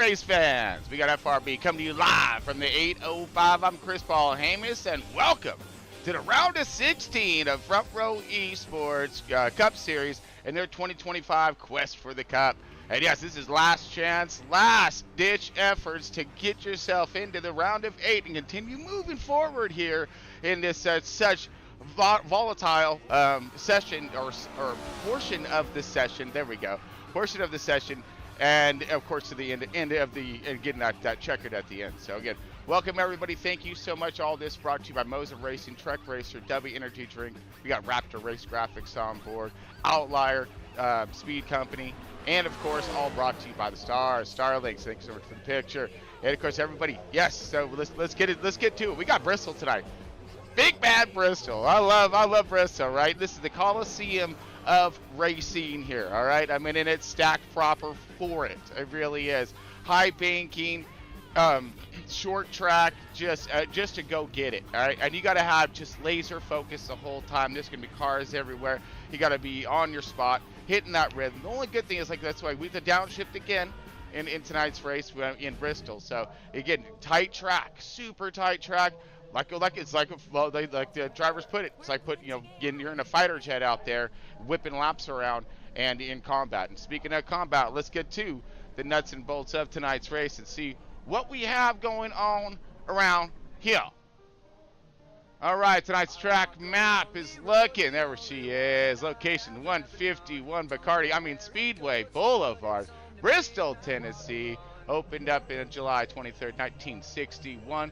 race fans? We got FRB coming to you live from the 805. I'm Chris Paul Hamus, and welcome to the round of 16 of Front Row Esports Cup Series and their 2025 quest for the Cup. And yes, this is last chance, last ditch efforts to get yourself into the round of 8 and continue moving forward here in this such volatile session or portion of the session. There we go, portion of the session, and of course to the end of the and getting that checkered at the end. So again, welcome everybody. Thank you so much. All this brought to you by Moza Racing, Trek Racer, W Energy Drink. We got Raptor Race Graphics on board, Outlier Speed Company, and of course all brought to you by the Stars, Starlinks. Thanks so much for the picture, and of course everybody. Yes, so let's get to it. We got Bristol tonight. Big bad Bristol. I love Bristol, right? This is the Coliseum of racing here, all right? I mean, and it's stacked proper for it. It really is. High banking, short track, just to go get it, all right? And you got to have just laser focus the whole time. There's going to be cars everywhere. You got to be on your spot, hitting that rhythm. The only good thing is, like, that's why we the downshift again in tonight's race in Bristol. So, again, tight track, super tight track. Like the drivers put it, it's like you're in a fighter jet out there, whipping laps around and in combat. And speaking of combat, let's get to the nuts and bolts of tonight's race and see what we have going on around here. All right, tonight's track map is looking, there she is, location 151 Speedway Boulevard, Bristol, Tennessee, opened up in July 23rd, 1961.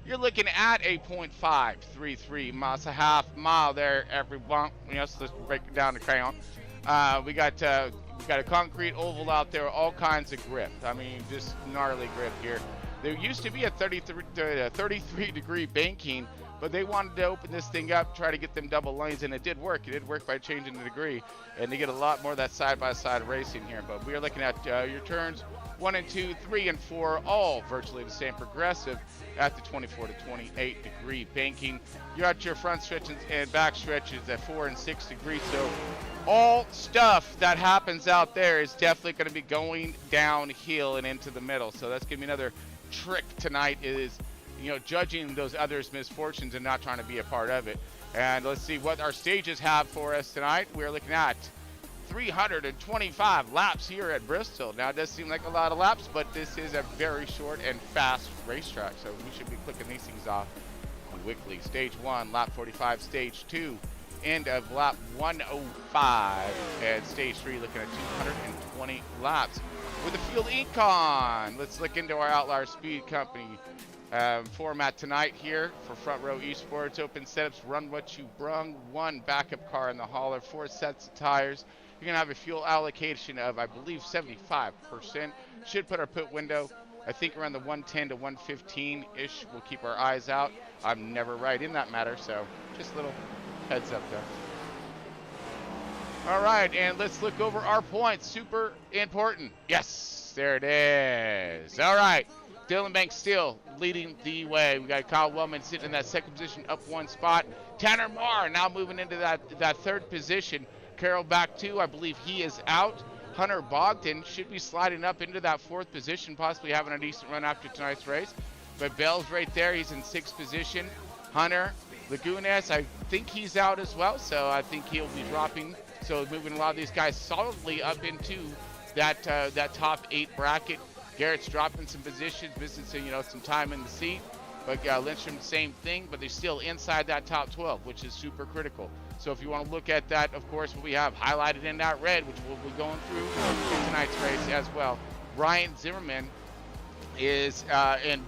You're looking at a 0.533 miles, a half mile there, everyone. So let's break it down to crayon. We got a concrete oval out there, all kinds of grip. I mean, just gnarly grip here. There used to be a 33 degree banking, but they wanted to open this thing up, try to get them double lanes, and it did work. It did work by changing the degree, and they get a lot more of that side-by-side racing here. But we are looking at your turns 1 and 2, 3 and 4, all virtually the same progressive at the 24 to 28 degree banking. You got your front stretches and back stretches at 4 and 6 degrees. So all stuff that happens out there is definitely going to be going downhill and into the middle. So that's going to be another trick tonight, is judging those others' misfortunes and not trying to be a part of it. And let's see what our stages have for us tonight. We're looking at 325 laps here at Bristol. Now, it does seem like a lot of laps, but this is a very short and fast racetrack, so we should be clicking these things off quickly. Stage 1, lap 45. Stage 2, end of lap 105. And stage 3, looking at 220 laps. With the field econ, let's look into our Outlier Speed Company format tonight here for Front Row Esports. Open setups, run what you brung, 1 backup car in the hauler, 4 sets of tires. You're going to have a fuel allocation of, I believe, 75%. Should put our pit window, I think, around the 110 to 115-ish. We'll keep our eyes out. I'm never right in that matter, so just a little heads up there. All right, and let's look over our points. Super important. Yes, there it is. All right. Dylan Banks still leading the way. We got Kyle Wellman sitting in that second position, up 1 spot. Tanner Marr now moving into that third position. Carroll back 2. I believe he is out. Hunter Bogdan should be sliding up into that 4th position, possibly having a decent run after tonight's race. But Bell's right there. He's in 6th position. Hunter, Lagunas, I think he's out as well, so I think he'll be dropping. So moving a lot of these guys solidly up into that top 8 bracket. Garrett's dropping some positions, missing some time in the seat. But Lindstrom, same thing, but they're still inside that top 12, which is super critical. So if you want to look at that, of course, what we have highlighted in that red, which we'll be going through in tonight's race as well. Brian Zimmerman is, and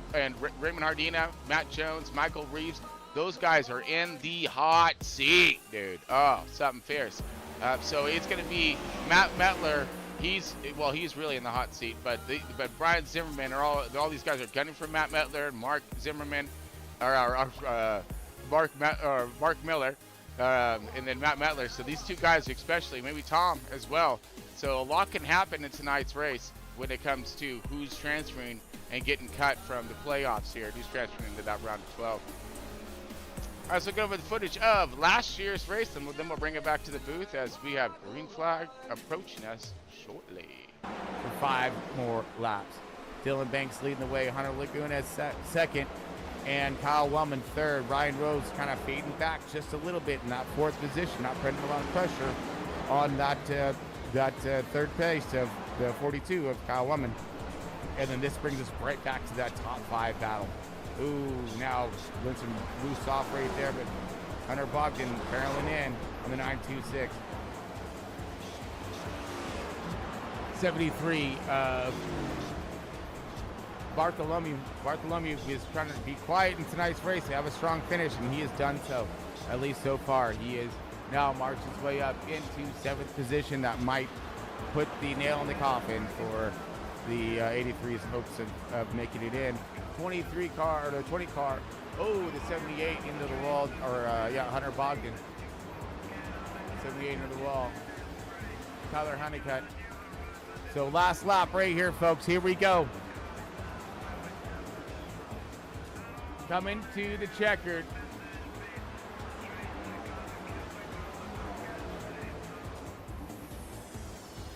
Raymond Hardina, Matt Jones, Michael Reeves, those guys are in the hot seat, dude. Oh, something fierce. So it's going to be Matt Metler. He's really in the hot seat, but Brian Zimmerman all these guys are gunning for Matt Metler and Mark Zimmerman, Mark Miller, and then Matt Metler. So these two guys, especially, maybe Tom as well. So a lot can happen in tonight's race when it comes to who's transferring and getting cut from the playoffs here. Who's transferring into that round of 12. All right, so go over the footage of last year's race, and then we'll bring it back to the booth as we have green flag approaching us shortly. For 5 more laps. Dylan Banks leading the way. Hunter Laguna second. And Kyle Wellman third. Ryan Rose kind of fading back just a little bit in that fourth position, not putting a lot of pressure on that third place of the 42 of Kyle Wellman. And then this brings us right back to that top 5 battle. Ooh, now Linson loose off right there, but Hunter Bogdan barreling in on the 9.26. 73. Bartholomew is trying to be quiet in tonight's race, have a strong finish, and he has done so, at least so far. He is now marched his way up into 7th position. That might put the nail in the coffin for the 83's hopes of making it in. 20 car. Oh, the 78 into the wall, Hunter Bogdan. 78 into the wall. Tyler Honeycutt. So last lap right here, folks. Here we go. Coming to the checkered.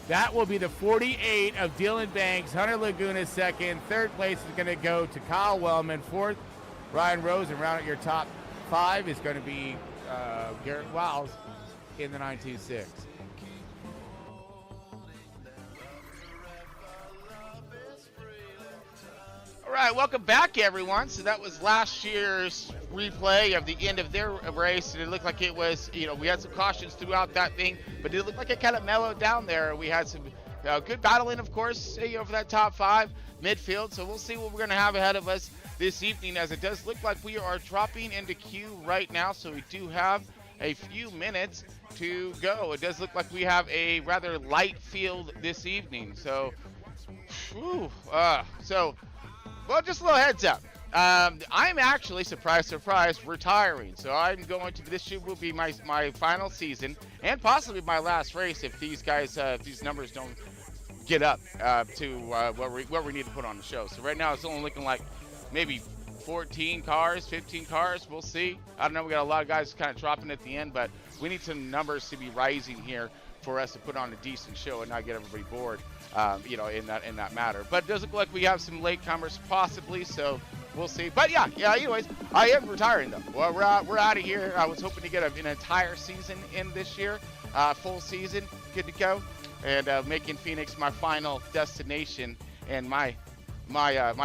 That will be the 48 of Dylan Banks. Hunter Laguna second. Third place is going to go to Kyle Wellman. Fourth, Ryan Rose. And round out your top 5 is going to be Garrett Wiles in the 9.26. All right, welcome back, everyone. So that was last year's replay of the end of their race, and it looked like it was, we had some cautions throughout that thing, but it looked like it kind of mellowed down there. We had some good battling, of course, for that top 5 midfield. So we'll see what we're going to have ahead of us this evening, as it does look like we are dropping into queue right now. So we do have a few minutes to go. It does look like we have a rather light field this evening. So, well, just a little heads up. I'm actually, surprise, retiring. So I'm going to, this will be my final season and possibly my last race if these guys, if these numbers don't get up to what we need to put on the show. So right now it's only looking like maybe 14 cars, 15 cars. We'll see. I don't know. We got a lot of guys kind of dropping at the end, but we need some numbers to be rising here for us to put on a decent show and not get everybody bored. In that matter. But it does look like we have some latecomers possibly, so we'll see. But yeah. Anyways, I am retiring though. Well, we're out of here. I was hoping to get an entire season in this year, full season, good to go, and making Phoenix my final destination and my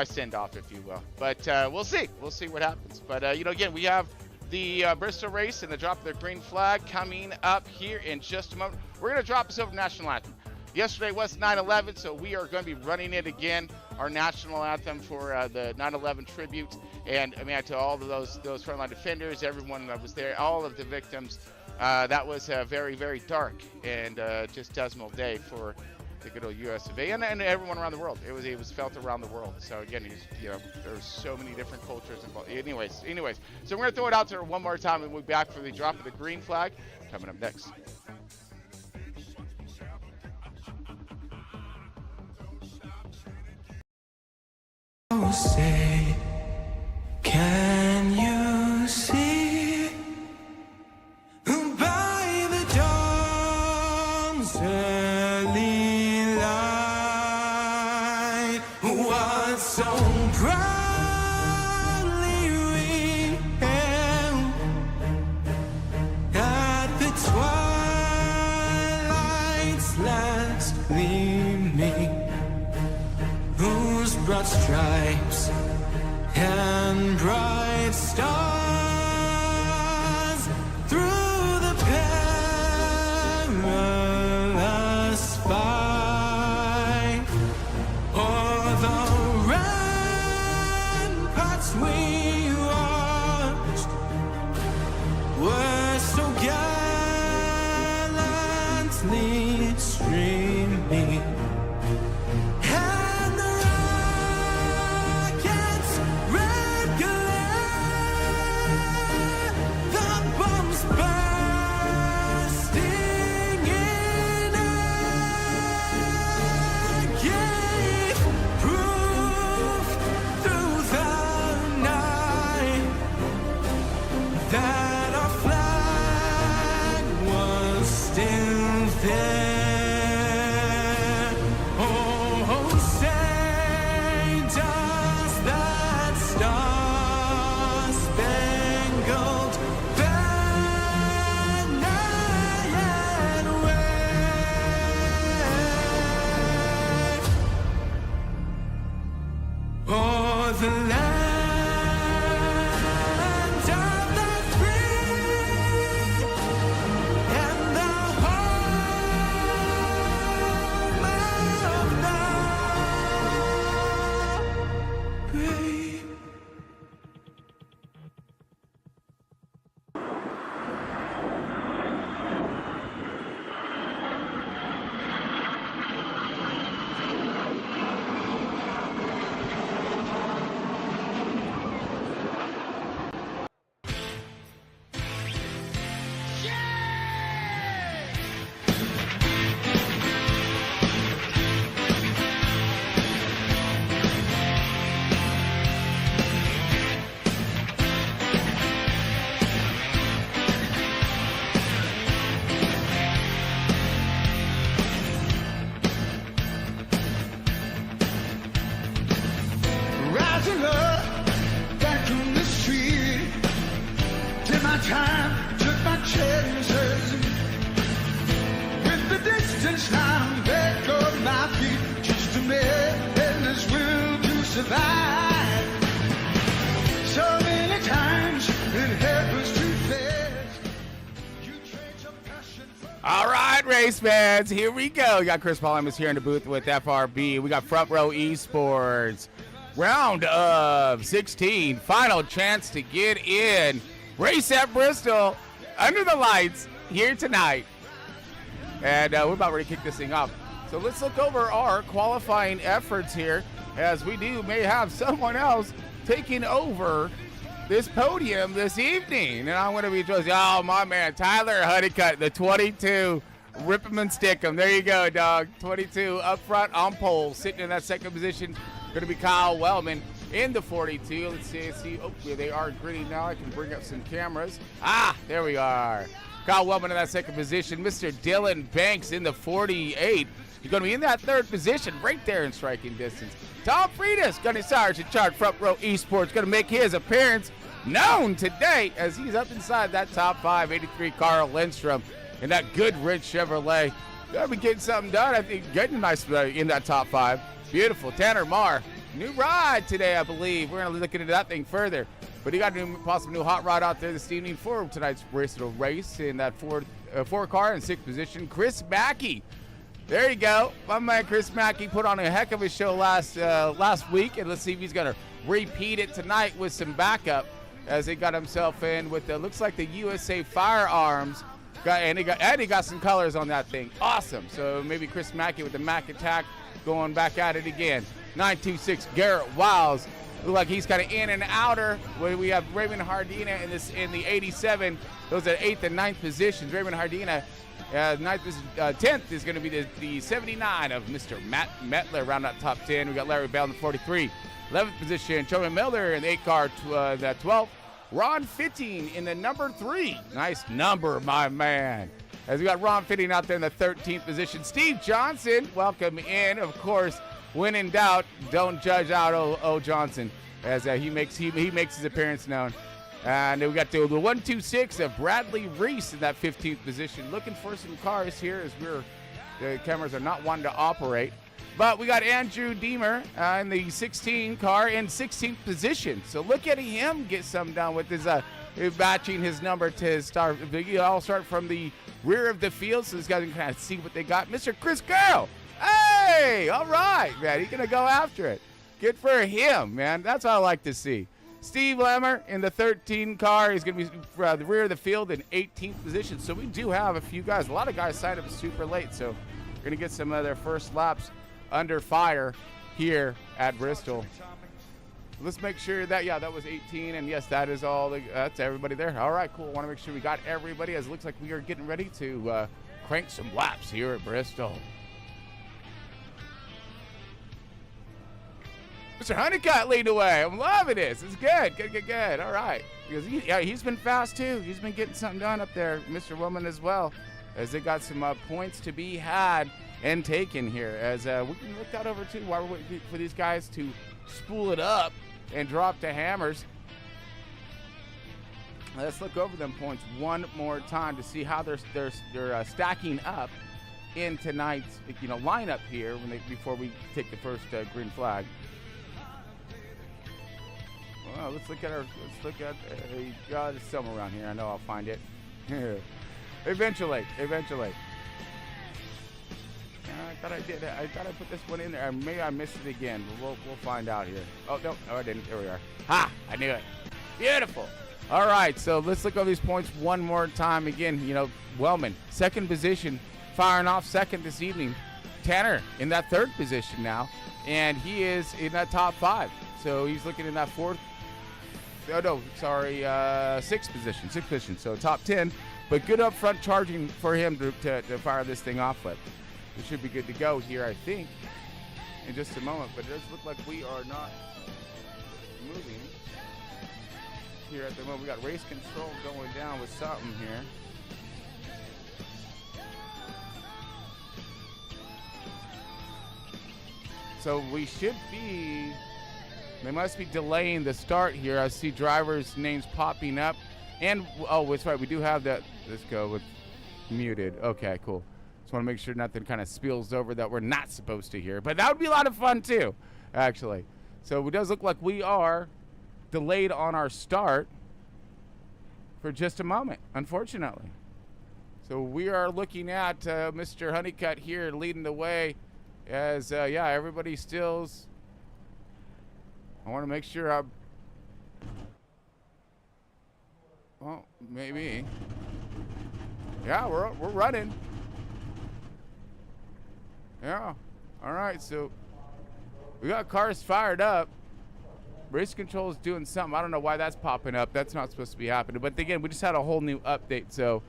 send off, if you will. But we'll see. We'll see what happens. But again, we have the Bristol race and the drop of the green flag coming up here in just a moment. We're gonna drop us over national anthem. Yesterday was 9/11, so we are going to be running it again, our national anthem for the 9/11 tribute. And I mean, to all of those frontline defenders, everyone that was there, all of the victims. That was a very, very dark and just dismal day for the good old U.S. of A. and everyone around the world. It was felt around the world. So again, there's so many different cultures involved. Anyways, so we're gonna throw it out there one more time, and we'll be back for the drop of the green flag coming up next. Say, can you see by the dawn's early light what so proudly we hailed at the twilight's last gleaming, whose broad stripes and bright stars through the perilous fight o'er the ramparts we watched were so gallantly streaming. There, oh, say Resistance now, let go of my feet. Just a madness will to survive. So many times it happens too fast. You trade your passion for. All right, race fans, here we go. We got Chris Paul here in the booth with FRB. We got Front Row Esports. Round of 16, final chance to get in. Race at Bristol, under the lights, here tonight. And we're about ready to kick this thing off. So let's look over our qualifying efforts here, as we may have someone else taking over this podium this evening. And I'm going to be just, oh, my man, Tyler Honeycutt, the 22. Rip him and stick him. There you go, dog. 22 up front on pole, sitting in that second position. Going to be Kyle Wellman in the 42. Let's see. Oh, yeah, they are gritty now. I can bring up some cameras. Ah, there we are. Kyle Wellman in that second position. Mr. Dylan Banks in the 48. He's going to be in that third position, right there in striking distance. Tom Friedis, Gunny Sergeant Chart Front Row Esports, going to make his appearance known today as he's up inside that top 5. 83 Carl Lindstrom in that Goodrich Chevrolet. Going to be getting something done. I think getting nice in that top 5. Beautiful. Tanner Marr, new ride today, I believe. We're going to look into that thing further. But he got a possible new hot rod out there this evening for tonight's Bristol race in that four car in sixth position. Chris Mackey. There you go. My man Chris Mackey put on a heck of a show last week, and let's see if he's going to repeat it tonight with some backup as he got himself in with looks like the USA Firearms. And he got some colors on that thing. Awesome. So maybe Chris Mackey with the Mack Attack going back at it again. 926 Garrett Wiles. Look like he's kind of in and outer. We have Raymond Hardina in the 87. Those are 8th and 9th positions. Raymond Hardina, 10th is going to be the 79 of Mr. Matt Metler around that top 10. We got Larry Bell in the 43. 11th position, Truman Miller in the 8 car, that 12th. Ron Fitting in the number 3. Nice number, my man. As we got Ron Fitting out there in the 13th position. Steve Johnson, welcome in. Of course, when in doubt, don't judge out O. Johnson, as he makes his appearance known. And we got the 126 of Bradley Reese in that 15th position. Looking for some cars here as the cameras are not wanting to operate. But we got Andrew Deemer in the 16 car in 16th position. So look at him get something done with his matching his number to his star. I'll start from the rear of the field so these guys can kind of see what they got. Mr. Chris Carroll. Hey, all right, man. He's going to go after it. Good for him, man. That's what I like to see. Steve Lemmer in the 13 car. He's going to be the rear of the field in 18th position. So we do have a few guys. A lot of guys signed up super late. So we're going to get some of their first laps under fire here at Bristol. Let's make sure that, that was 18. And yes, that is all. That's everybody there. All right, cool. Want to make sure we got everybody as it looks like we are getting ready to crank some laps here at Bristol. Mr. Honeycutt lead away. I'm loving this. It's good. Good. All right. Because he's been fast too. He's been getting something done up there. Mr. Woman as well, as they got some points to be had and taken here. As we can look that over too while we're waiting for these guys to spool it up and drop the hammers. Let's look over them points one more time to see how they're stacking up in tonight's lineup here before we take the first green flag. Well, let's look at there's somewhere around here. I know I'll find it. Eventually. I thought I did. I thought I put this one in there. Maybe I missed it again, but we'll find out here. Oh no, I didn't. There we are. Ha! I knew it. Beautiful. All right, so let's look over these points one more time. Again, Wellman, second position, firing off second this evening. Tanner in that third position now, and he is in that top 5. So he's looking in that sixth position. So top 10, but good up front charging for him to fire this thing off with. It should be good to go here, I think, in just a moment. But it does look like we are not moving here at the moment. We got race control going down with something here. So we should be, they must be delaying the start here. I see drivers' names popping up. And, oh, that's right, we do have that. Let's go with muted. Okay, cool. Just want to make sure nothing kind of spills over that we're not supposed to hear. But that would be a lot of fun too, actually. So it does look like we are delayed on our start for just a moment, unfortunately. So we are looking at Mr. Honeycutt here leading the way as, everybody stills. I want to make sure well, maybe. Yeah, we're running. Yeah. All right, so we got cars fired up. Race control is doing something. I don't know why that's popping up. That's not supposed to be happening. But again, we just had a whole new update, so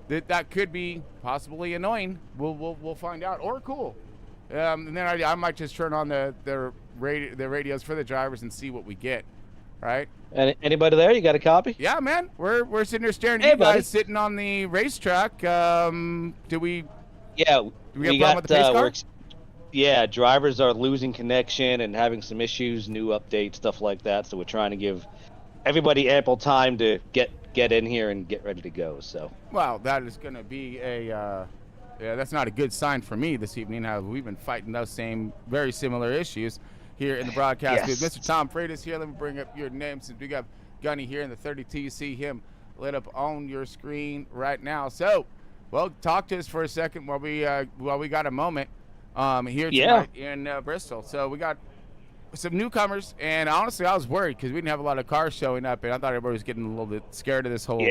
that could be possibly annoying. We'll find out, or cool. And then I might just turn on the radios for the drivers and see what we get. Right? Anybody there? You got a copy? Yeah, man. We're sitting here staring at Hey, you guys buddy. sitting on the racetrack. Do we? Yeah, Do we have a problem with the pace car? Yeah, drivers are losing connection and having some issues, new updates, stuff like that. So we're trying to give everybody ample time to get in here and get ready to go. So. Well, that is going to be that's not a good sign for me this evening. We've been fighting those same, very similar issues here in the broadcast. Yes. Mr. Tom Freitas here. Let me bring up your name since we got Gunny here in the 32. You see him lit up on your screen right now. So, well, talk to us for a second while we got a moment here tonight in Bristol. So we got some newcomers, and honestly, I was worried because we didn't have a lot of cars showing up, and I thought everybody was getting a little bit scared of this whole,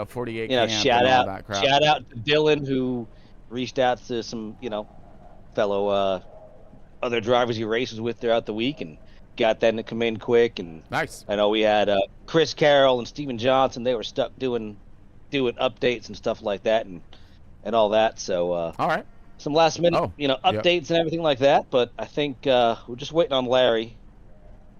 48 camp shout and all out, that crap. shout out to Dylan who reached out to some, fellow other drivers he races with throughout the week and got them to come in quick. And Nice. I know we had Chris Carroll and Steven Johnson. They were stuck doing updates and stuff like that and all that. So All right. some last minute, updates and everything like that. But I think we're just waiting on Larry,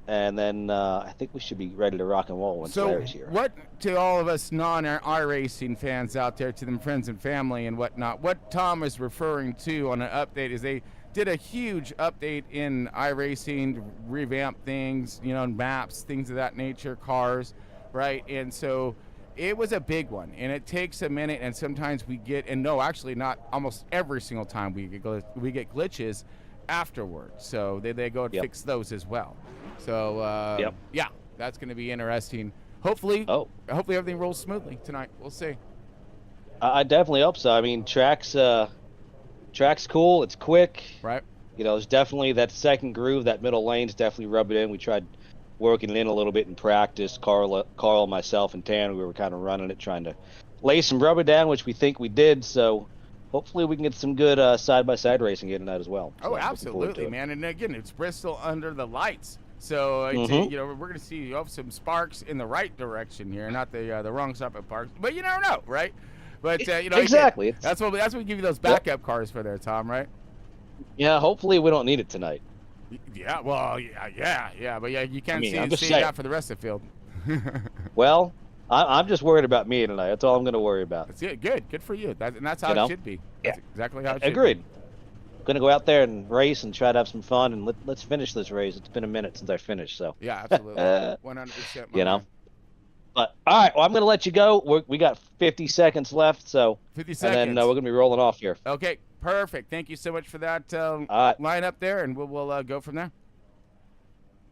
and then I think we should be ready to rock and roll once Larry's here. What, to all of us non-iRacing fans out there, to them friends and family and whatnot, what Tom is referring to on an update is they did a huge update in iRacing to revamp things, maps, things of that nature, cars, right? And so it was a big one, and it takes a minute, and sometimes we get, and no, actually not almost every single time we get glitches afterwards. So they go and fix those as well. So that's going to be interesting. Hopefully everything rolls smoothly tonight. We'll see. I definitely hope so. I mean, track's cool. It's quick. Right. There's definitely that second groove, that middle lane's definitely rubbing in. We tried working it in a little bit in practice. Carl, myself, and Tan, we were kind of running it, trying to lay some rubber down, which we think we did. So hopefully we can get some good side-by-side racing here tonight as well. Oh, so absolutely, man. And again, it's Bristol under the lights. So, we're going to see some sparks in the right direction here, not the wrong side of parks. But you never know, right? But, exactly. That's what we give you those backup cars for there, Tom, right? Yeah, hopefully we don't need it tonight. Yeah, well, yeah. But, you can't see it out for the rest of the field. Well, I'm just worried about me tonight. That's all I'm going to worry about. That's it. Good for you. And that's how it should be. That's exactly how it should Agreed. be. Going to go out there and race and try to have some fun, and let's finish this race. It's been a minute since I finished, so. Yeah, absolutely. 100%. Man. But, all right, well, I'm going to let you go. We got 50 seconds left, so. 50 seconds. And then we're going to be rolling off here. Okay, perfect. Thank you so much for that line up there, and we'll go from there.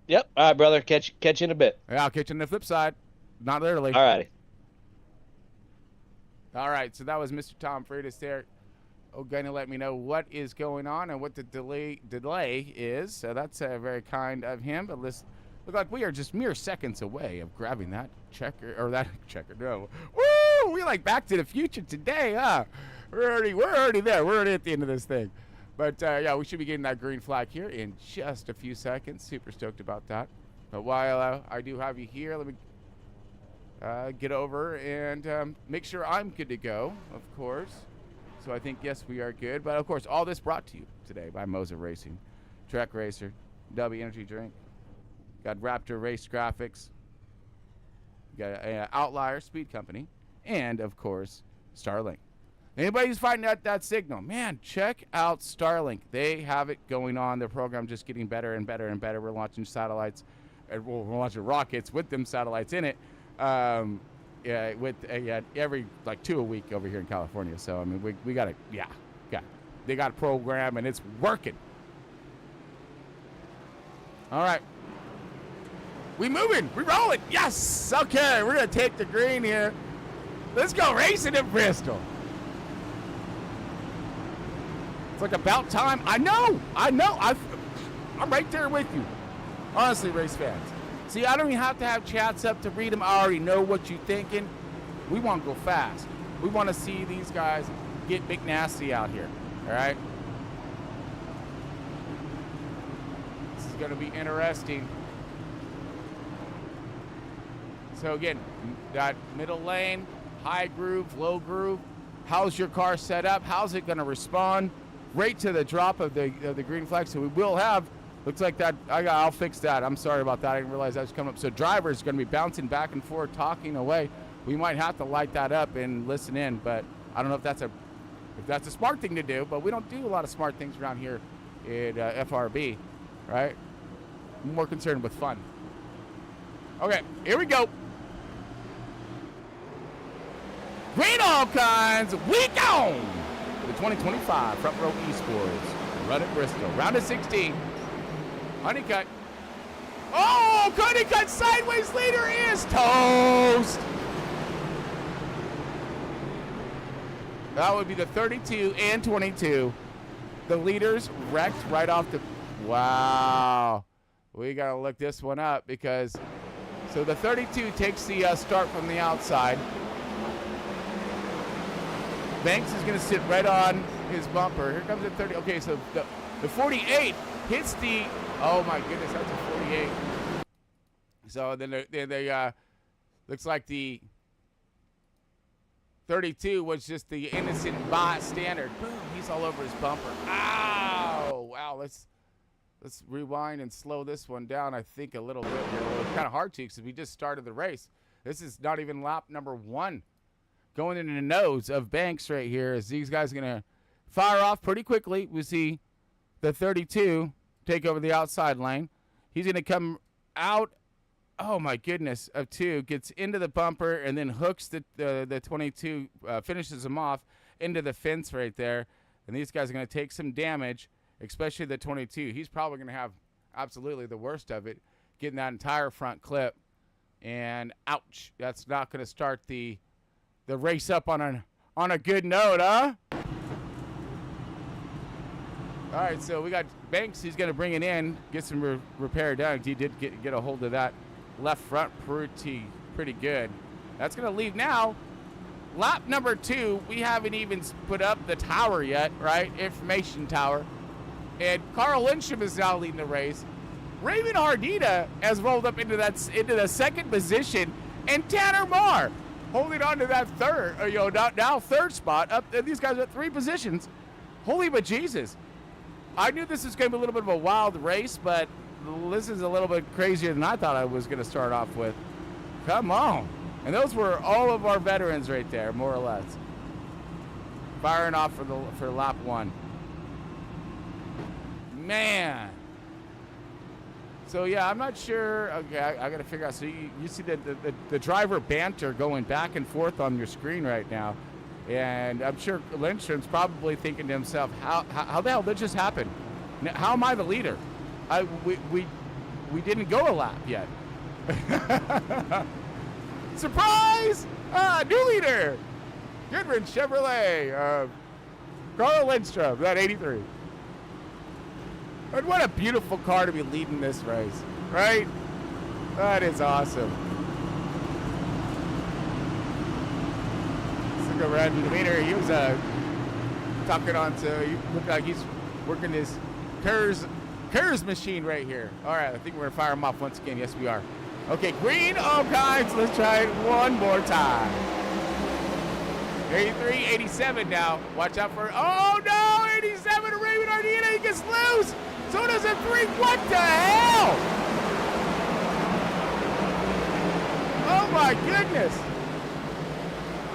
Yep. All right, brother. Catch you in a bit. Yeah, I'll catch you on the flip side. Not literally. All righty. All right, so that was Mr. Tom Freitas there. Going to let me know what is going on and what the delay is. So that's very kind of him. But let's look like we are just mere seconds away of grabbing that checker or that checker. No, woo! We like Back to the Future today, huh? We're already there. We're already at the end of this thing. But we should be getting that green flag here in just a few seconds. Super stoked about that. But while I do have you here, let me get over and make sure I'm good to go, of course. So I think, yes, we are good. But, of course, all this brought to you today by Moser Racing, Trek Racer, W Energy Drink, got Raptor Race Graphics, got Outlier Speed Company, and, of course, Starlink. Anybody who's finding out that signal, man, check out Starlink. They have it going on. Their program just getting better and better and better. We're launching satellites, and we're launching rockets with them satellites in it. With every 2 a week over here in California. So I mean, we got to Okay. They got a program, and it's working. All right. We moving. We rolling. Yes. Okay, we're going to take the green here. Let's go racing at Bristol. It's like about time. I know. I'm right there with you. Honestly, race fans. See, I don't even have to have chats up to read them. I already know what you're thinking. We want to go fast. We want to see these guys get big nasty out here. All right? This is going to be interesting. So, again, that middle lane, high groove, low groove. How's your car set up? How's it going to respond? Right to the drop of the green flag. So we will have, looks like that, I'll fix that. I'm sorry about that. I didn't realize that was coming up. So driver's going to be bouncing back and forth, talking away. We might have to light that up and listen in, but I don't know if that's a smart thing to do, but we don't do a lot of smart things around here at FRB, right? I'm more concerned with fun. Okay, here we go. Green all kinds, week on! The 2025 Front Row Esports Run at Bristol. Round of 16. Honeycut. Oh, Honeycut sideways leader is toast. That would be the 32 and 22. The leaders wrecked right off the... Wow. We got to look this one up because... So the 32 takes the start from the outside. Banks is going to sit right on his bumper. Here comes the 30. Okay, so the 48 hits the... Oh, my goodness, that's a 48. So then they looks like the 32 was just the innocent bystander. Boom, he's all over his bumper. Ow! Wow, let's rewind and slow this one down, I think, a little bit here. Well, it's kind of hard to because we just started the race. This is not even lap number 1. Going into the nose of Banks right here as these guys are going to fire off pretty quickly. We see the 32 take over the outside lane. He's going to come out, oh my goodness, of 2, gets into the bumper and then hooks the 22, finishes him off into the fence right there. And these guys are going to take some damage, especially the 22. He's probably going to have absolutely the worst of it, getting that entire front clip. And ouch, that's not going to start the race up on a good note, huh? All right, so we got Banks. He's going to bring it in, get some repair done. He did get a hold of that left front pretty good. That's going to leave now. Lap number 2, we haven't even put up the tower yet, right? Information tower. And Carl Lindstrom is now leading the race. Raymond Ardita has rolled up into the second position, and Tanner Marr holding on to that third, now third spot. Up, these guys are at 3 positions. Holy but Jesus. I knew this was going to be a little bit of a wild race, but this is a little bit crazier than I thought I was going to start off with. Come on. And those were all of our veterans right there, more or less. Firing off for lap 1. Man. So, yeah, I'm not sure. Okay, I got to figure out. So you see the driver banter going back and forth on your screen right now. And I'm sure Lindstrom's probably thinking to himself, how the hell did this happen? How am I the leader? We didn't go a lap yet. Surprise! New leader! Goodwin Chevrolet. Carl Lindstrom, that 83. And what a beautiful car to be leading this race, right? That is awesome. Let's go around the meter. He was talking on to, he looked like he's working his Kerr's machine right here. All right, I think we're going to fire him off once again. Yes, we are. Okay, green, all kinds. Let's try it one more time. 83, 87 now. Watch out for, oh no, 87 to Raymond Ardita. He gets loose. So does a 3. What the hell? Oh my goodness.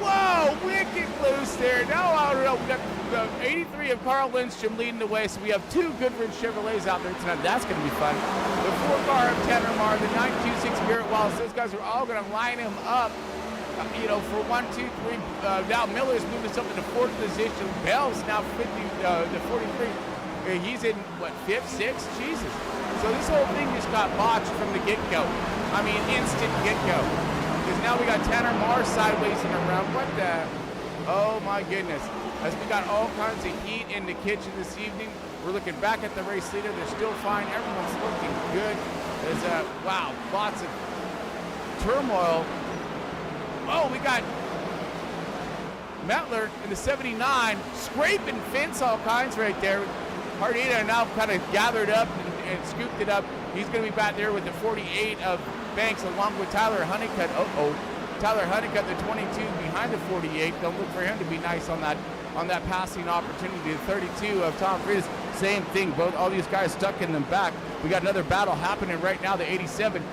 Whoa, wicked loose there. Now I don't know. We got the 83 of Carl Lindstrom leading the way. So we have 2 Goodwin Chevrolets out there tonight. That's going to be fun. The 4 car of Tanner Marr, the 926 Garrett Wallace. Those guys are all going to line him up for 1, 2, 3, now Miller's moved us up into 4th position. Bell's now 43. He's in, what, 5th, 6th? Jesus. So this whole thing just got botched from the get-go. I mean, instant get-go. Because now we got Tanner Marr sideways and around. What the? Oh, my goodness. As we got all kinds of heat in the kitchen this evening, we're looking back at the race leader. They're still fine. Everyone's looking good. There's, wow, lots of turmoil. Oh, we got Metler in the 79, scraping fence all kinds right there. Hardina now kind of gathered up and scooped it up. He's going to be back there with the 48 of Banks along with Tyler Honeycutt. Tyler Honeycutt, the 22 behind the 48. Don't look for him to be nice on that passing opportunity. The 32 of Tom Freitas, same thing. All these guys stuck in the back. We got another battle happening right now. The 87.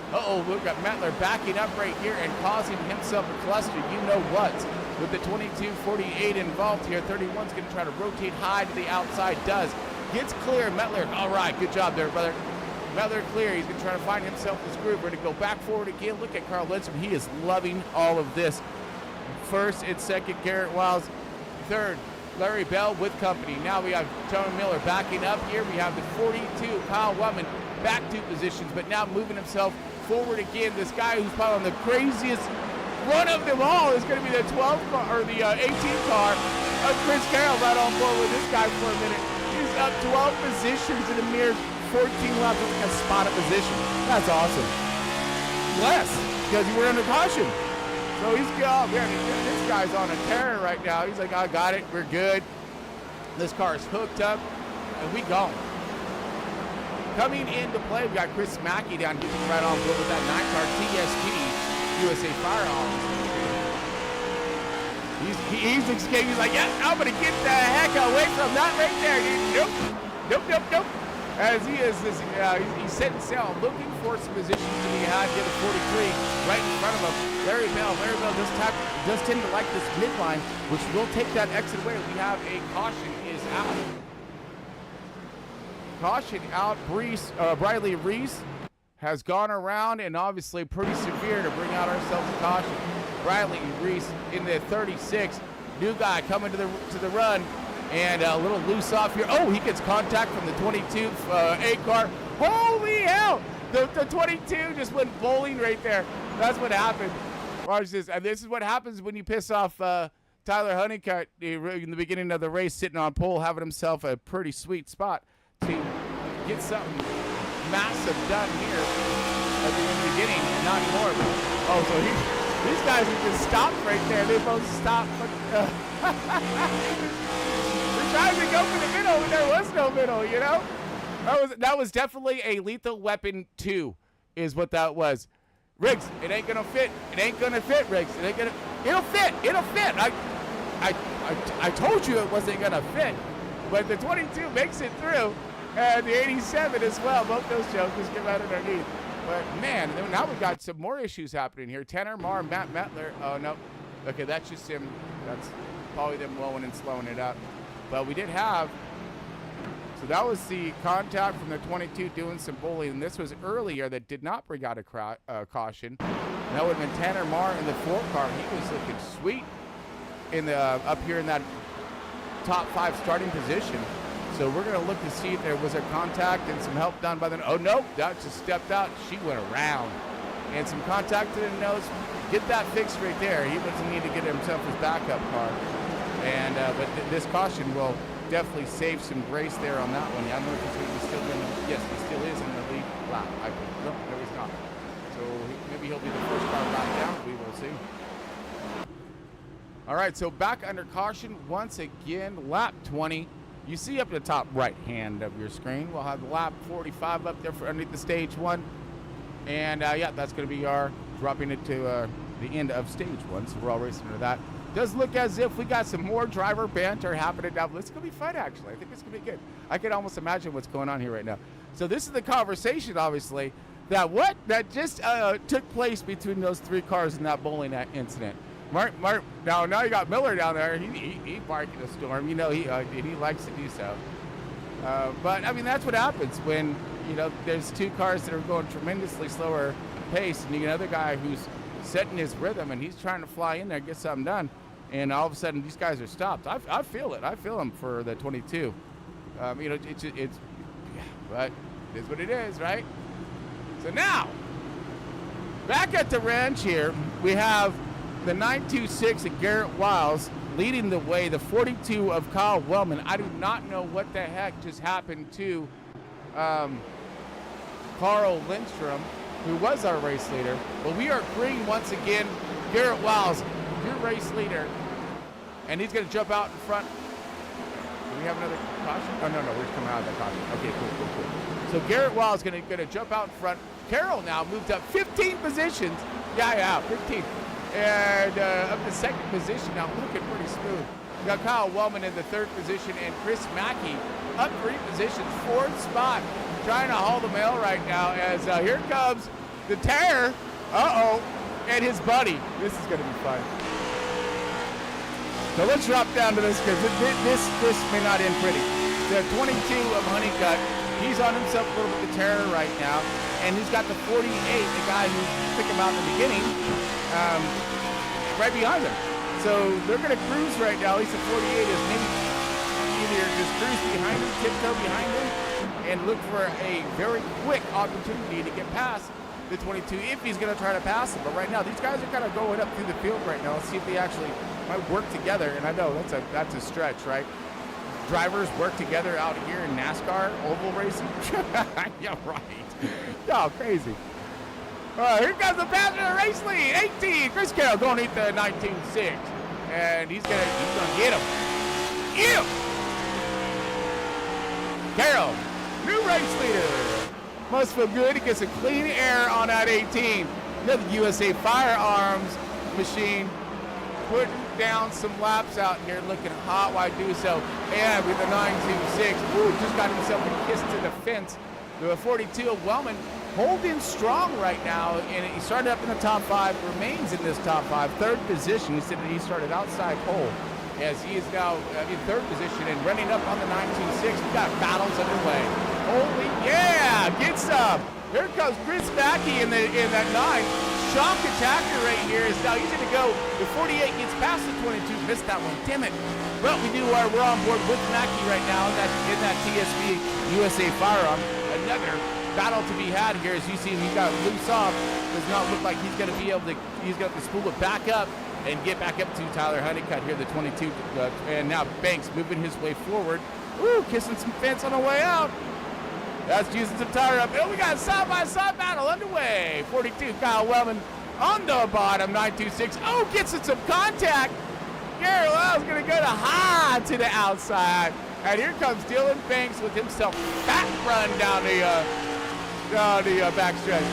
We've got Metler backing up right here and causing himself a cluster. You know what? With the 22, 48 involved here. 31's going to try to rotate high to the outside. Does. Gets clear. Metler. All right. Good job there, brother. Metler clear. He's going to try to find himself this groove. We're going to go back forward again. Look at Carl Lindstrom. He is loving all of this. First and second, Garrett Wiles. Third, Larry Bell with company. Now we have Tony Miller backing up here. We have the 42, Kyle Wellman, back 2 positions, but now moving himself forward again. This guy who's probably on the craziest run of them all is going to be the 12 car, or the 18 car of Chris Carroll right on board with this guy for a minute. He's up 12 positions in a mere 14 laps. That's like a spot of position. That's awesome. Less, because you were under caution. So he's got, this guy's on a tear right now. He's like, I got it, we're good. This car is hooked up, and we gone. Coming into play, we got Chris Mackey down here right on board with that 9-car TSP USA Firearms. He's escaping. He's like, yeah, I'm going to get the heck away from that right there, dude. Nope. As he is, he's setting sail, looking for some positions to be had. Get a 43 right in front of him. Larry Bell does tend to like this midline, which will take that exit away. We have a caution is out. Caution out. Briley Reese has gone around, and obviously pretty severe to bring out ourselves a caution. Briley Reese in the 36. New guy coming to the run. And a little loose off here. Oh, he gets contact from the 22 A car. Holy hell! The 22 just went bowling right there. That's what happened. Watch this. And this is what happens when you piss off Tyler Honeycutt in the beginning of the race, sitting on pole, having himself a pretty sweet spot to get something massive done here at the beginning. Not anymore. Oh, so these guys have just stopped right there. They both stopped. Trying to go for the middle, but there was no middle, you know? That was definitely a Lethal Weapon 2, is what that was. Riggs, it ain't gonna fit. It ain't gonna fit, Riggs. It'll fit. I told you it wasn't gonna fit. But the 22 makes it through, and the 87 as well. Both those jokers get right underneath. But man, now we got some more issues happening here. Tanner Marr, Matt Metler. Oh no. Okay, that's just him. That's probably them blowing and slowing it up. But we did have, so that was the contact from the 22 doing some bullying. And this was earlier that did not bring out a caution. And that would have been Tanner Marr in the 4 car. He was looking sweet in the up here in that top 5 starting position. So we're going to look to see if there was a contact and some help done by the, oh no, that just stepped out. She went around. And some contact to the nose. Get that fixed right there. He doesn't need to get himself his backup car. And but this caution will definitely save some grace there on that one. I don't know if he's still in. Yes, he still is in the lead lap. No, he's not. So maybe he'll be the first car back down. We will see. All right, so back under caution once again. Lap 20. You see up at the top right hand of your screen, we'll have lap 45 up there for underneath the stage 1. And yeah, that's going to be our dropping it to the end of stage 1. So we're all racing into that. Does look as if we got some more driver banter happening now. This is going to be fun, actually. I think it's going to be good. I can almost imagine what's going on here right now. So this is the conversation, obviously, that just took place between those 3 cars in that bowling incident. Mark, now you got Miller down there. He barking a storm. You know, he likes to do so. But, I mean, that's what happens when, you know, there's 2 cars that are going tremendously slower pace, and you get another guy who's setting his rhythm, and he's trying to fly in there and get something done. And all of a sudden, these guys are stopped. I feel it. I feel him for the 22. But it's what it is, right? So now, back at the ranch here, we have the 926 of Garrett Wiles leading the way, the 42 of Kyle Wellman. I do not know what the heck just happened to Carl Lindstrom, who was our race leader. But we are green once again. Garrett Wiles, your race leader. And he's going to jump out in front. Do we have another caution? Oh, no, we're just coming out of that caution. Okay, cool. So Garrett Wiles is going to jump out in front. Carroll now moved up 15 positions. Yeah, 15. And up to second position now, looking pretty smooth. We got Kyle Wellman in the third position and Chris Mackey up 3 positions, fourth spot, trying to haul the mail right now as here comes the Terror. And his buddy. This is going to be fun. So let's drop down to this because this may not end pretty. The 22 of Honeycutt, he's on himself a little bit of terror right now, and he's got the 48, the guy who took him out in the beginning, right behind him. So they're going to cruise right now. At least the 48 is maybe either just cruise behind him, tiptoe behind him, and look for a very quick opportunity to get past the 22 if he's going to try to pass him. But right now, these guys are kind of going up through the field right now. Let's see if they actually might work together. And I know that's a stretch, right? Drivers work together out here in NASCAR oval racing. Yeah, right. Oh, crazy. All right, here comes the passenger race lead. 18, Chris Carroll going to eat the 19.6, and he's gonna get him. Get him. Carroll, new race leader. Must feel good. He gets a clean air on that 18. Another USA Firearms machine putting down some laps out here, looking hot while I do so. And with the 926, just got himself a kiss to the fence. The 42 of Wellman holding strong right now, and he started up in the top 5, remains in this top 5, third position. He said that he started outside pole, as he is now in third position and running up on the 926. We got battles underway. Holy yeah, get some. Here comes Chris Mackey in that 9. Shock attacker right here is now easy to go. The 48 gets past the 22, missed that one, damn it. But we're on board with Mackey right now in that TSB USA Firearm. Another battle to be had here. As you see, he got loose off. Does not look like he's going to be able to. He's got to spool it back up and get back up to Tyler Honeycutt here, the 22. And now Banks moving his way forward. Ooh, kissing some fence on the way out. That's using some tire up. Oh, we got a side-by-side battle underway. 42, Kyle Wellman on the bottom, 926. Oh, gets in some contact. Gary Lyle's going to go to the outside. And here comes Dylan Banks with himself back run down the backstretch.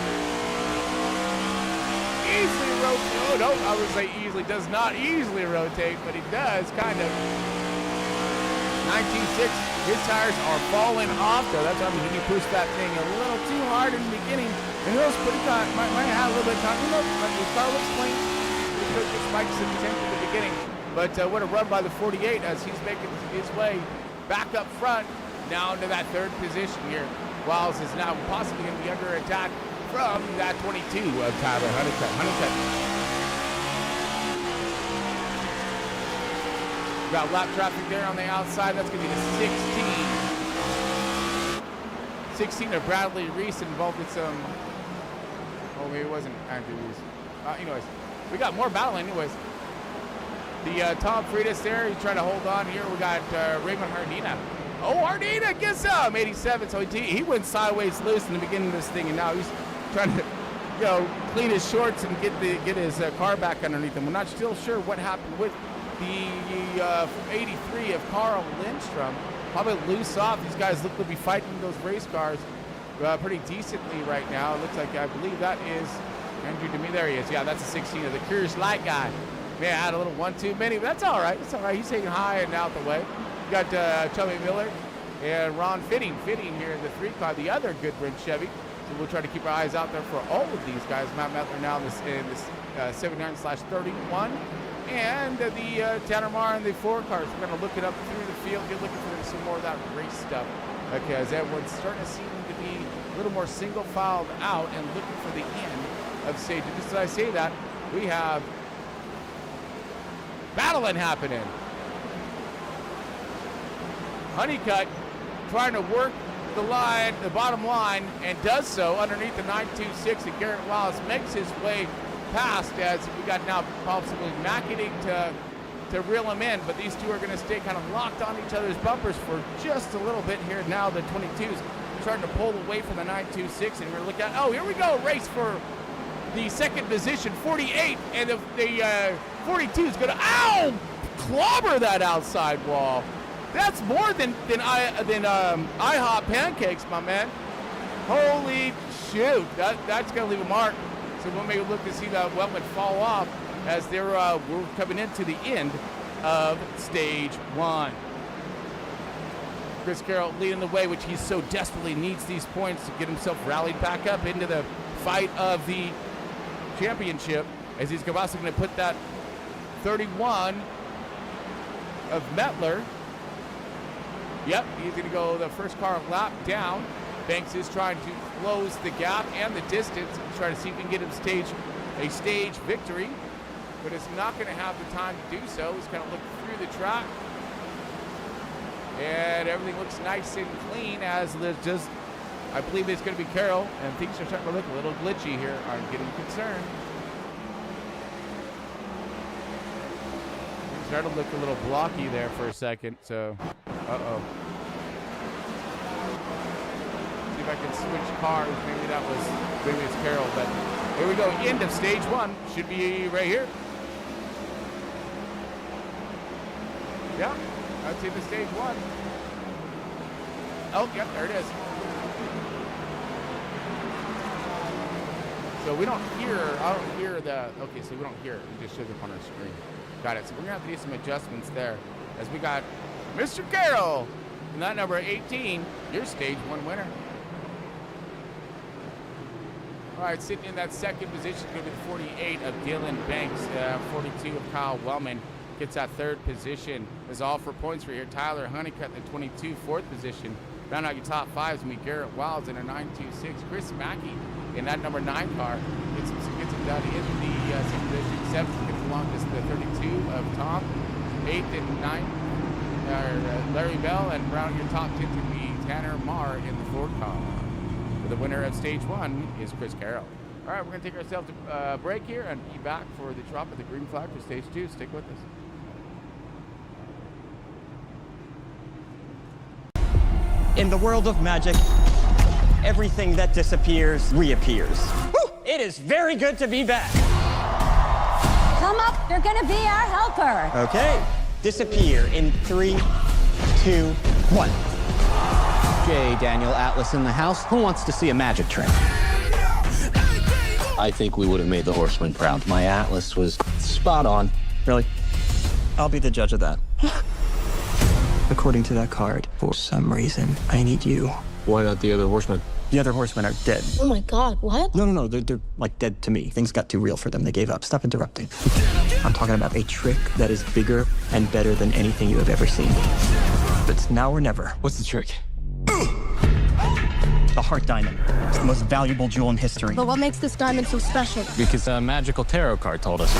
Easily rotate. Oh, no, I would say easily. Does not easily rotate, but he does kind of. 19.6, his tires are falling off, though. That's why he pushed that thing a little too hard in the beginning. And it was pretty tight. Might have a little bit of time. The car looks clean. He took the spikes in the 10th at the beginning. But what a run by the 48 as he's making his way back up front, now into that third position here. Wiles is now possibly going to be under attack from that 22 of Tyler Honeycutt. Got lap traffic there on the outside. That's going to be the 16. 16 of Bradley Reese involved with some. Oh, maybe it wasn't Andrew Reese. Anyways, we got more battle. Anyways, the Tom Freitas there. He's trying to hold on here. We got Raymond Hardina. Oh, Hardina gets some 87. So he went sideways loose in the beginning of this thing, and now he's trying to, clean his shorts and get his car back underneath him. We're not still sure what happened with the 83 of Carl Lindstrom. Probably loose off. These guys look to be fighting those race cars pretty decently right now. It looks like, I believe that is Andrew Demi. There he is. Yeah, that's a 16 of the Curious Light guy. Man, I had a little 1-2 mini, but that's all right. It's all right. He's taking high and out the way. You got Chubby Miller and Ron Fitting here in the 3 car, the other Goodwin Chevy. So we'll try to keep our eyes out there for all of these guys. Matt Mettler now in this 79/31. And the Tanner Marr and the 4 cars. We're going to look it up through the field. You're looking for some more of that race stuff. Okay, as everyone's starting to seem to be a little more single filed out and looking for the end of stage. Just as I say that, we have battling happening. Honeycutt trying to work the line, the bottom line, and does so underneath the 926, and Garrett Wallace makes his way past as we got now possibly macketing to reel him in, but these two are going to stay kind of locked on each other's bumpers for just a little bit here. Now the 22's starting to pull away from the 926, and we're looking at, oh, here we go, race for the second position, 48, and the 42 is going to, ow, clobber that outside wall. That's more than IHOP pancakes, my man. Holy shoot, that's going to leave a mark. So we'll maybe look to see that Wellman fall off as we're coming into the end of stage 1. Chris Carroll leading the way, which he so desperately needs these points to get himself rallied back up into the fight of the championship, as he's also going to put that 31 of Mettler. Yep, he's going to go the first car lap down. Banks is trying to close the gap and the distance, try to see if he can get him a stage victory, but it's not going to have the time to do so. He's kind of looking through the track, and everything looks nice and clean as there's just, I believe it's going to be Carroll, and things are starting to look a little glitchy here. I'm getting concerned. Things started to look a little blocky there for a second, so, uh-oh. See if I can switch cars. Maybe it's Carroll, but here we go. End of stage 1. Should be right here. Yeah, that's into stage 1. Oh, yep, there it is. So we don't hear, I don't hear the, okay, so we don't hear it. It just shows up on our screen. Got it. So we're going to have to do some adjustments there as we got Mr. Carroll and that number 18, your stage 1 winner. All right, sitting in that second position, going to be the 48 of Dylan Banks, 42 of Kyle Wellman. Gets that third position. Is all for points for here. Tyler Honeycutt, the 22, fourth position. Round out your top 5s will be Garrett Wilds in a 926. Chris Mackey in that number 9 car gets him down into the second position. 7th gets along this the 32 of Tom. 8th and 9th are Larry Bell, and round your top 10 to be Tanner Marr in the Ford car. But the winner of stage 1 is Chris Carroll. All right, we're going to take ourselves a break here and be back for the drop of the green flag for stage 2. Stick with us. In the world of magic, everything that disappears reappears. Whew! It is very good to be back. Come up, you're gonna be our helper. Okay, disappear in 3, 2, 1. J. Daniel Atlas in the house. Who wants to see a magic trick? I think we would have made the Horsemen proud. My Atlas was spot on. Really? I'll be the judge of that. According to that card, for some reason, I need you. Why not the other Horsemen? The other horsemen are dead. Oh my God, what? No, they're like dead to me. Things got too real for them. They gave up. Stop interrupting. I'm talking about a trick that is bigger and better than anything you have ever seen. It's now or never. What's the trick? The Heart Diamond. It's the most valuable jewel in history. But what makes this diamond so special? Because a magical tarot card told us.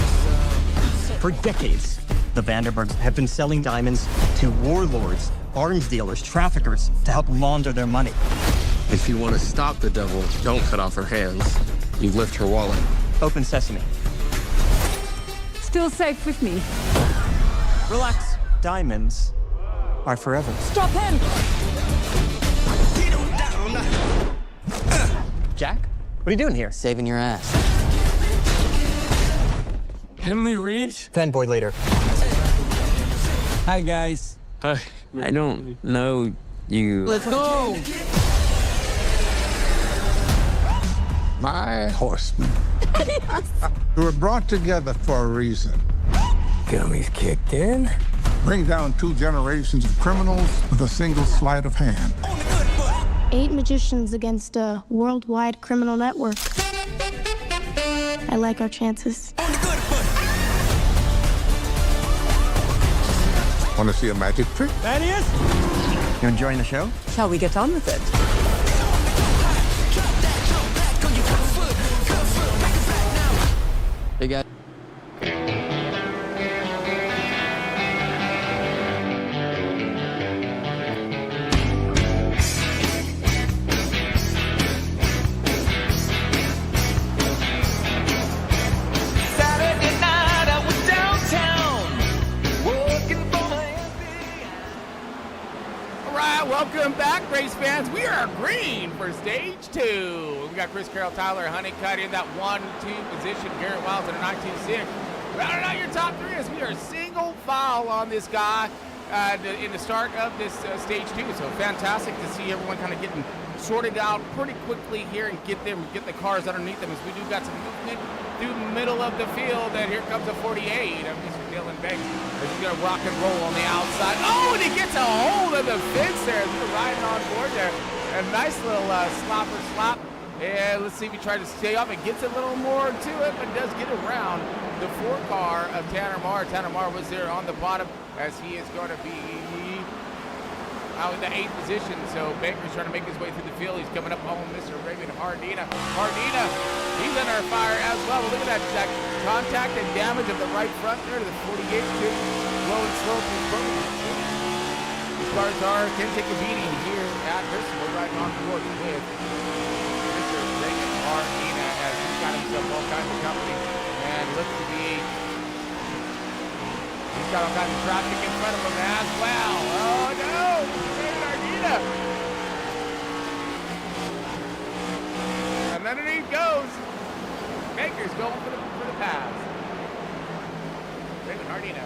For decades, the Vanderbergs have been selling diamonds to warlords, arms dealers, traffickers to help launder their money. If you want to stop the devil, don't cut off her hands. You lift her wallet. Open sesame. Still safe with me. Relax. Diamonds are forever. Stop him! Jack, what are you doing here? Saving your ass. Emily Reed? Fanboy later. Hi, guys. Hi. I don't know you. Let's go! My horsemen. We were brought together for a reason. Gummies kicked in. Bring down 2 generations of criminals with a single sleight of hand. 8 magicians against a worldwide criminal network. I like our chances. Want to see a magic trick? That is. You enjoying the show? Shall we get on with it? Hey, guys. Welcome back, race fans. We are green for stage 2. We got Chris Carroll, Tyler Honeycutt in that 1-2 position. Garrett Wiles in a 926. Rounding out your top 3 as we are single file on this guy in the start of this stage 2. So fantastic to see everyone kind of getting sorted out pretty quickly here and get the cars underneath them as we do got some movement through the middle of the field. And here comes a 48 of Mr. Dylan Banks as he's going to rock and roll on the outside. Oh, and he gets a hold of the fence there as we're riding on board there. A nice little slop. And let's see if he tries to stay up and gets a little more to it, but does get around the 4 car of Tanner Marr. Tanner Marr was there on the bottom as he is going to be out in the 8th position. So Baker's trying to make his way through the field. He's coming up on Mr. Raymond Hardina. He's under fire as well. Look at that contact and damage of the right front there to the 48. Low and slow through these cars can take a beating here at Bristol. We're riding on board with Mr. Raymond Hardina as he's got himself all kinds of company and looks to be. He's got all kinds of traffic in front of him as well. Oh no! Raymond Hardina! And underneath goes. Baker's going for the pass. Raymond Hardina.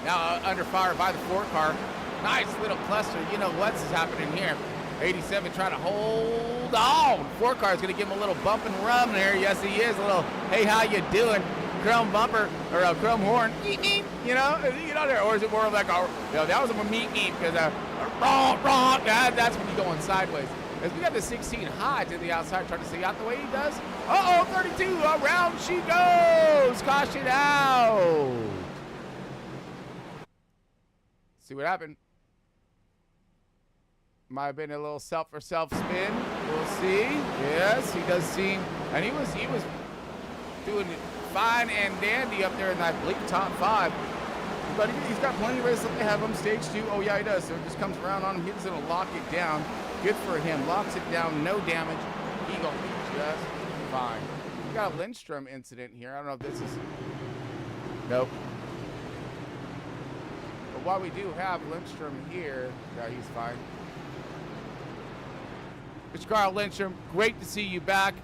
Now under fire by the 4 car. Nice little cluster. You know what's happening here. 87 trying to hold on. 4 car is going to give him a little bump and run there. Yes, he is. A little, hey, how you doing? Chrome bumper or a chrome horn. You know there. Or is it more like a, that was a meep because that's when you're going sideways. As we got the 16 high to the outside, trying to stay out the way he does. 32, around she goes. Caution out. See what happened. Might have been a little self spin. We'll see. Yes, he does seem, and he was doing fine and dandy up there in, I believe, top 5. But he's got plenty of races to have him. Stage 2, oh yeah, he does. So it just comes around on him. He's going to lock it down. Good for him. Locks it down, no damage. He going to be just fine. We got a Lindstrom incident here. I don't know if this is, nope. But while we do have Lindstrom here, yeah, he's fine. Mr. Carl Lindstrom, great to see you back.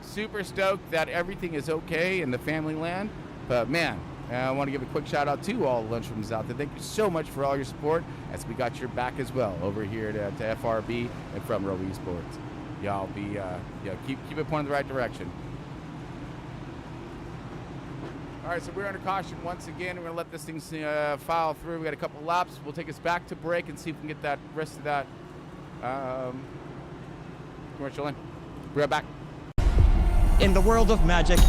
Super stoked that everything is okay in the family land. But man, I want to give a quick shout out to all the Lindstroms out there. Thank you so much for all your support as we got your back as well over here to FRB and Front Row Esports. Y'all be keep it pointing in the right direction. All right, so we're under caution once again. We're gonna let this thing file through. We got a couple laps. We'll take us back to break and see if we can get that rest of that commercial in. We're right back. In the world of magic,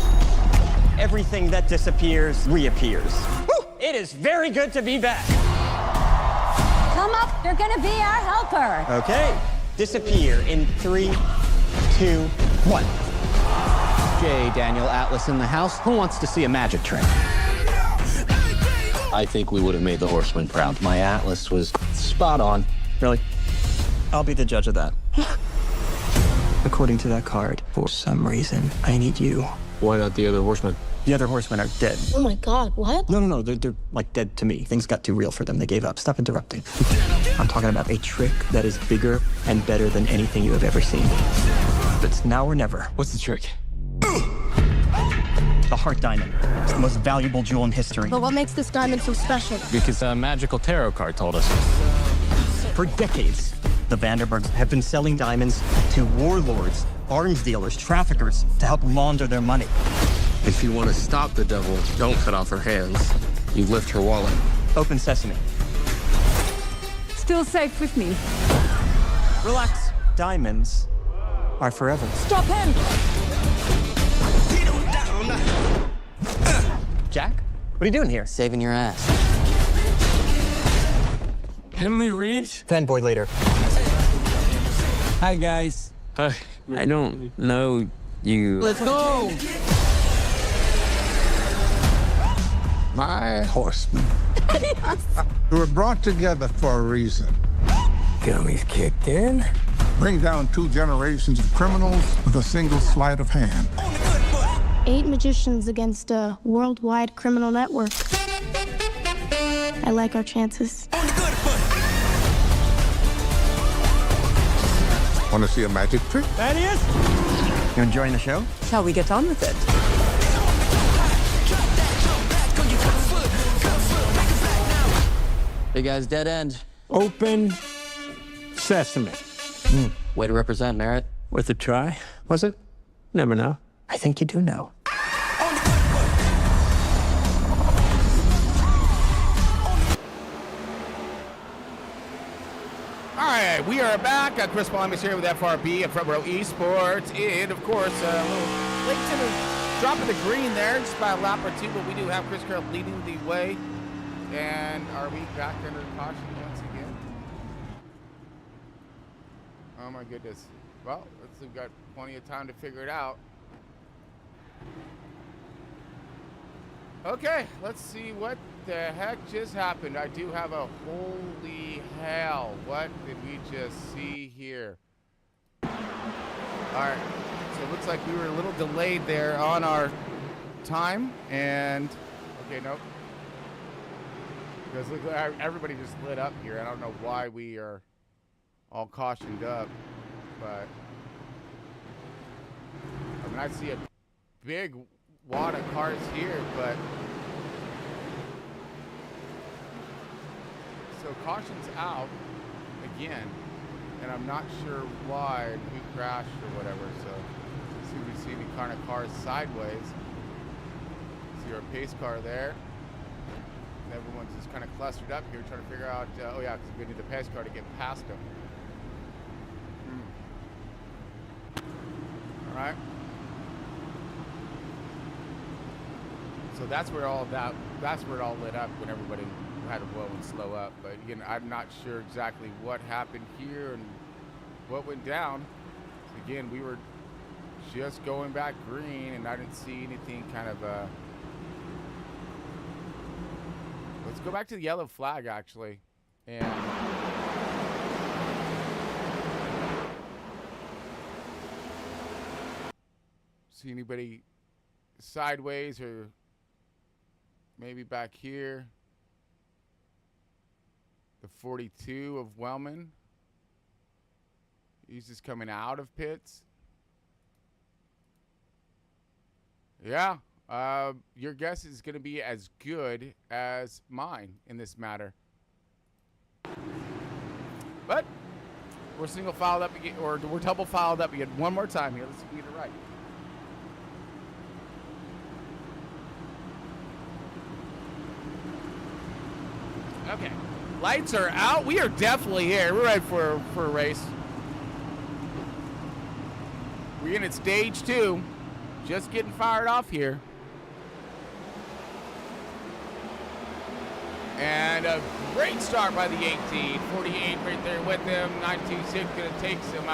everything that disappears reappears. Woo! It is very good to be back. Come up, you're gonna be our helper. Okay, disappear in 3, 2, 1. J. Daniel Atlas in the house. Who wants to see a magic trick? I think we would have made the horsemen proud. My Atlas was spot on. Really? I'll be the judge of that. According to that card, for some reason, I need you. Why not the other horsemen? The other horsemen are dead. Oh my God, what? No, they're like dead to me. Things got too real for them. They gave up. Stop interrupting. I'm talking about a trick that is bigger and better than anything you have ever seen. It's now or never. What's the trick? The heart diamond. It's the most valuable jewel in history. But what makes this diamond so special? Because a magical tarot card told us. For decades, the Vanderbergs have been selling diamonds to warlords, arms dealers, traffickers to help launder their money. If you want to stop the devil, don't cut off her hands. You lift her wallet. Open sesame. Still safe with me. Relax. Diamonds are forever. Stop him! Jack? What are you doing here? Saving your ass. Emily Reed? Fanboy later. Hi, guys. Hi. I don't know you. Let's go! My horsemen. Who were brought together for a reason. Gummies kicked in. Bring down 2 generations of criminals with a single sleight of hand. 8 magicians against a worldwide criminal network. I like our chances. Want to see a magic trick? That is. You enjoying the show? Shall we get on with it? Hey guys, dead end. Open sesame. Way to represent, Merritt. Worth a try, was it? Never know. I think you do know. All right, we are back. Chris Paul is here with FRB at Front Row Esports. And, of course, a little late to the drop of the green there, just by a lap or two, but we do have Chris Carroll leading the way. And are we back under caution once again? Oh, my goodness. Well, we've got plenty of time to figure it out. Okay, let's see what the heck just happened. I do have a holy hell. What did we just see here? All right, so it looks like we were a little delayed there on our time. And, okay, nope. Because look, everybody just lit up here. I don't know why we are all cautioned up, but I mean, I see a big wad of cars here, but so caution's out again, and I'm not sure why we crashed or whatever. So see if we see any kind of cars sideways. See our pace car there. And everyone's just kind of clustered up here trying to figure out, oh yeah, because we need the pace car to get past them. All right. So that's where all that's where it all lit up when everybody had to blow and slow up. But again, I'm not sure exactly what happened here and what went down. Again, we were just going back green, and I didn't see anything kind of. Let's go back to the yellow flag actually, and see anybody sideways or maybe back here. The 42 of Wellman. He's just coming out of pits. Yeah, your guess is going to be as good as mine in this matter. But we're single filed up again, or we're double filed up again. One more time here. Let's see if we get it right. Okay, lights are out. We are definitely here. We're ready for a race. We're in at stage 2. Just getting fired off here. And a great start by the 18. 48 right there with them. 926 going to take some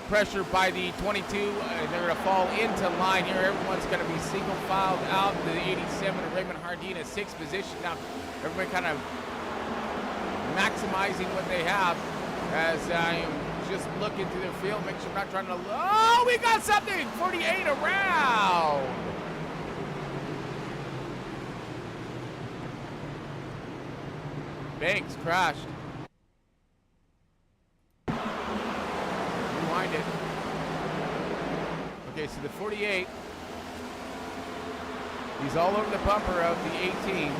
pressure by the 22. They're going to fall into line here. Everyone's going to be single filed out. The 87 of Raymond Hardin in 6th position. Now, everybody kind of maximizing what they have as I am just looking through their field, make sure I'm not trying to. Oh, we got something! 48 around! Banks crashed. Rewind it. Okay, so the 48, he's all over the bumper of the 18.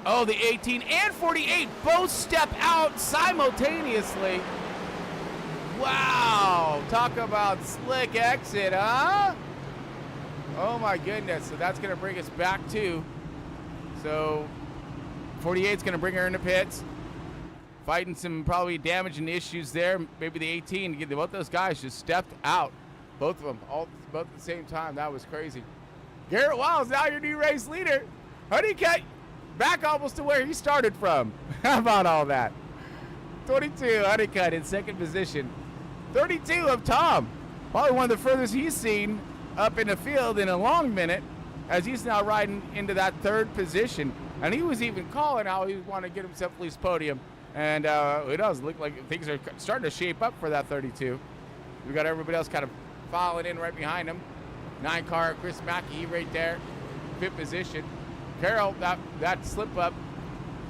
Oh, the 18 and 48 both step out simultaneously. Wow, talk about slick exit, huh? Oh my goodness, so that's gonna bring us back to, so 48's gonna bring her into pits. Fighting some probably damaging issues there. Maybe the 18, both those guys just stepped out. Both of them, both at the same time. That was crazy. Garrett Wiles now your new race leader. Honeycutt back almost to where he started from. How about all that? 22, Honeycutt in 2nd position. 32 of Tom. Probably one of the furthest he's seen up in the field in a long minute, as he's now riding into that 3rd position. And he was even calling how he wanted to get himself at least podium. And it does look like things are starting to shape up for that 32. We got everybody else kind of following in right behind him. 9 car, Chris Mackey right there, 5th position. Carroll, that slip up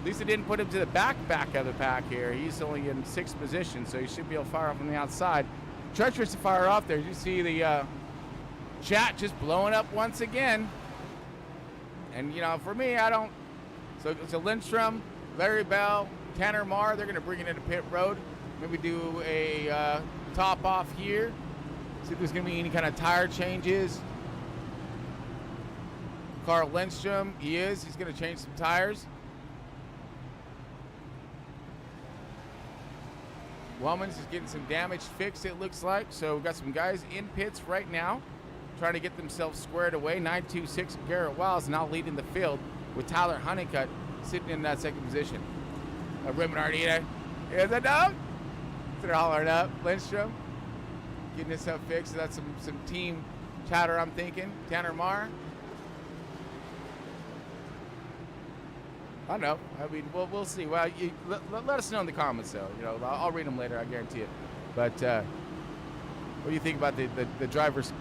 least it didn't put him to the back of the pack here. He's only in 6th position, so he should be able to fire off on the outside. Treacherous to fire off there. You see the chat just blowing up once again. And, you know, for me, I don't. So Lindstrom, Larry Bell, Tanner Marr, they're going to bring it into pit road. Maybe do a top off here. See if there's going to be any kind of tire changes. Carl Lindstrom, he's going to change some tires. Wellman's is getting some damage fixed, it looks like. So we've got some guys in pits right now trying to get themselves squared away. 926 Garrett Wiles now leading the field with Tyler Honeycutt sitting in that 2nd position. Raymond Ardita, here's a dog. They're hollering up. Lindstrom getting himself fixed. So that's some team chatter, I'm thinking. Tanner Marr. I don't know. I mean, we'll see. Well, let us know in the comments, though. You know, I'll read them later. I guarantee it. But what do you think about the drivers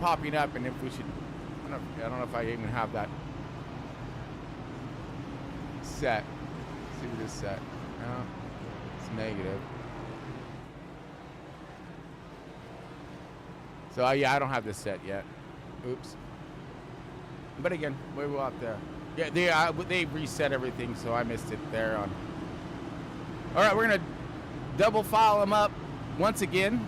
popping up, and if we should? I don't know if I even have that set. Let's see what this set. No, it's negative. So yeah, I don't have this set yet. Oops. But again, we will have to. Yeah, they reset everything, so I missed it there on. All right, we're gonna double file them up once again.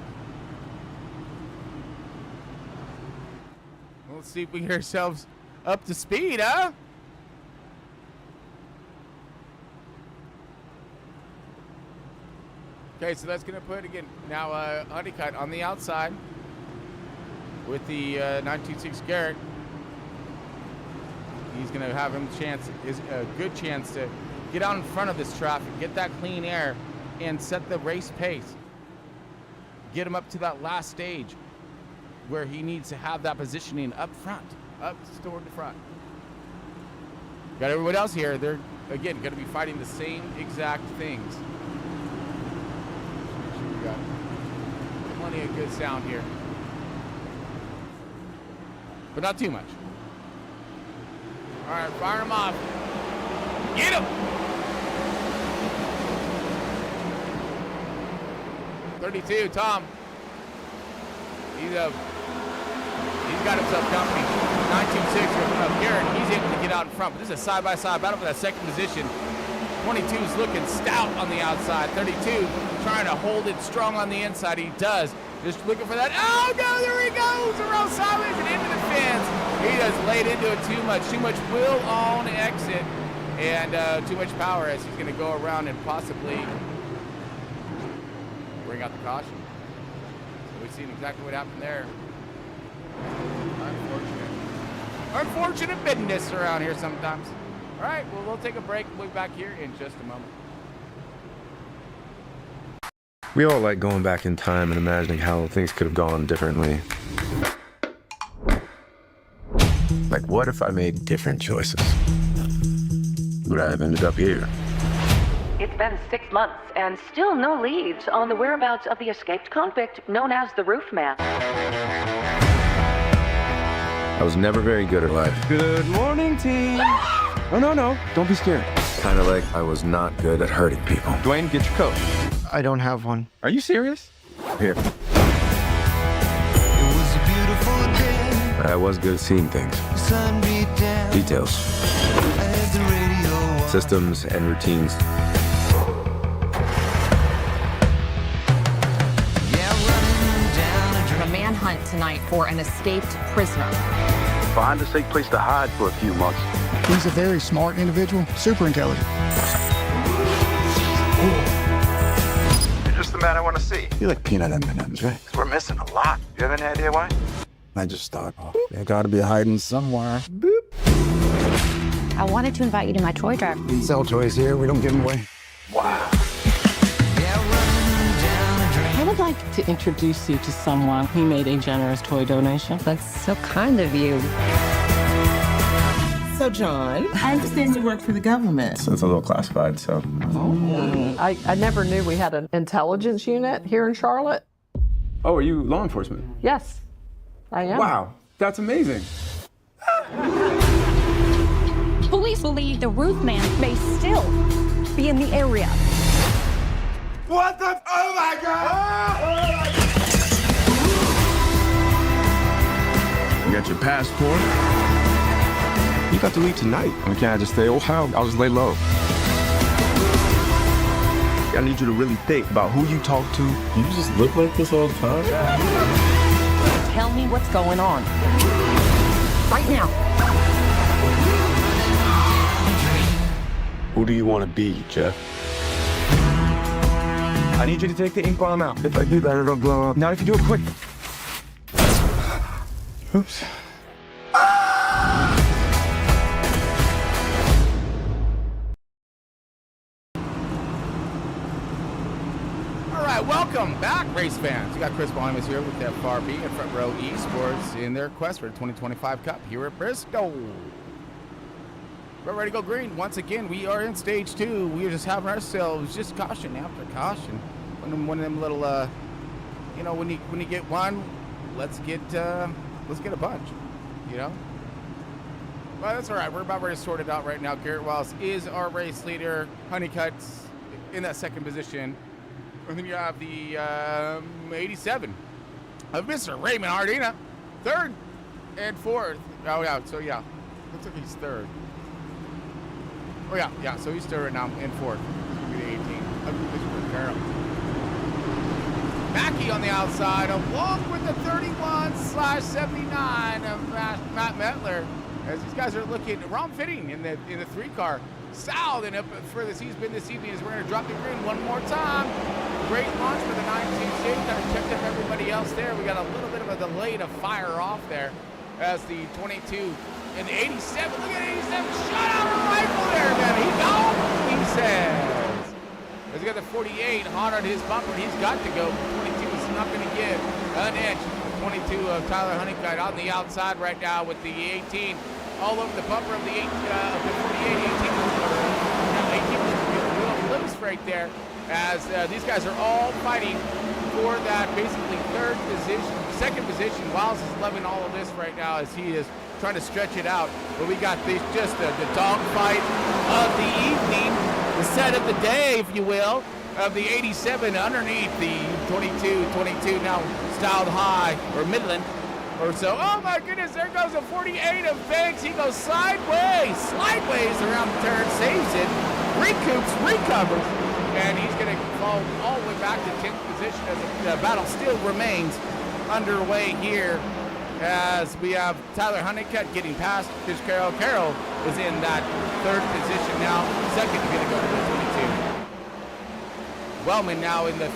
Let's see if we get ourselves up to speed, huh? Okay, so that's gonna put again now Honeycutt on the outside with the 926 Garrett. He's going to have him a good chance to get out in front of this traffic, get that clean air, and set the race pace. Get him up to that last stage where he needs to have that positioning up front, up toward the front. Got everyone else here. They're, again, going to be fighting the same exact things. Make sure we got plenty of good sound here. But not too much. All right, fire him off. Get him! 32, Tom. He's got himself company. 926 Garrett, he's able to get out in front. But this is a side-by-side battle for that 2nd position. 22 is looking stout on the outside. 32 trying to hold it strong on the inside. He does. Just looking for that. Oh, no, there he goes. Around sideways and into the fence. He just laid into it too much. Too much will on exit. And too much power as he's going to go around and possibly bring out the caution. So we've seen exactly what happened there. Unfortunate business around here sometimes. All right, well, we'll take a break. We'll be back here in just a moment. We all like going back in time and imagining how things could have gone differently. Like, what if I made different choices? Would I have ended up here? It's been 6 months and still no leads on the whereabouts of the escaped convict known as the Roof Man. I was never very good at life. Good morning, team. Oh, no, don't be scared. Kind of like I was not good at hurting people. Dwayne, get your coat. I don't have one. Are you serious? Here. It was a beautiful day. But I was good at seeing things. Sun beat down. Details. I had the radio on. Systems and routines. A manhunt tonight for an escaped prisoner. Find a safe place to hide for a few months. He's a very smart individual, super intelligent. You're just the man I want to see. You like peanut M&Ms, right? We're missing a lot. You have any idea why? I just thought, there gotta be hiding somewhere. I wanted to invite you to my toy drive. We sell toys here, we don't give them away. Wow. I would like to introduce you to someone who made a generous toy donation. That's so kind of you. So, John, I understand you work for the government. So it's a little classified, so. I never knew we had an intelligence unit here in Charlotte. Oh, are you law enforcement? Yes, I am. Wow, that's amazing. Police Police believe the roof man may still be in the area. What the? Oh my God! You got your passport? You got to leave tonight. I can't I just stay? Oh, hell, I'll just lay low. I need you to really think about who you talk to. You just look like this all the time? Tell me what's going on. Right now. Who do you want to be, Jeff? I need you to take the ink bomb out. If I do that, it'll blow up. Now, if you do it quick. Oops. All right, welcome back, race fans. We got Chris Paul here with FRB and Front Row Esports in their quest for the 2025 Cup here at Bristol. We're ready to go green. Once again, we are in stage 2. We are just having ourselves just caution after caution. One of them little, you know, when you get one, let's get a bunch, you know. But that's all right. We're about ready to sort it out right now. Garrett Wallace is our race leader. Honeycutt's in that second position. And then you have the 87 of Mr. Raymond Hardina, third and fourth. Oh yeah, so yeah, looks like he's third. Oh yeah, so he's third now and fourth. The 18 of Mr. Carroll. Mackey on the outside, along with the 31/79 of Matt Metler. As these guys are looking wrong fitting in the 3-car. Sal then up furthest he's been this evening as we're going to drop the green one more time. Great launch for the 19 shape. Kind of checked up everybody else there. We got a little bit of a delay to fire off there as the 22 and the 87. Look at 87. Shot out a rifle there, man. He gone, he says. As he got the 48 hot on his bumper. He's got to go. 22 is not going to give an inch. 22 of Tyler Honeycutt on the outside right now with the 18 all over the bumper of the 48. 18 loose right there as these guys are all fighting for that basically second position. Wiles is loving all of this right now as he is trying to stretch it out. But we got the dog fight of the evening, the set of the day, if you will, of the 87 underneath the 22 now styled high or Midland or so. Oh my goodness, there goes a 48 of Banks. He goes slideways around the turn, saves it, recovers, and he's going to fall all the way back to 10th position as the battle still remains underway here as we have Tyler Honeycutt getting past Chris Carroll. Carroll is in that third position now. Second is going to go to the 22. Wellman now in the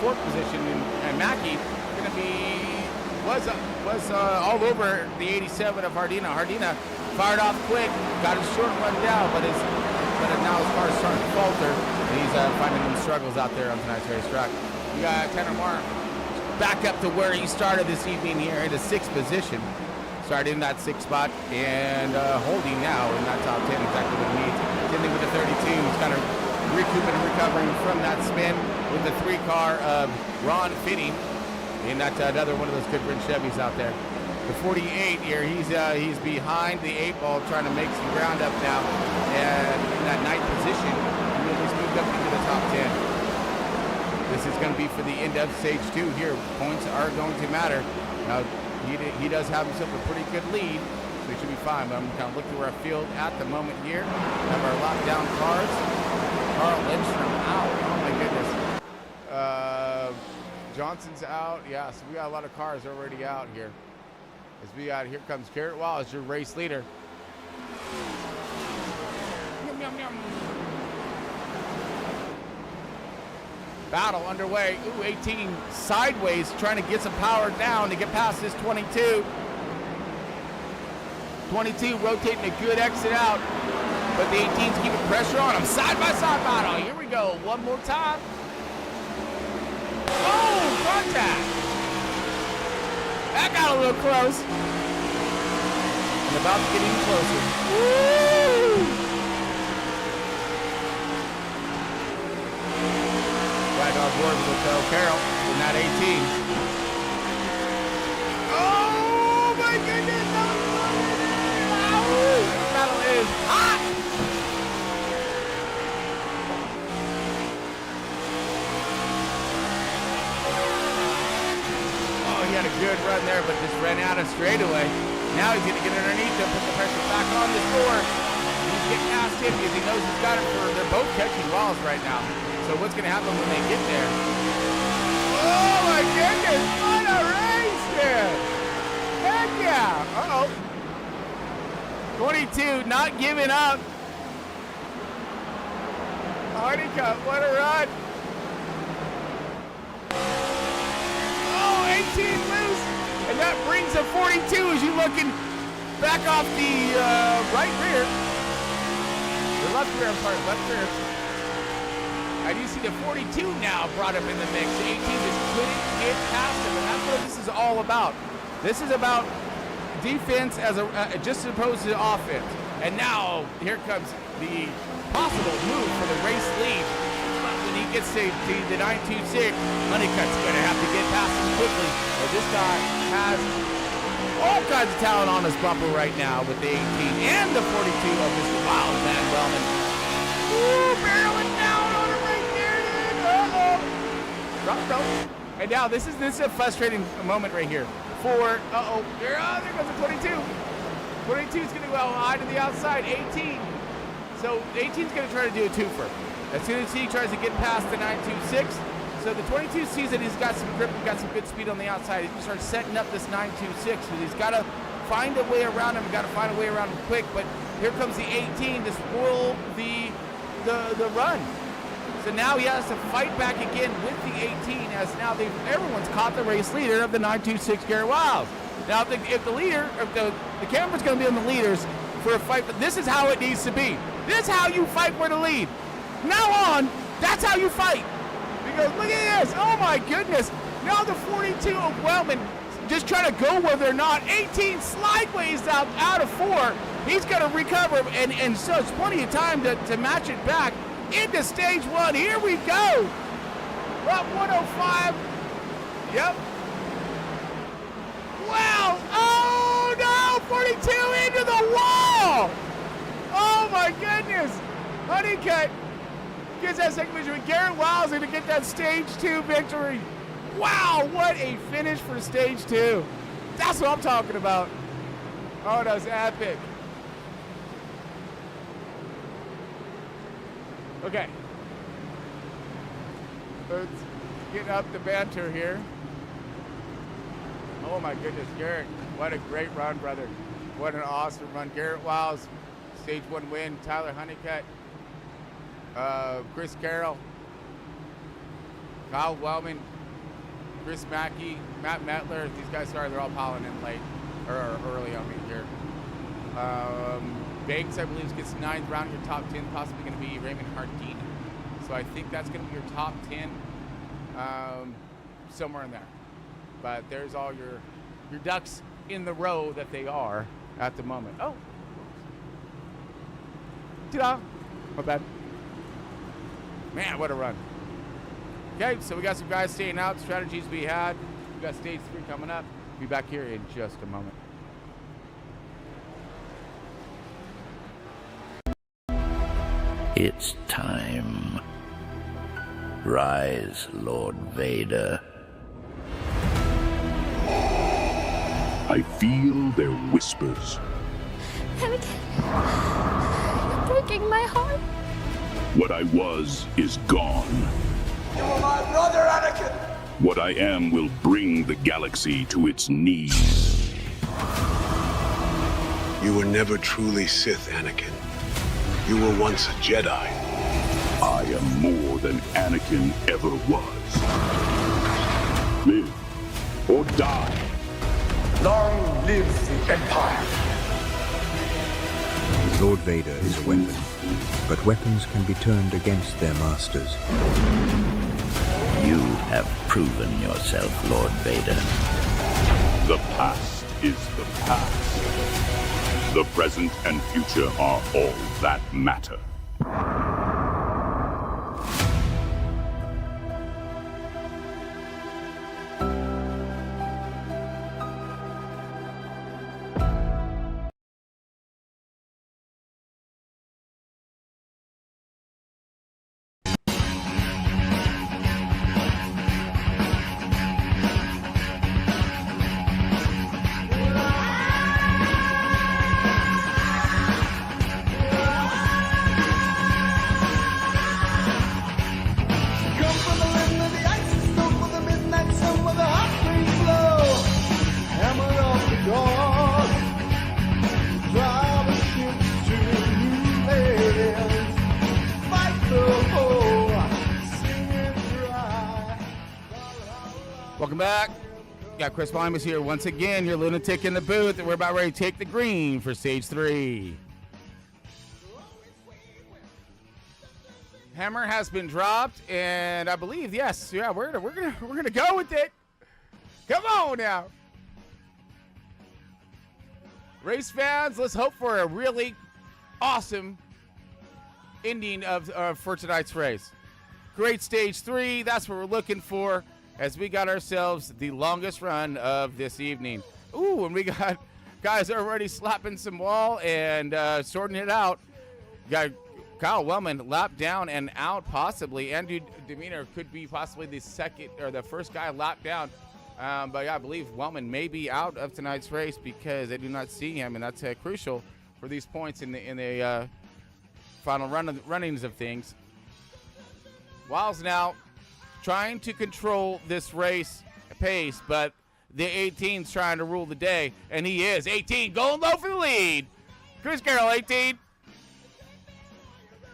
fourth position, and Mackey going to be was all over the 87 of Hardina. Hardina fired off quick, got his short run down, but now his car is starting to falter. And he's finding some struggles out there on tonight's racetrack. We got Tanner Marr back up to where he started this evening here in the 6th position. Started in that 6th spot and holding now in that top 10 exactly what he needs. Ending with the 32. He's kind of recouping and recovering from that spin with the 3-car of Ron Finney. And that's another one of those good Brent Chevys out there. The 48 here, he's behind the 8-ball trying to make some ground up now. And in that 9th position, he's moved up into the top 10. This is going to be for the end of stage 2 here. Points are going to matter. Now, he does have himself a pretty good lead, so he should be fine. But I'm kind of looking where I feel at the moment here. Have our lockdown cars. Carl Lindstrom out. Oh my goodness. Johnson's out. Yeah, so we got a lot of cars already out here. As we got, here comes Garrett Wallace, your race leader. Yum, yum, yum. Battle underway. Ooh, 18 sideways, trying to get some power down to get past this 22. 22 rotating a good exit out, but the 18's keeping pressure on him. Side-by-side battle. Here we go. One more time. Oh, contact. That got a little close. And about to get even closer. Woo! Right on board with Carroll in that 18. Oh my goodness! Got a battle is hot. Oh, he had a good run there, but just ran out of straightaway. Now he's gonna get underneath him, put the pressure back on this door. He's getting past him because he knows he's got it for. They're both catching walls right now. So what's gonna happen when they get there? Oh my goodness! What a race there! Heck yeah! Uh-oh. 22, not giving up. Honeycutt, what a run. Oh, 18 loose. And that brings a 42 as you looking back off the right rear. The left rear, I'm sorry, left rear. And you see the 42 now brought up in the mix. The 18 just couldn't get past him, and that's what this is all about. This is about defense as just as opposed to offense. And now here comes the possible move for the race lead. But when he gets to the 926, Honeycutt's going to have to get past him quickly. But this guy has all kinds of talent on his bumper right now with the 18 and the 42 of this wild man Wellman. Ooh, barreling down on it right there. Drop rope. And now this is a frustrating moment right here. For there goes the 22. 22 is going to go high to the outside. 18. So 18 is going to try to do a twofer. As soon as he tries to get past the 926, so the 22 sees that he's got some grip and got some good speed on the outside. He starts setting up this 926 because he's got to find a way around him. Got to find a way around him quick. But here comes the 18 to spoil the run. So now he has to fight back again with the 18 as now everyone's caught the race leader of the 926 Garrett Wiles. Now if the camera's going to be on the leaders for a fight, but this is how it needs to be. This is how you fight for the lead. Now on, that's how you fight. Because look at this, oh my goodness. Now the 42 of Wellman just trying to go where they're not. 18 slideways out of 4. He's going to recover, and so it's plenty of time to match it back into stage 1. Here we go. Up 105. Yep. Wow. Oh no, 42 into the wall. Oh my goodness. Honeycutt gets that second victory. Garrett Wiles going to get that stage 2 victory. Wow, what a finish for stage 2. That's what I'm talking about. Oh, that was epic. Okay. Let's get up the banter here. Oh my goodness, Garrett. What a great run, brother. What an awesome run. Garrett Wiles, stage 1 win. Tyler Honeycutt, Chris Carroll, Kyle Wellman, Chris Mackey, Matt Metler. These guys, sorry, they're all piling in late or early on me here. Banks, I believe, gets 9th round, your top 10, possibly going to be Raymond Hardini. So I think that's going to be your top 10, somewhere in there. But there's all your ducks in the row that they are at the moment. Oh. Ta-da. My bad. Man, what a run. Okay, so we got some guys staying out, strategies we had. We got stage 3 coming up. Be back here in just a moment. It's time. Rise, Lord Vader. I feel their whispers. Anakin, you're breaking my heart. What I was is gone. You are my brother, Anakin! What I am will bring the galaxy to its knees. You were never truly Sith, Anakin. You were once a Jedi. I am more than Anakin ever was. Live or die. Long live the Empire! Lord Vader is a weapon, but weapons can be turned against their masters. You have proven yourself, Lord Vader. The past is the past. The present and future are all that matter. Welcome back. Got Chris Limas here once again, your lunatic in the booth, and we're about ready to take the green for stage 3. Hammer has been dropped, and I believe, yes, yeah, we're gonna go with it. Come on now. Race fans, let's hope for a really awesome ending for tonight's race. Great stage 3, that's what we're looking for as we got ourselves the longest run of this evening. Ooh, and we got guys already slapping some wall and sorting it out. Got Kyle Wellman lapped down and out possibly. Andrew Demeanor could be possibly the second or the first guy lapped down. But yeah, I believe Wellman may be out of tonight's race because I do not see him, and that's crucial for these points in the final runnings of things. Wiles now trying to control this race pace, but the 18's trying to rule the day, and he is. 18 going low for the lead. Chris Carroll, 18.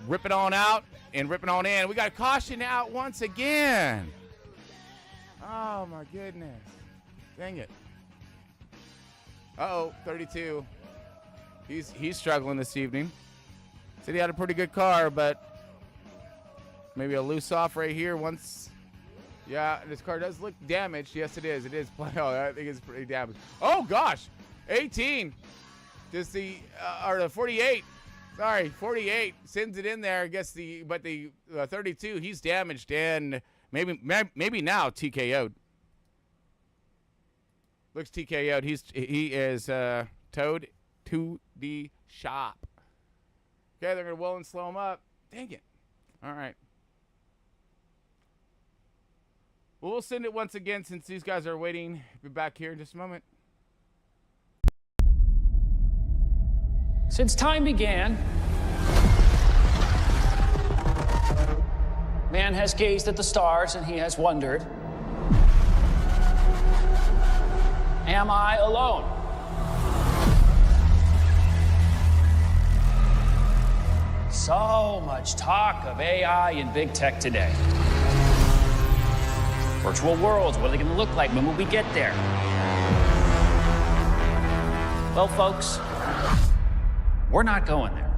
Ripping on out and ripping on in. We got a caution out once again. Oh, my goodness. Dang it. Uh-oh, 32. He's struggling this evening. Said he had a pretty good car, but maybe a loose off right here once. Yeah, this car does look damaged. Yes, it is. It is. Oh, I think it's pretty damaged. Oh, gosh. 18. Just the 48. Sorry, 48 sends it in there. But the 32, he's damaged and maybe now TKO'd. Looks TKO'd. He is towed to the shop. Okay, they're gonna will and slow him up. Dang it! All right. Well, we'll send it once again since these guys are waiting. Be back here in just a moment. Since time began, man has gazed at the stars and he has wondered, am I alone? So much talk of AI and big tech today. Virtual worlds, what are they going to look like? When will we get there? Well, folks, we're not going there.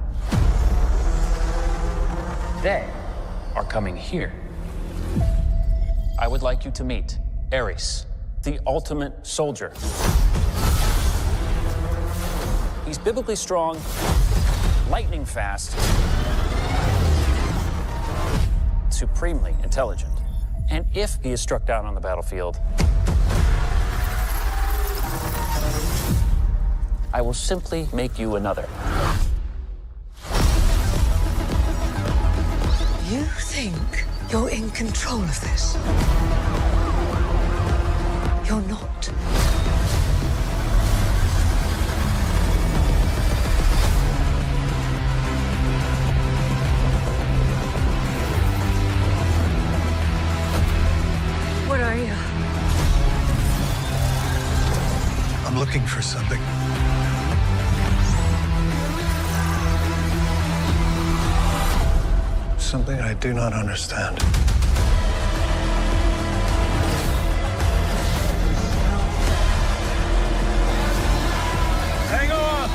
They are coming here. I would like you to meet Ares, the ultimate soldier. He's biblically strong, lightning fast, supremely intelligent. And if he is struck down on the battlefield, I will simply make you another. You think you're in control of this? You're not. What are you? I'm looking for something. Something I do not understand. Hang on!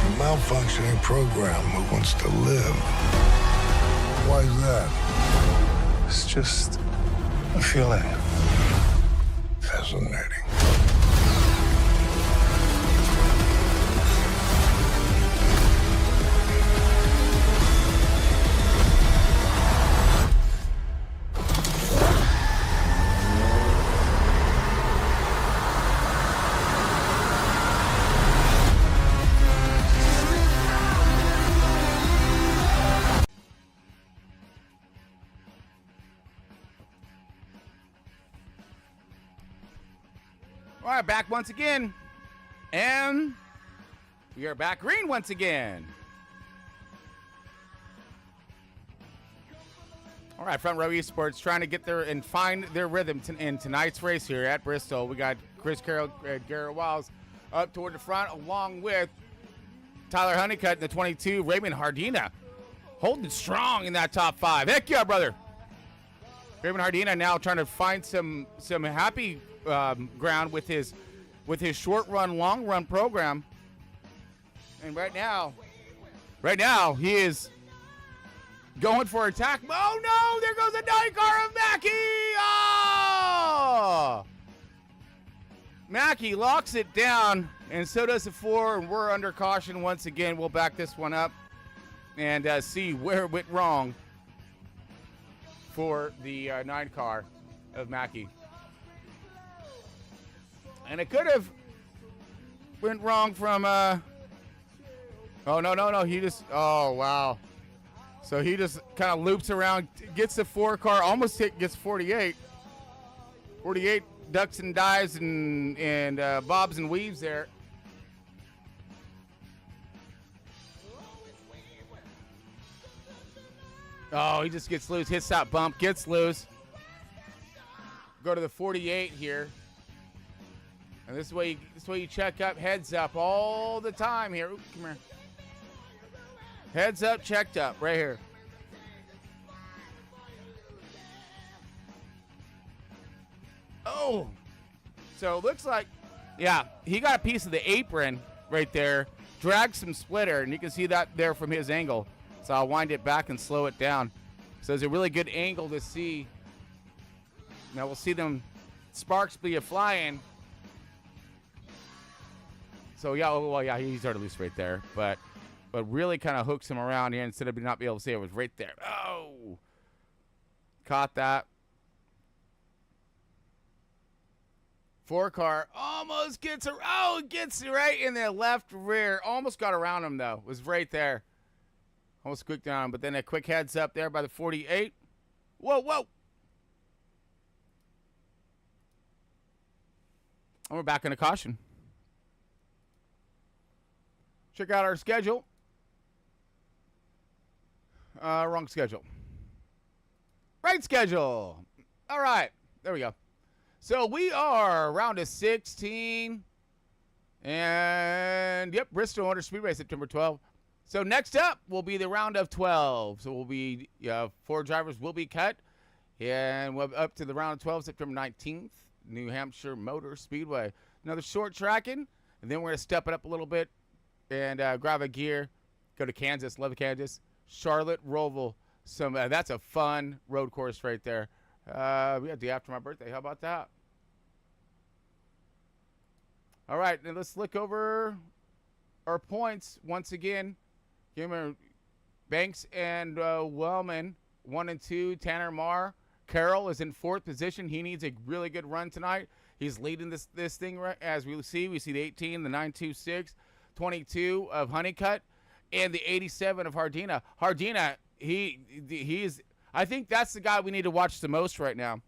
A malfunctioning program who wants to live. Why is that? It's just a feeling. Fascinating. All right, back once again. And we are back green once again. All right, Front Row Esports trying to get there and find their rhythm in tonight's race here at Bristol. We got Chris Carroll, Garrett Wiles up toward the front, along with Tyler Honeycutt in the 22, Raymond Hardina holding strong in that top 5. Heck yeah, brother. Raymond Hardina now trying to find some happy ground with his short run, long run program. And right now he is going for attack. Oh no! There goes a 9 car of Mackey. Oh! Mackey locks it down, and so does the 4. And we're under caution once again. We'll back this one up and see where it went wrong for the 9 car of Mackey. And it could have went wrong from oh no, he just, oh wow. So he just kind of loops around, gets the 4 car, almost gets 48. 48 ducks and dives and bobs and weaves there. Oh, he just gets loose, hits that bump, gets loose. Go to the 48 here. And this way you check up, heads up all the time here. Ooh, come here. Heads up, checked up, right here. Oh, so it looks like, yeah, he got a piece of the apron right there, dragged some splitter, and you can see that there from his angle. So I'll wind it back and slow it down. So it's a really good angle to see. Now we'll see them sparks be a-flying. So yeah, well, yeah, he's already loose right there, but really kind of hooks him around here instead of not being able to see it was right there. Oh, caught that. 4 car almost gets gets right in the left rear. Almost got around him though. Was right there. Almost squeaked down, but then a quick heads up there by the 48. Whoa. And we're back into caution. Check out our schedule. Wrong schedule. Right schedule. All right. There we go. So we are round of 16. And, yep, Bristol Motor Speedway, September 12th. So next up will be the round of 12. So we'll be, 4 drivers will be cut. And we'll up to the round of 12, September 19th, New Hampshire Motor Speedway. Another short tracking. And then we're going to step it up a little bit and grab a gear. Go to Kansas. Love Kansas. Charlotte, Roval. That's a fun road course right there. We had the after my birthday. How about that? All right, now let's look over our points once again. Banks and Wellman, 1 and 2. Tanner Marr. Carroll is in 4th position. He needs a really good run tonight. He's leading this thing right as we see. We see the 18, the 926, 22 of Honeycutt, and the 87 of Hardina. Hardina, he's. I think that's the guy we need to watch the most right now.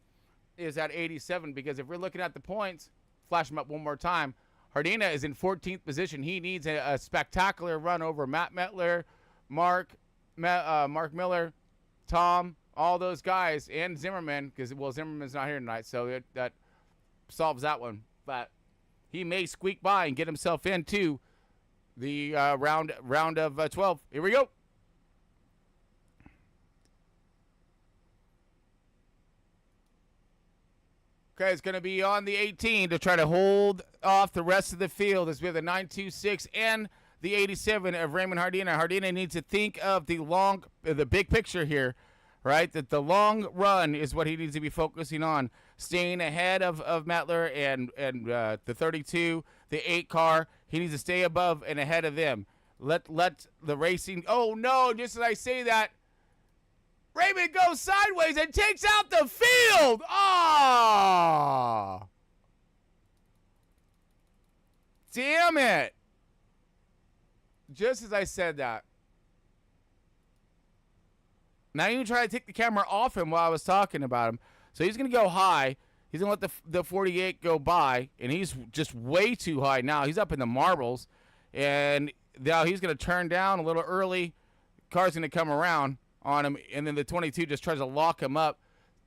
Is at 87 because if we're looking at the points, flash him up one more time. Hardina is in 14th position. He needs a spectacular run over Matt Metler, Mark Miller, Tom, all those guys, and Zimmerman, because, well, Zimmerman's not here tonight, so that solves that one. But he may squeak by and get himself into the round of 12. Here we go. Okay, it's going to be on the 18 to try to hold off the rest of the field as we have the 926 and the 87 of Raymond Hardina. Hardina needs to think of the big picture here, right? That the long run is what he needs to be focusing on. Staying ahead of Mettler and the 32, the 8 car. He needs to stay above and ahead of them. Let the racing. Oh no! Just as I say that, Raymond goes sideways and takes out the field. Ah! Oh! Damn it! Just as I said that. Not even try to take the camera off him while I was talking about him. So he's going to go high. He's going to let the 48 go by, and he's just way too high now. He's up in the marbles, and now he's going to turn down a little early. Car's going to come around on him, and then the 22 just tries to lock him up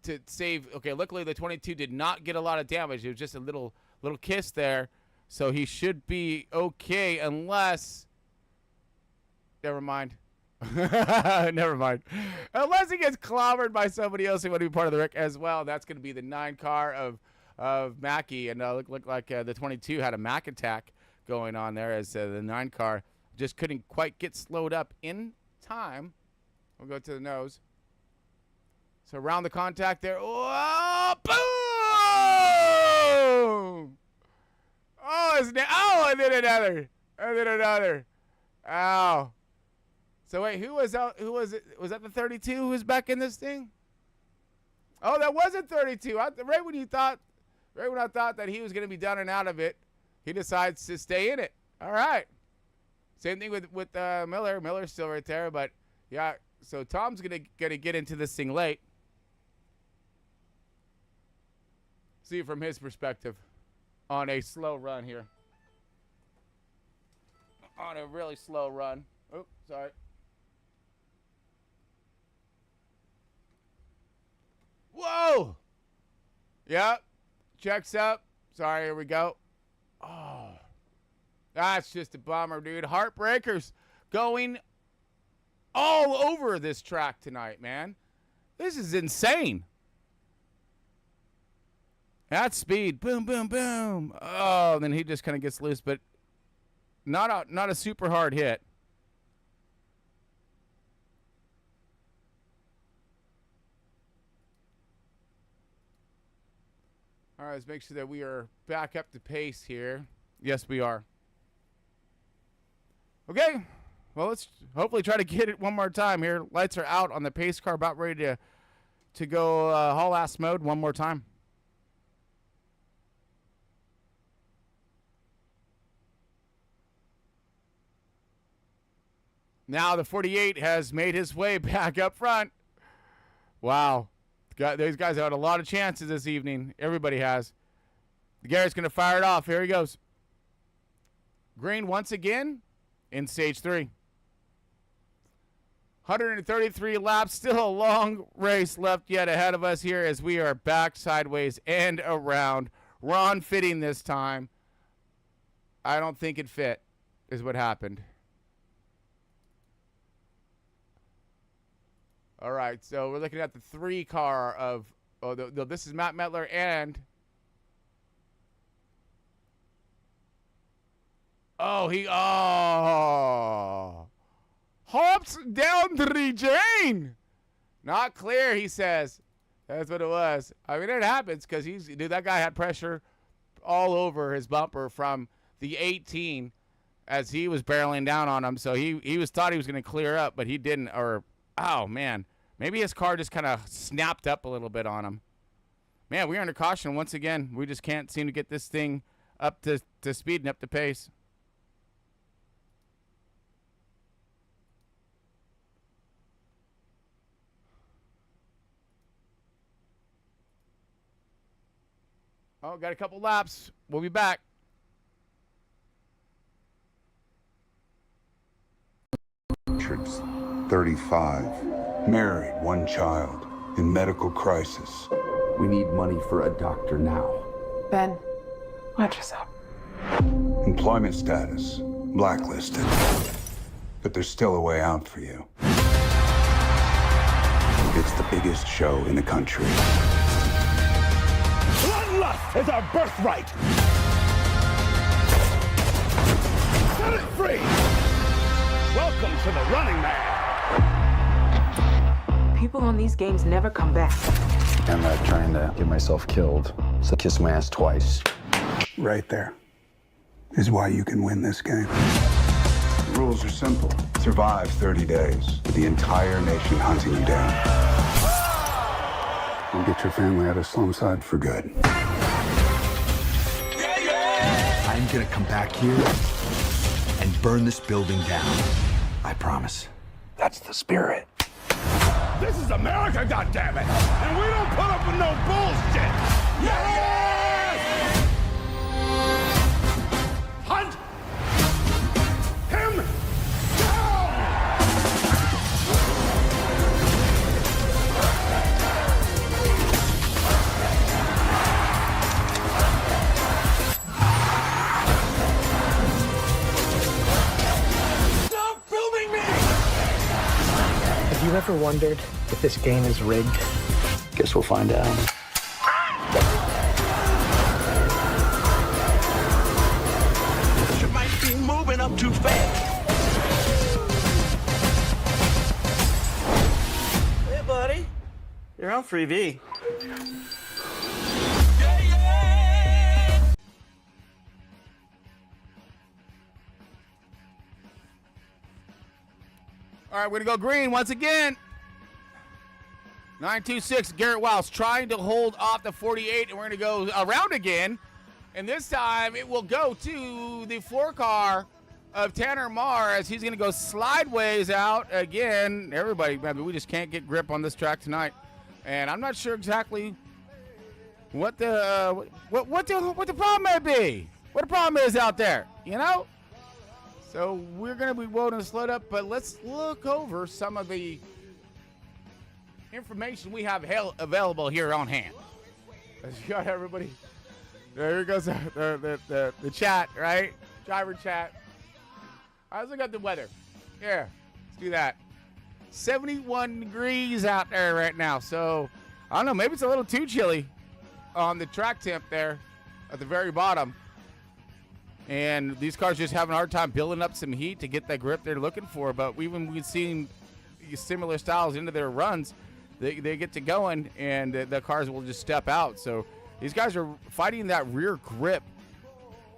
to save. Okay, luckily the 22 did not get a lot of damage. It was just a little kiss there, so he should be okay unless, never mind. Never mind. Unless he gets clobbered by somebody else who want to be part of the wreck as well. That's going to be the 9 car of Mackey. And looked like the 22 had a Mack attack going on there as the 9 car just couldn't quite get slowed up in time. We'll go to the nose. So around the contact there. Oh, boom! Oh, and then another. And then another. Ow. So wait, who was out? Who was it? Was that the 32 who was back in this thing? Oh, that wasn't 32. Right when I thought that he was going to be done and out of it, he decides to stay in it. All right. Same thing with Miller. Miller's still right there, but yeah. So Tom's gonna get into this thing late. See it from his perspective on a slow run here. On a really slow run. Oh, sorry. Whoa! Yep. Checks up. Sorry, here we go. Oh. That's just a bummer, dude. Heartbreakers going all over this track tonight, man. This is insane. That speed. Boom, boom, boom. Oh, then he just kind of gets loose, but not a super hard hit. All right, let's make sure that we are back up to pace here. Yes, we are. Okay, well, let's hopefully try to get it one more time here. Lights are out on the pace car, about ready to go haul ass mode one more time. Now the 48 has made his way back up front. Wow. These guys have had a lot of chances this evening. Everybody has. Garrett's going to fire it off. Here he goes. Green once again in stage 3. 133 laps. Still a long race left yet ahead of us here as we are back sideways and around. Ron fitting this time. I don't think it fit is what happened. All right, so we're looking at the 3 car of, this is Matt Metler and, hops down the Jane. Not clear, he says. That's what it was. I mean, it happens because that guy had pressure all over his bumper from the 18 as he was barreling down on him. So he thought he was going to clear up, but he didn't, oh, man. Maybe his car just kind of snapped up a little bit on him. Man, we're under caution once again. We just can't seem to get this thing up to speed and up to pace. Oh, got a couple laps. We'll be back. Richards, 35, married, 1 child, in medical crisis. We need money for a doctor now. Ben, watch us up. Employment status, blacklisted. But there's still a way out for you. It's the biggest show in the country. Bloodlust is our birthright! Set it free! Welcome to the Running Man! People on these games never come back. I'm not trying to get myself killed, so kiss my ass twice. Right there is why you can win this game. The rules are simple. Survive 30 days with the entire nation hunting you down. And get your family out of Slumside for good. I'm gonna come back here and burn this building down. I promise. That's the spirit. This is America, goddammit! And we don't put up with no bullshit! Yes! Hunt him down! Stop filming me! ever wondered if this game is rigged? Guess we'll find out. You might be moving up too fast. Hey, buddy. You're on freebie. All right, we're going to go green once again. 926, Garrett Wiles trying to hold off the 48, and we're going to go around again. And this time it will go to the floor car of Tanner Marr as he's going to go slideways out again. Everybody, man, we just can't get grip on this track tonight. And I'm not sure exactly what the problem may be. What the problem is out there, you know? So we're going to be loading this load up, but let's look over some of the information we have available here on hand. As you got everybody, there goes the chat, right? Driver chat. All right, let's look at the weather. Here, let's do that. 71 degrees out there right now. So I don't know, maybe it's a little too chilly on the track temp there at the very bottom. And these cars just having a hard time building up some heat to get that grip they're looking for. But we've seen similar styles into their runs. They get to going, and the cars will just step out. So these guys are fighting that rear grip,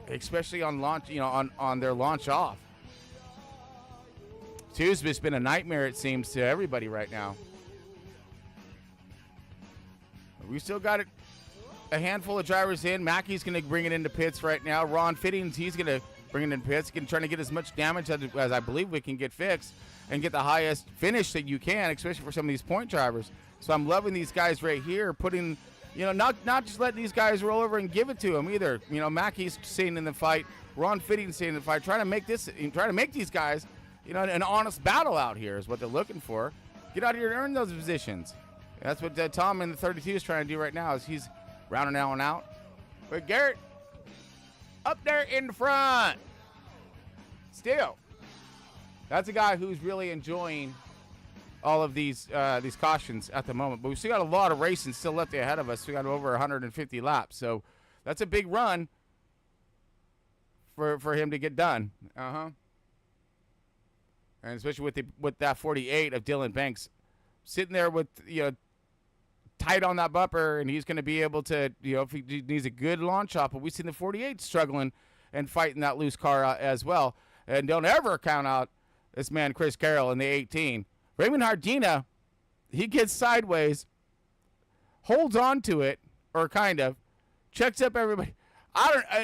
especially on launch, on their launch off. Tuesday's been a nightmare, it seems, to everybody right now. We still got it. A handful of drivers in. Mackey's going to bring it into pits right now. Ron Fittings, he's going to bring it in pits, trying to get as much damage as I believe we can get fixed and get the highest finish that you can, especially for some of these point drivers. So I'm loving these guys right here, putting, not just letting these guys roll over and give it to them either. Mackey's staying in the fight. Ron Fittings staying in the fight, trying to make these guys, an honest battle out here is what they're looking for. Get out here and earn those positions. And that's what Tom in the 32 is trying to do right now, is he's rounding that one out. But Garrett, up there in front. Still, that's a guy who's really enjoying all of these cautions at the moment. But we still got a lot of racing still left ahead of us. We got over 150 laps. So that's a big run for him to get done. And especially with that 48 of Dylan Banks sitting there with, tight on that bumper, and he's going to be able to, if he needs a good launch off. But we've seen the 48 struggling and fighting that loose car as well. And don't ever count out this man, Chris Carroll, in the 18. Raymond Hardina, he gets sideways, holds on to it, or kind of, checks up everybody.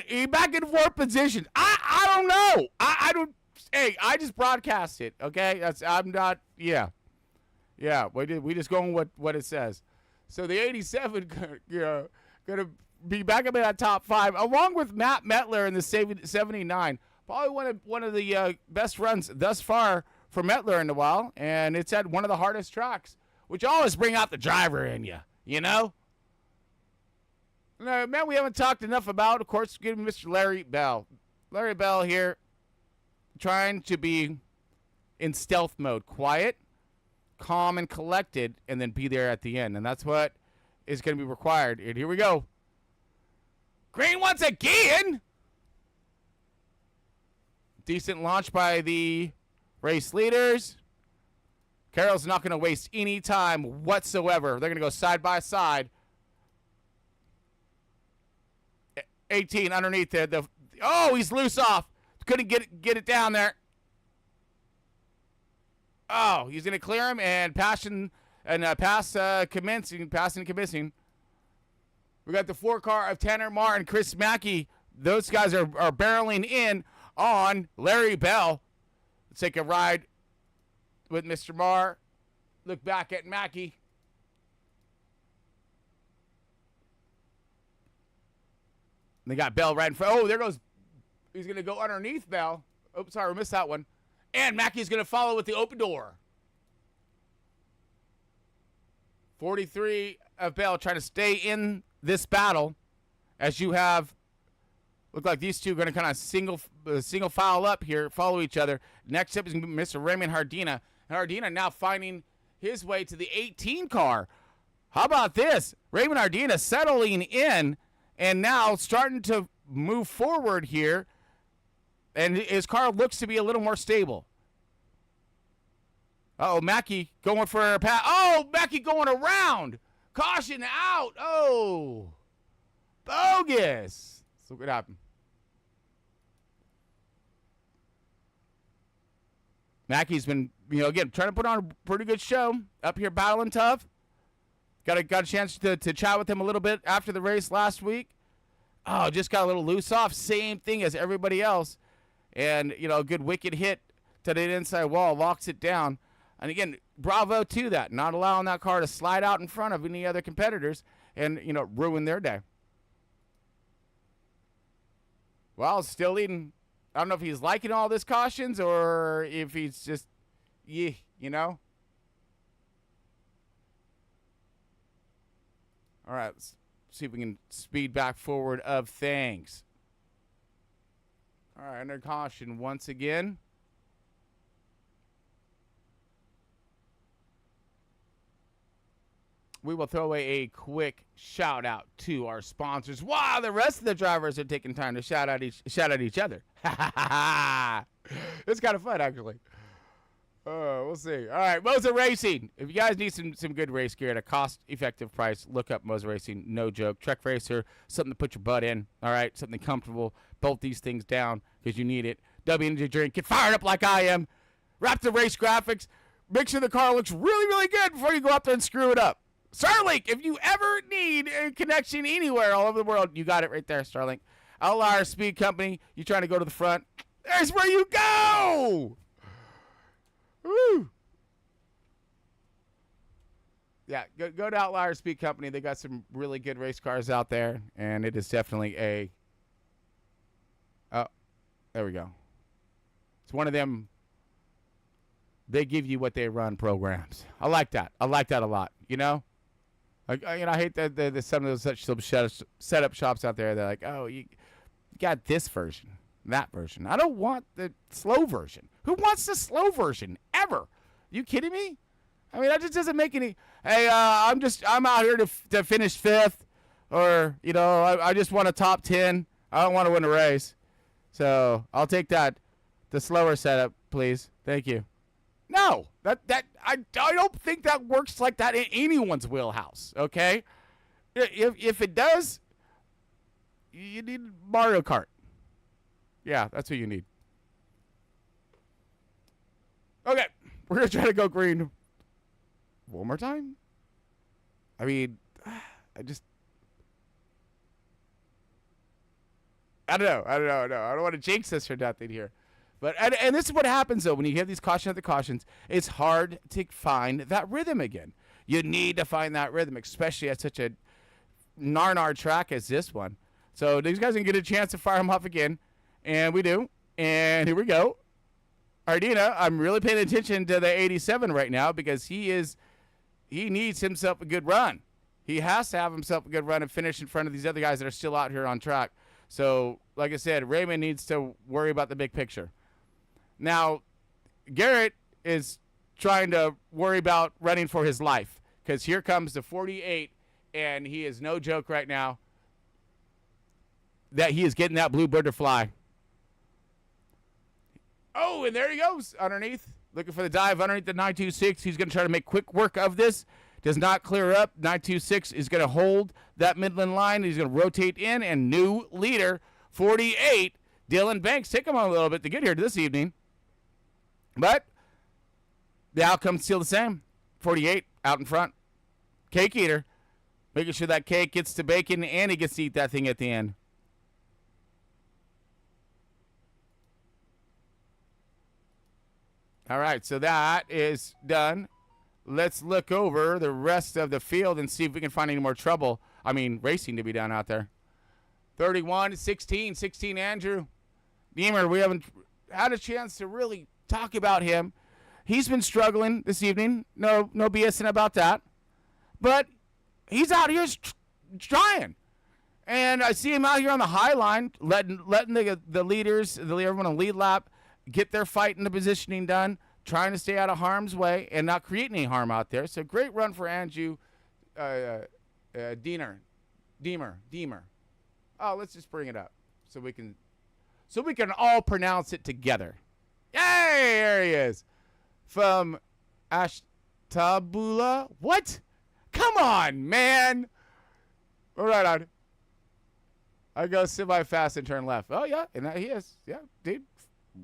He back in fourth position. I don't know. I don't. Hey, I just broadcast it. Okay, I'm not. Yeah. We just going what it says. So the 87, going to be back up in that top 5, along with Matt Metler in the 79. Probably one of the best runs thus far for Metler in a while, and it's at one of the hardest tracks, which always bring out the driver in you, No, man, we haven't talked enough about, of course, giving Mr. Larry Bell. Larry Bell here, trying to be in stealth mode, quiet, calm and collected, and then be there at the end. And that's what is going to be required. And here we go. Green once again. Decent launch by the race leaders. Carroll's not going to waste any time whatsoever. They're going to go side by side. 18 underneath the oh, he's loose off. Couldn't get it down there. Oh, he's going to clear him, and pass commencing. We got the 4 car of Tanner Marr and Chris Mackey. Those guys are barreling in on Larry Bell. Let's take a ride with Mr. Marr. Look back at Mackey. They got Bell right in front. Oh, there goes. He's going to go underneath Bell. Oh, sorry, we missed that one. And Mackey's going to follow with the open door. 43 of Bell trying to stay in this battle, as you have. Look like these two are going to kind of single file up here, follow each other. Next up is Mr. Raymond Hardina. And Hardina now finding his way to the 18 car. How about this? Raymond Ardina settling in and now starting to move forward here. And his car looks to be a little more stable. Uh-oh, Mackey going for a pass. Oh, Mackey going around. Caution out. Oh, bogus. So what happened? Mackey's been, again, trying to put on a pretty good show up here, battling tough. Got a chance to chat with him a little bit after the race last week. Oh, just got a little loose off. Same thing as everybody else. And, a good wicked hit to the inside wall, locks it down. And again, bravo to that, not allowing that car to slide out in front of any other competitors and, ruin their day. Well, still leading. I don't know if he's liking all this cautions or if he's just, All right, let's see if we can speed back forward of things. All right, under caution once again. We will throw away a quick shout out to our sponsors while the rest of the drivers are taking time to shout at each other. It's kind of fun, actually. We'll see. All right, Moser Racing. If you guys need some good race gear at a cost-effective price, look up Moser Racing. No joke. Trek Racer, something to put your butt in. All right, something comfortable. Bolt these things down because you need it. W energy drink. Get fired up like I am. Raptor race graphics. Make sure the car looks really, really good before you go out there and screw it up. Starlink, if you ever need a connection anywhere all over the world, you got it right there, Starlink. Outlier Speed Company, you trying to go to the front, there's where you go! Woo! Yeah, go to Outlier Speed Company. They got some really good race cars out there, and it is definitely a... Oh, there we go. It's one of them, they give you what they run programs. I like that. I like that a lot, I hate that there's some of those such setup shops out there. They're like, oh, you got this version, that version. I don't want the slow version. Who wants the slow version ever? You kidding me? I mean, that just doesn't make any. Hey, I'm out here to finish fifth, or I just want a top 10. I don't want to win a race, so I'll take that. The slower setup, please. Thank you. No, I don't think that works like that in anyone's wheelhouse, okay? If it does, you need Mario Kart. Yeah, that's what you need. Okay, we're going to try to go green one more time. I mean, I don't know. I don't want to jinx this or nothing here. But and this is what happens, though, when you have these caution after cautions. It's hard to find that rhythm again. You need to find that rhythm, especially at such a gnar track as this one. So these guys can get a chance to fire them off again, and we do. And here we go. Ardina, I'm really paying attention to the 87 right now because he needs himself a good run. He has to have himself a good run and finish in front of these other guys that are still out here on track. So, like I said, Raymond needs to worry about the big picture. Now, Garrett is trying to worry about running for his life because here comes the 48, and he is no joke right now that he is getting that bluebird to fly. Oh, and there he goes underneath, looking for the dive underneath the 926. He's going to try to make quick work of this. Does not clear up. 926 is going to hold that Midland line. He's going to rotate in, and new leader, 48, Dylan Banks. Take him a little bit to get here this evening. But the outcome's still the same. 48 out in front. Cake eater. Making sure that cake gets to bacon and he gets to eat that thing at the end. All right, so that is done. Let's look over the rest of the field and see if we can find any more trouble. I mean, racing to be done out there. 31, 16 Andrew. Deemer, we haven't had a chance to really talk about him. He's been struggling this evening. No BSing about that. But he's out here trying. And I see him out here on the high line, letting the leaders, everyone on lead lap, get their fight and the positioning done. trying to stay out of harm's way and not create any harm out there. So great run for Andrew Deemer. Oh, let's just bring it up so we can all pronounce it together. Yay! There he is. From Ashtabula. What? Come on, man. All right, on. I go semi-fast and turn left. Oh, yeah. And he is. Yeah, dude.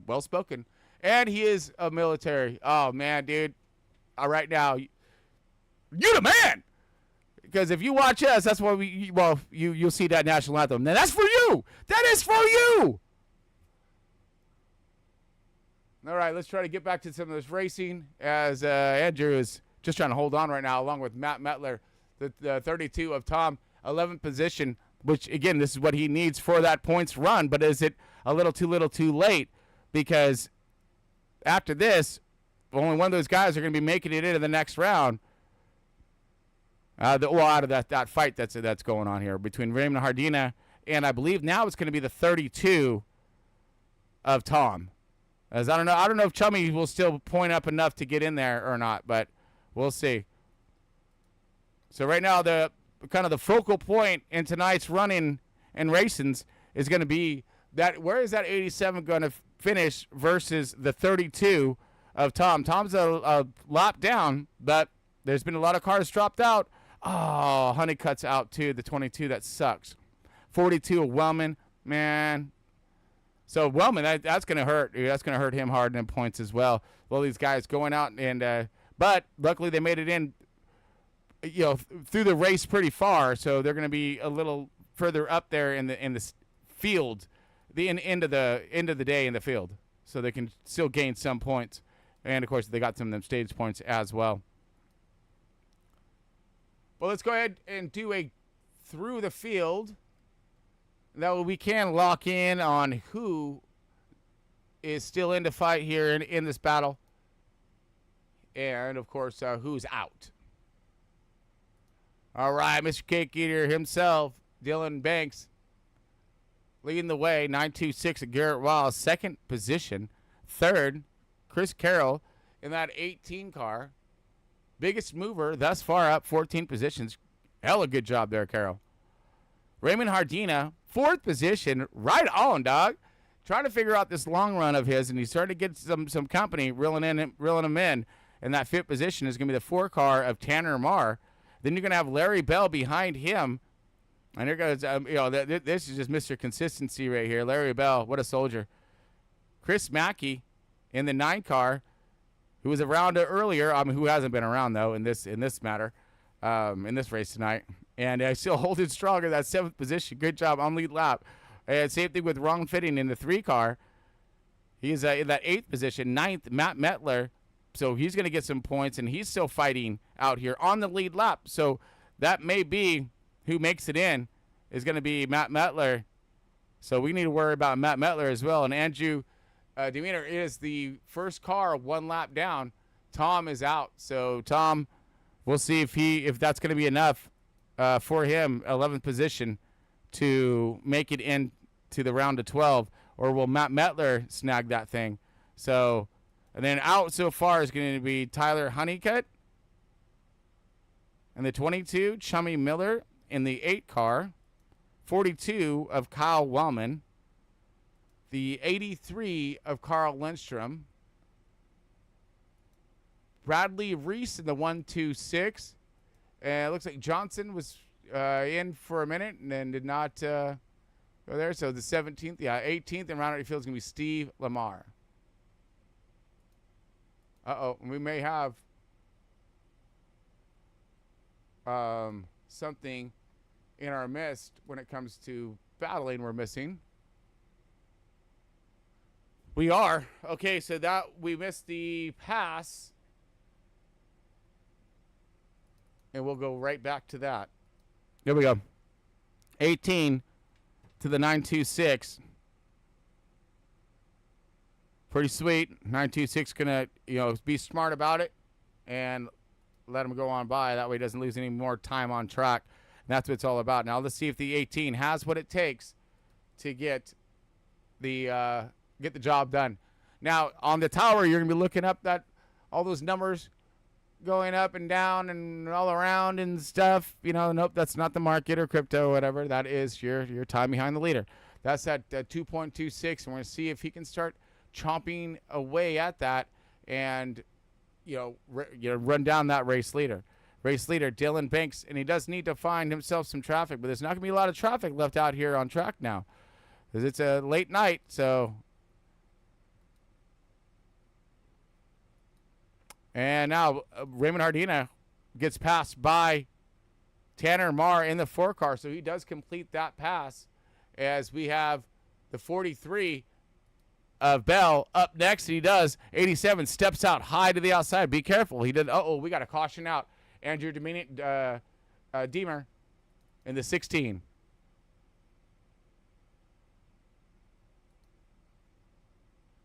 Well spoken. And he is a military. Oh, man, dude. Right now, you the man. Because if you watch us, that's why you'll see that national anthem. Now, that's for you. That is for you. All right, let's try to get back to some of this racing as Andrew is just trying to hold on right now, along with Matt Metler, the 32 of Tom, 11th position, which, again, this is what he needs for that points run. But is it a little too late? Because after this, only one of those guys are going to be making it into the next round. Out of that fight that's going on here between Raymond Hardina and I believe now it's going to be the 32 of Tom. As I don't know if Chummy will still point up enough to get in there or not, but we'll see. So right now the kind of the focal point in tonight's running and racings is going to be that where is that 87 going to finish versus the 32 of Tom. Tom's a lap down, but there's been a lot of cars dropped out. Oh, Honeycutt's out too, the 22. That sucks. 42 of Wellman, man. So Wellman, that's going to hurt. That's going to hurt him hard in points as well. Well, these guys going out and but luckily they made it in, through the race pretty far. So they're going to be a little further up there in the field, the end of the day in the field, so they can still gain some points. And of course they got some of them stage points as well. Well, let's go ahead and do a through the field. That way we can lock in on who is still in the fight here in this battle. And, of course, who's out. All right, Mr. Cake Eater himself, Dylan Banks, leading the way, 926 of Garrett Wiles, second position. Third, Chris Carroll in that 18 car. Biggest mover thus far up, 14 positions. Hella good job there, Carroll. Raymond Hardina, fourth position, right on, dog. Trying to figure out this long run of his, and he's starting to get some company reeling him in. And that fifth position is going to be the 4 car of Tanner Marr. Then you're going to have Larry Bell behind him. And there goes, this is just Mr. Consistency right here. Larry Bell, what a soldier. Chris Mackey in the 9 car, who was around earlier. Who hasn't been around, though, in this matter, in this race tonight. And still holding strong in that 7th position. Good job on lead lap. And same thing with Ron Fitting in the 3 car. He's in that 8th position. 9th, Matt Metler. So he's going to get some points, and he's still fighting out here on the lead lap. So that may be who makes it in is going to be Matt Metler. So we need to worry about Matt Metler as well. And Andrew Demeanor is the first car 1 lap down. Tom is out. So Tom, we'll see if that's going to be enough for him, 11th position, to make it into the round of 12, or will Matt Metler snag that thing? So, and then out so far is going to be Tyler Honeycutt and the 22, Chummy Miller in the 8 car, 42 of Kyle Wellman, the 83 of Carl Lindstrom, Bradley Reese in the 126. And it looks like Johnson was in for a minute and then did not go there. So the 17th, 18th in round out field is going to be Steve Lamar. We may have something in our midst when it comes to battling we're missing. We are. Okay, so that we missed the pass. And we'll go right back to that. There we go. 18 to the 926. Pretty sweet. 926 going to, be smart about it and let him go on by. That way he doesn't lose any more time on track. And that's what it's all about. Now let's see if the 18 has what it takes to get the job done. Now, on the tower, you're going to be looking up all those numbers going up and down and all around and stuff. Nope, that's not the market or crypto or whatever. That is your time behind the leader. That's at 2.26, and we're going to see if he can start chomping away at that and, run down that race leader. Race leader, Dylan Banks, and he does need to find himself some traffic, but there's not going to be a lot of traffic left out here on track now because it's a late night, so. And now Raymond Hardina gets passed by Tanner Marr in the 4-car, so he does complete that pass as we have the 43 of Bell up next, and he does. 87 steps out high to the outside. Be careful. He did. We got a caution out. Andrew Deemer in the 16.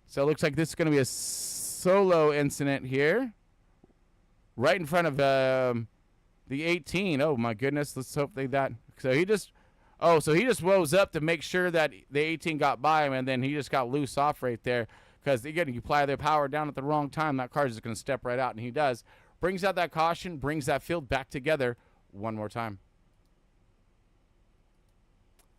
So it looks like this is going to be a solo incident here. Right in front of the 18. Oh, my goodness. Let's hope that. So he just rose up to make sure that the 18 got by him, and then he just got loose off right there. Because, again, you apply their power down at the wrong time, that car is just going to step right out, and he does. Brings out that caution, brings that field back together one more time.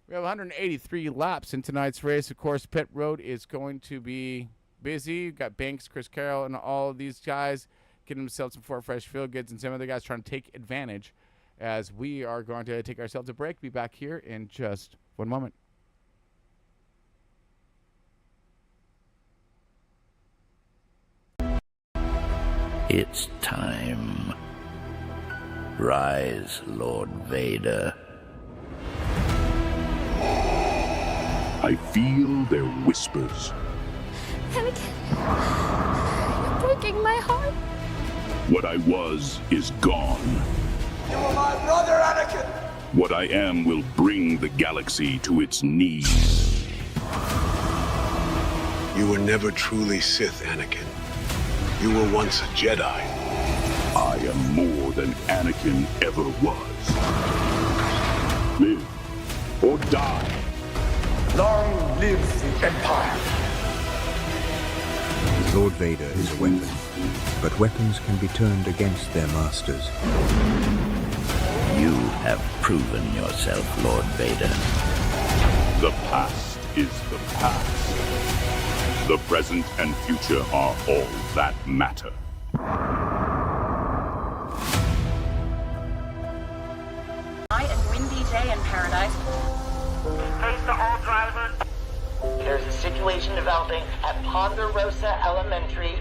We have 183 laps in tonight's race. Of course, pit road is going to be busy. We've got Banks, Chris Carroll, and all of these guys getting themselves some Fort Fresh field goods, and some other guys trying to take advantage as we are going to take ourselves a break. Be back here in just one moment. It's time. Rise, Lord Vader. I feel their whispers. Anakin, you're breaking my heart. What I was is gone. You are my brother, Anakin! What I am will bring the galaxy to its knees. You were never truly Sith, Anakin. You were once a Jedi. I am more than Anakin ever was. Live or die. Long live the Empire! Lord Vader is a weapon, but weapons can be turned against their masters. You have proven yourself, Lord Vader. The past is the past. The present and future are all that matter. I am Windy Day in Paradise. Face to all drivers. There's a situation developing at Ponderosa Elementary.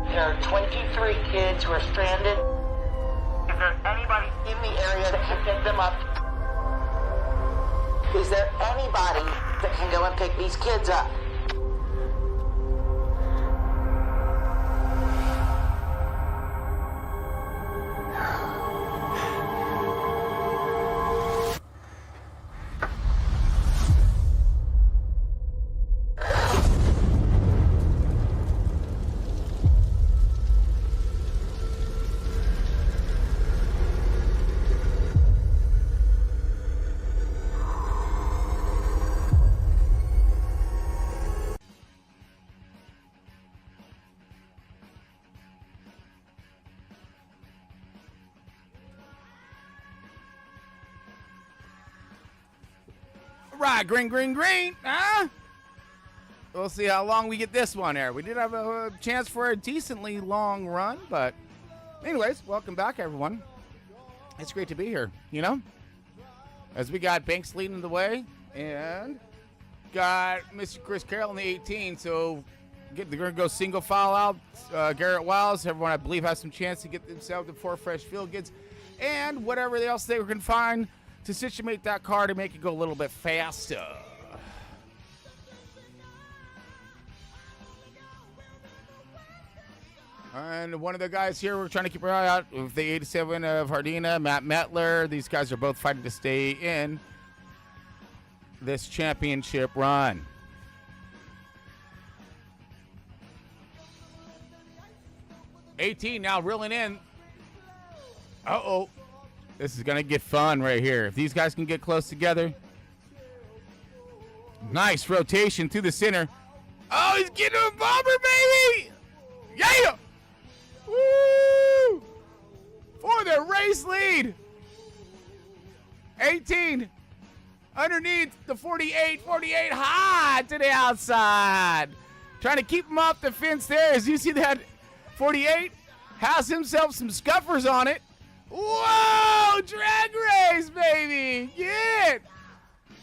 There are 23 kids who are stranded. Is there anybody in the area that can pick them up? Is there anybody that can go and pick these kids up? Right, green. Huh? We'll see how long we get this one here. We did have a chance for a decently long run, but anyways, welcome back, everyone. It's great to be here, as we got Banks leading the way and got Mr. Chris Carroll in the 18. So they're going to go single file out. Garrett Wiles, everyone I believe has some chance to get themselves the 4 fresh field goods and whatever else they can find to situate that car to make it go a little bit faster. And one of the guys here, we're trying to keep our eye out with the 87 of Hardina, Matt Metler. These guys are both fighting to stay in this championship run. $18 now reeling in. Uh-oh. This is going to get fun right here. If these guys can get close together, Nice rotation through the center. Oh, he's getting a bomber, baby! Yeah! Woo! For the race lead. 18 underneath the 48 high to the outside. Trying to keep him off the fence there. As you see that 48 has himself some scuffers on it. Whoa! Drag race, baby! Get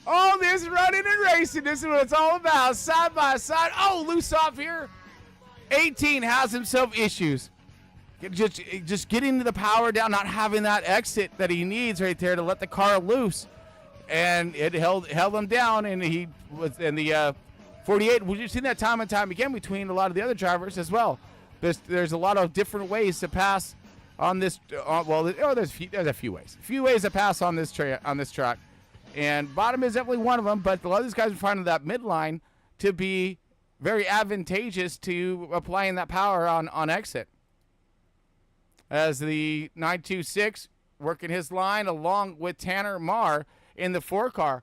all this running and racing. This is what it's all about. Side by side. Oh, loose off here. 18 has himself issues. Just getting the power down, not having that exit that he needs right there to let the car loose. And it held him down, and he was in the 48. We've seen that time and time again between a lot of the other drivers as well. There's a lot of different ways to pass on this. There's a few ways. A few ways to pass on this track, and bottom is definitely one of them. But a lot of these guys are finding that midline to be very advantageous to applying that power on exit. As the 926 working his line along with Tanner Marr in the 4-car.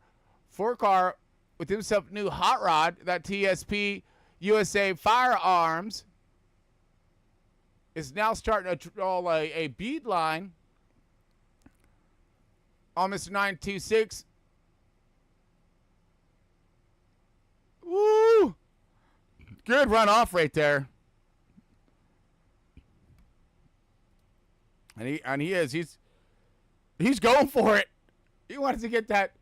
4-car with himself new hot rod, that TSP USA Firearms is now starting to draw a bead line on Mr. 926. Woo! Good run off right there. And he's going for it. He wants to get that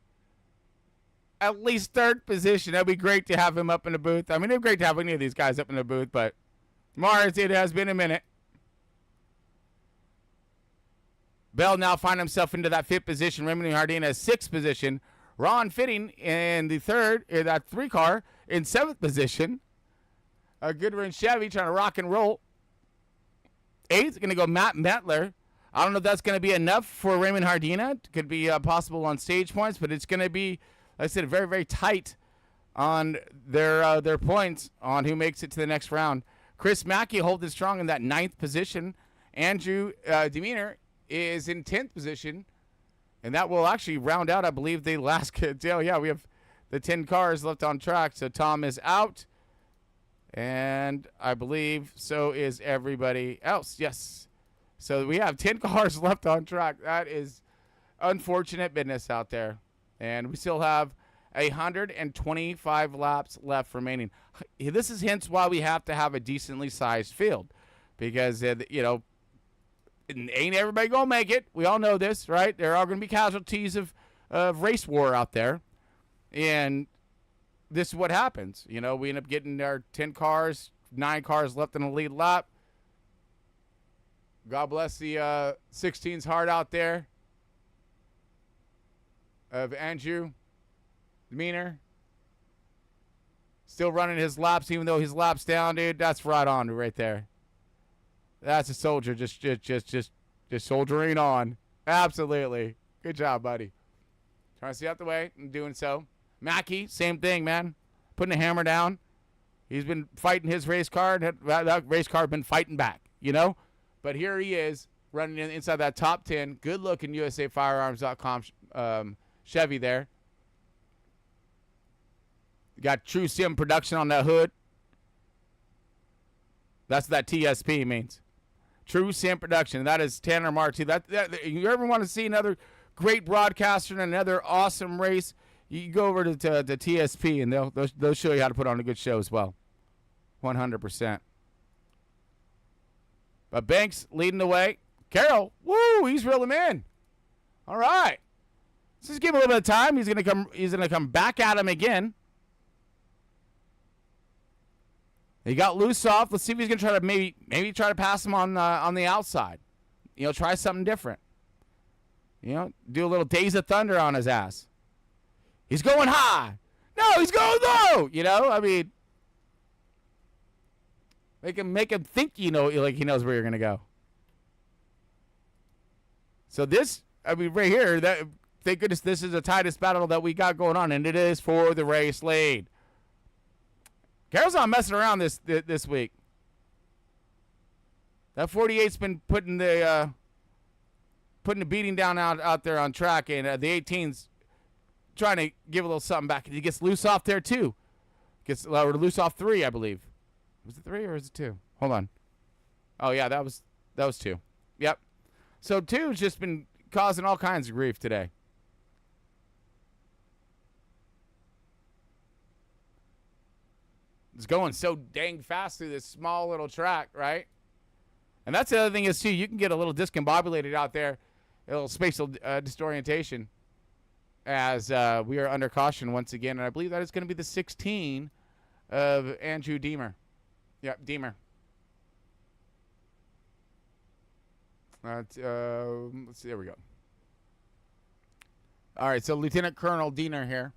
at least third position. That'd be great to have him up in the booth. I mean, it'd be great to have any of these guys up in the booth, but Mars, it has been a minute. Bell now find himself into that 5th position. Raymond Hardina 6th position. Ron Fitting in the 3rd, in that 3-car, in 7th position. Goodwin Chevy trying to rock and roll. 8th, going to go Matt Metler. I don't know if that's going to be enough for Raymond Hardina. It could be possible on stage points, but it's going to be, like I said, very, very tight on their points on who makes it to the next round. Chris Mackey holding strong in that 9th position. Andrew Demeanor is in 10th position, and that will actually round out, I believe, the last deal. Yeah, we have the 10 cars left on track, so Tom is out, and I believe so is everybody else. Yes. So we have 10 cars left on track. That is unfortunate business out there. And we still have 125 laps left remaining. This is hence why we have to have a decently sized field. Because, ain't everybody going to make it. We all know this, right? There are going to be casualties of race war out there. And this is what happens. We end up getting our 10 cars, 9 cars left in the lead lap. God bless the 16's heart out there of Andrew Demeanor. Still running his laps, even though his laps down, dude. That's right on right there. That's a soldier just soldiering on. Absolutely. Good job, buddy. Trying to stay out the way and doing so. Mackey, same thing, man. Putting a hammer down. He's been fighting his race car. That race car been fighting back, But here he is running inside that top 10. Good-looking USAFirearms.com Chevy there. Got True Sim production on that hood. That's what that TSP means. True Sim production. That is Tanner Marty. You ever want to see another great broadcaster and another awesome race, you go over to TSP, and they'll show you how to put on a good show as well. 100%. But Banks leading the way. Carroll, woo, he's reeling in. All right. Let's just give him a little bit of time. He's gonna come back at him again. He got loose off. Let's see if he's gonna try to maybe try to pass him on the outside. Try something different. Do a little Days of Thunder on his ass. He's going high. No, he's going low. Make him think like he knows where you're gonna go. So this, right here, thank goodness this is the tightest battle that we got going on, and it is for the race lead. Carroll's not messing around this week. That 48's been putting the beating down out there on track, and the 18's trying to give a little something back. And he gets loose off there, too. Gets loose off 3, I believe. Was it 3 or is it 2? Hold on. Oh, yeah, that was 2. Yep. So 2's just been causing all kinds of grief today. It's going so dang fast through this small little track, right? And that's the other thing is, too, you can get a little discombobulated out there, a little spatial disorientation, as we are under caution once again. And I believe that is going to be the 16 of Andrew Deemer. Yep, Deemer. Let's see, there we go. All right, so Lieutenant Colonel Diener here.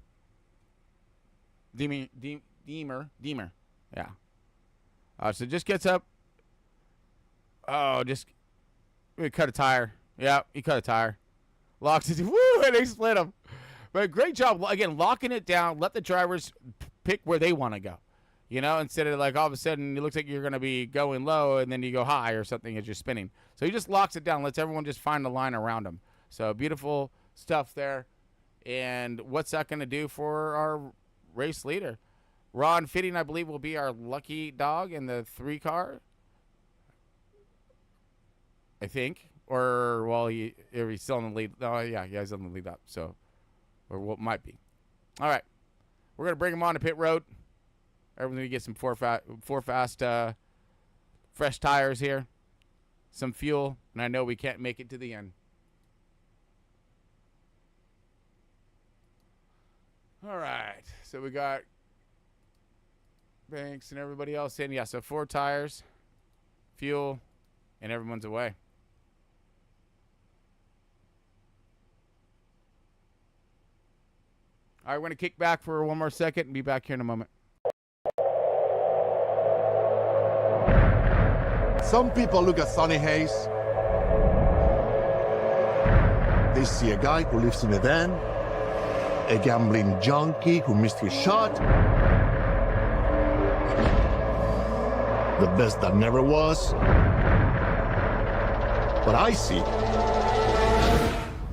Deemer. Yeah. So just gets up. Oh, just cut a tire. Yeah, he cut a tire. Locks it. Woo, and they split him. But great job, again, locking it down. Let the drivers pick where they want to go. You know, instead of like all of a sudden it looks like you're going to be going low and then you go high or something as you're spinning. So he just locks it down, lets everyone just find the line around him. So beautiful stuff there. And what's that going to do for our race leader? Ron Fitting, I believe, will be our lucky dog in the 3 car. I think. Or, well, he's still in the lead. Oh, yeah, he's on the lead up. So, or what might be. All right. We're going to bring him on to pit road. Everyone's going to get some four fast fresh tires here. Some fuel. And I know we can't make it to the end. All right. So we got Banks and everybody else in. Yeah, so 4 tires, fuel, and everyone's away. All right, we're going to kick back for one more second and be back here in a moment. Some people look at Sonny Hayes. They see a guy who lives in a van, a gambling junkie who missed his shot, the best that never was. But I see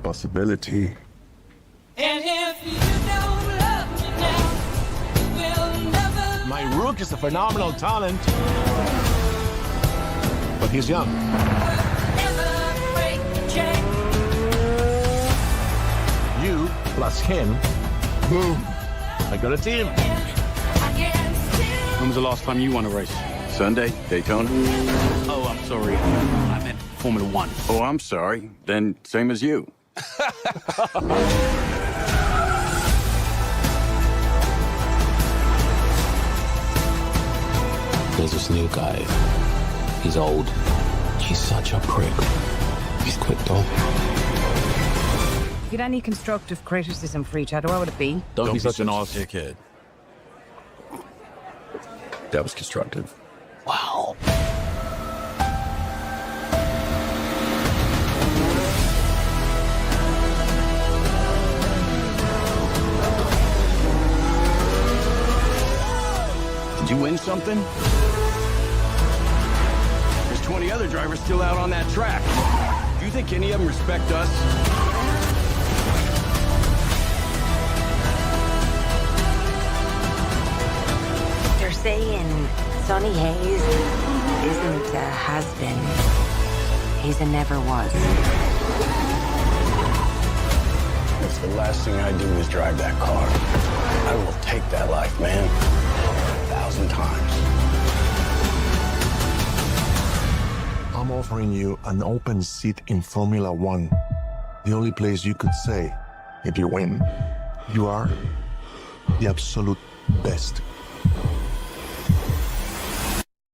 possibility. And if you don't love me now, we'll never. My Rook is a phenomenal talent, but he's young. Never break the chain. You plus him, boom, I got a team. When was the last time you won a race? Sunday, Daytona. Oh, I'm sorry. I meant Formula 1. Oh, I'm sorry. Then same as you. There's this new guy. He's old. He's such a prick. He's quick though. If you had any constructive criticism for each other, what would it be? Don't be such an ass dickhead. That was constructive. Wow. Did you win something? There's 20 other drivers still out on that track. Do you think any of them respect us? They're saying Sonny Hayes isn't a has-been. He's a never was. If the last thing I do is drive that car, I will take that life, man. 1,000 times. I'm offering you an open seat in Formula 1. The only place you could say, if you win, you are the absolute best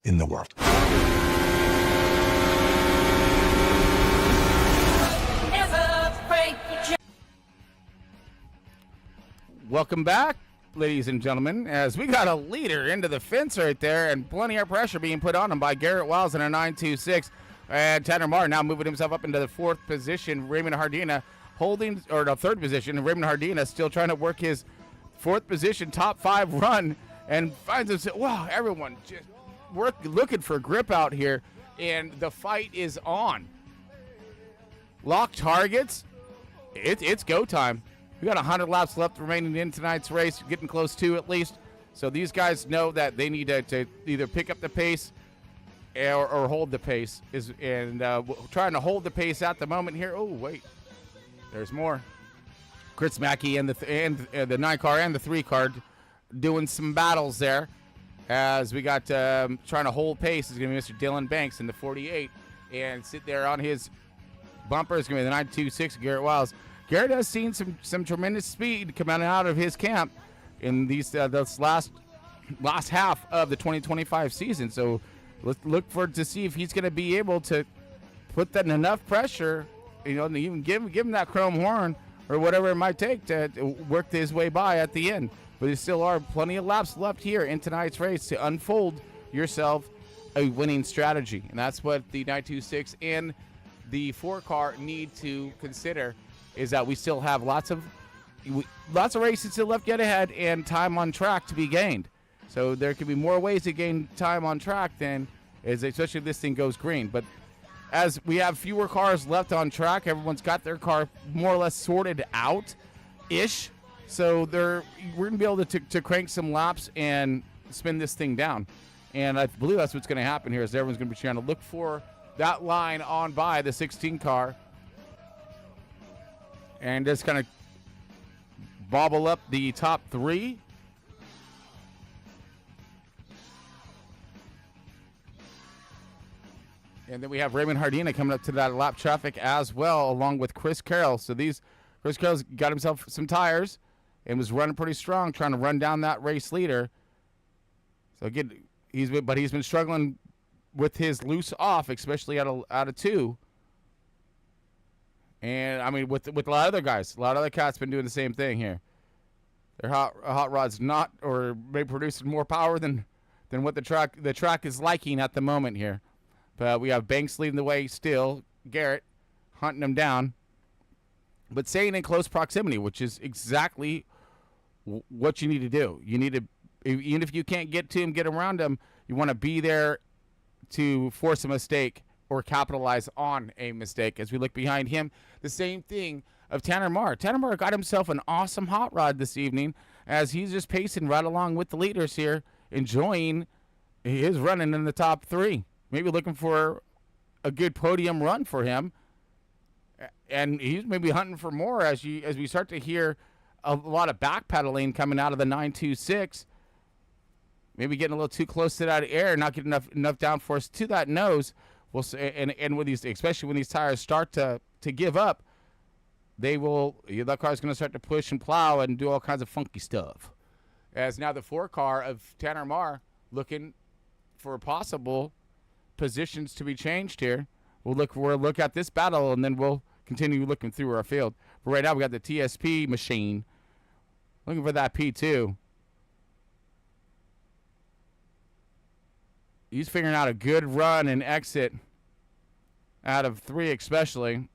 in the world. Welcome back, ladies and gentlemen, as we got a leader into the fence right there and plenty of pressure being put on him by Garrett Wiles in a 9.26. And Tanner Marr now moving himself up into the 4th position. Raymond Hardina holding, or the 3rd position. Raymond Hardina still trying to work his 4th position, top 5 run, and finds himself, wow, everyone just looking for grip out here, and the fight is on. Lock targets. It's go time. We got 100 laps left remaining in tonight's race, getting close to at least. So these guys know that they need to either pick up the pace or hold the pace. Trying to hold the pace at the moment here. Oh, wait. There's more. Chris Mackey and the 9 car and the 3 car doing some battles there. As we got trying to hold pace is going to be Mr. Dylan Banks in the 48. And sit there on his bumper is going to be the 926 Garrett Wiles. Garrett has seen some tremendous speed coming out of his camp in this last half of the 2025 season. So let's look forward to see if he's going to be able to put that enough pressure, and even give him that chrome horn or whatever it might take to work his way by at the end. But there still are plenty of laps left here in tonight's race to unfold yourself a winning strategy. And that's what the 926 and the 4 car need to consider, is that we still have lots of races still left yet ahead and time on track to be gained. So there could be more ways to gain time on track than especially if this thing goes green. But as we have fewer cars left on track, everyone's got their car more or less sorted out-ish. So we're going to be able to crank some laps and spin this thing down. And I believe that's what's going to happen here, is everyone's going to be trying to look for that line on by the 16 car and just kind of bobble up the top 3. And then we have Raymond Hardina coming up to that lap traffic as well, along with Chris Carroll. So Chris Carroll's got himself some tires and was running pretty strong, trying to run down that race leader. So again, he's been struggling with his loose off, especially out of 2. And I mean, with a lot of other guys, a lot of other cats been doing the same thing here. Their hot rod's not, or maybe producing more power than what the track is liking at the moment here. But we have Banks leading the way still. Garrett hunting him down, but staying in close proximity, which is exactly what you need to do. You need to, even if you can't get to him, get around him, you want to be there to force a mistake or capitalize on a mistake. As we look behind him, the same thing of Tanner Marr. Tanner Marr got himself an awesome hot rod this evening, as he's just pacing right along with the leaders here, enjoying his running in the top 3. Maybe looking for a good podium run for him. And he's maybe hunting for more as we start to hear a lot of backpedaling coming out of the 926. Maybe getting a little too close to that air, not getting enough downforce to that nose. We'll say, and with these, especially when these tires start to give up, that car's going to start to push and plow and do all kinds of funky stuff. As now the 4 car of Tanner Marr looking for possible positions to be changed here. We'll look at this battle, and then we'll continue looking through our field. But right now we got the TSP machine looking for that P2. He's figuring out a good run and exit out of 3 especially.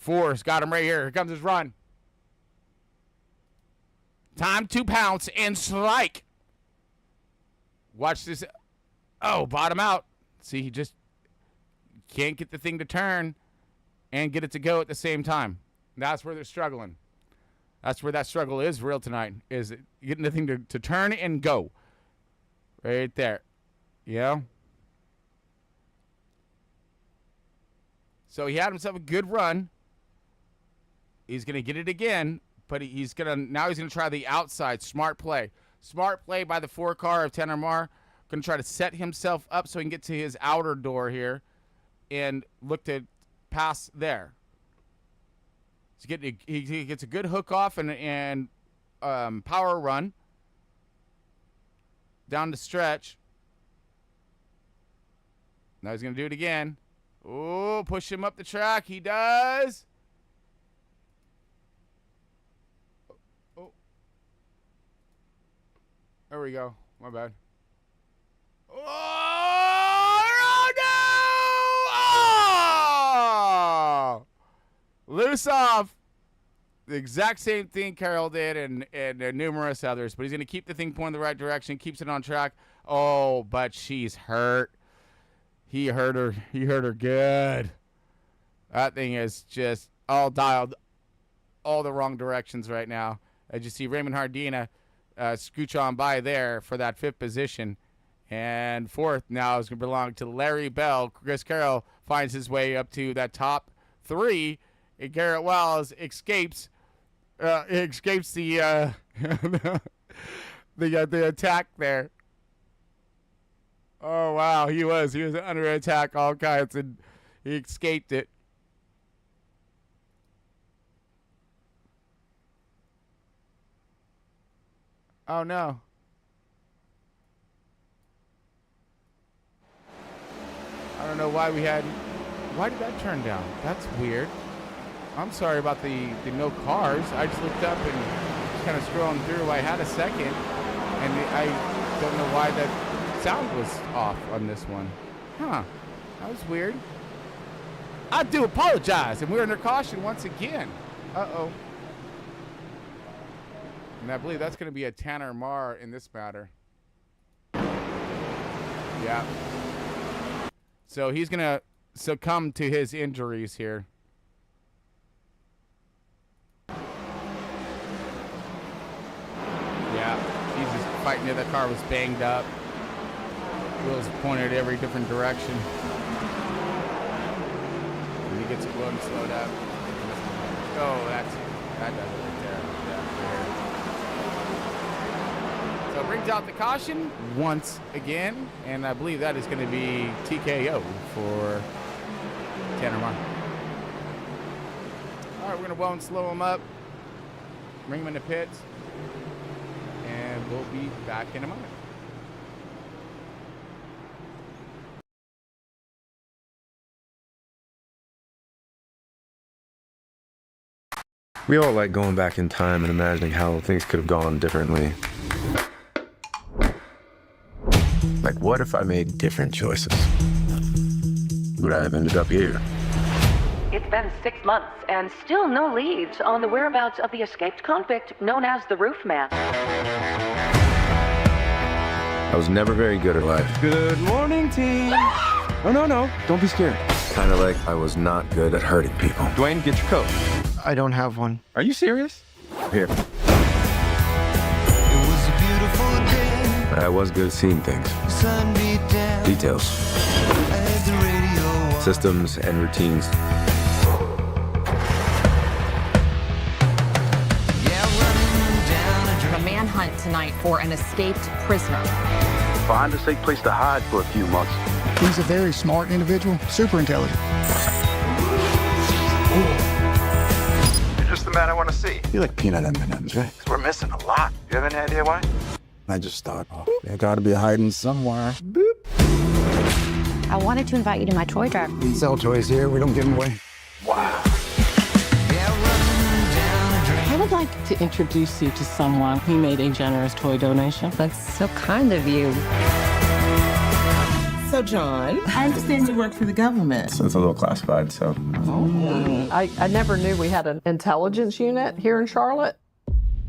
4's got him right here. Here comes his run. Time to pounce and strike. Watch this. Oh, bottom out. See, he just can't get the thing to turn and get it to go at the same time. That's where they're struggling. That's where that struggle is real tonight, is getting the thing to turn and go. Right there. Yeah. So he had himself a good run. He's going to get it again, but he's going to try the outside. Smart play. Smart play by the 4 car of Tanner Marr. Going to try to set himself up so he can get to his outer door here and look to pass there. He gets a good hook off and power run down the stretch. Now he's going to do it again. Oh, push him up the track. He does. Oh. There we go. My bad. Oh, no! Oh! Loose off. The exact same thing Carroll did and numerous others. But he's going to keep the thing pointing the right direction. Keeps it on track. Oh, but she's hurt. He hurt her. He hurt her good. That thing is just all dialed all the wrong directions right now. As you see, Raymond Hardina scooch on by there for that 5th position. And 4th now is going to belong to Larry Bell. Chris Carroll finds his way up to that top 3. And Garrett Wells escapes the the attack there. Oh wow, he was under attack all kinds, and he escaped it. Oh no. I don't know why did that turn down? That's weird. I'm sorry about the no cars. I just looked up and just kind of scrolling through. I had a second, and I don't know why that sound was off on this one. Huh. That was weird. I do apologize, and we're under caution once again. Uh-oh. And I believe that's going to be a Tanner Marr in this matter. Yeah. So he's going to succumb to his injuries here. Yeah, he's just fighting it. That car was banged up. Wheels pointed every different direction. And he gets it low and slowed up. Oh, that does it right there. Yeah, so it brings out the caution once again, and I believe that is going to be TKO for Tanner Marr. All right, we're going to blow and slow him up, bring him into pits, and we'll be back in a moment. We all like going back in time and imagining how things could have gone differently. Like, what if I made different choices? Would I have ended up here? It's been 6 months and still no leads on the whereabouts of the escaped convict known as the Roof Man. I was never very good at life. Good morning, team. No. Don't be scared. Kind of like I was not good at hurting people. Dwayne, get your coat. I don't have one. Are you serious? Here. I was good at seeing things. Details. Systems and routines. A manhunt tonight for an escaped prisoner. Find a safe place to hide for a few months. He's a very smart individual, super intelligent. You're just the man I want to see. You like peanut M&Ms, right? 'Cause we're missing a lot. You have any idea why? I just thought, there gotta be hiding somewhere. I wanted to invite you to my toy drive. We sell toys here, we don't give them away. Wow. I would like to introduce you to someone who made a generous toy donation. That's so kind of you. So, John, I understand you work for the government. So it's a little classified, so. I never knew we had an intelligence unit here in Charlotte.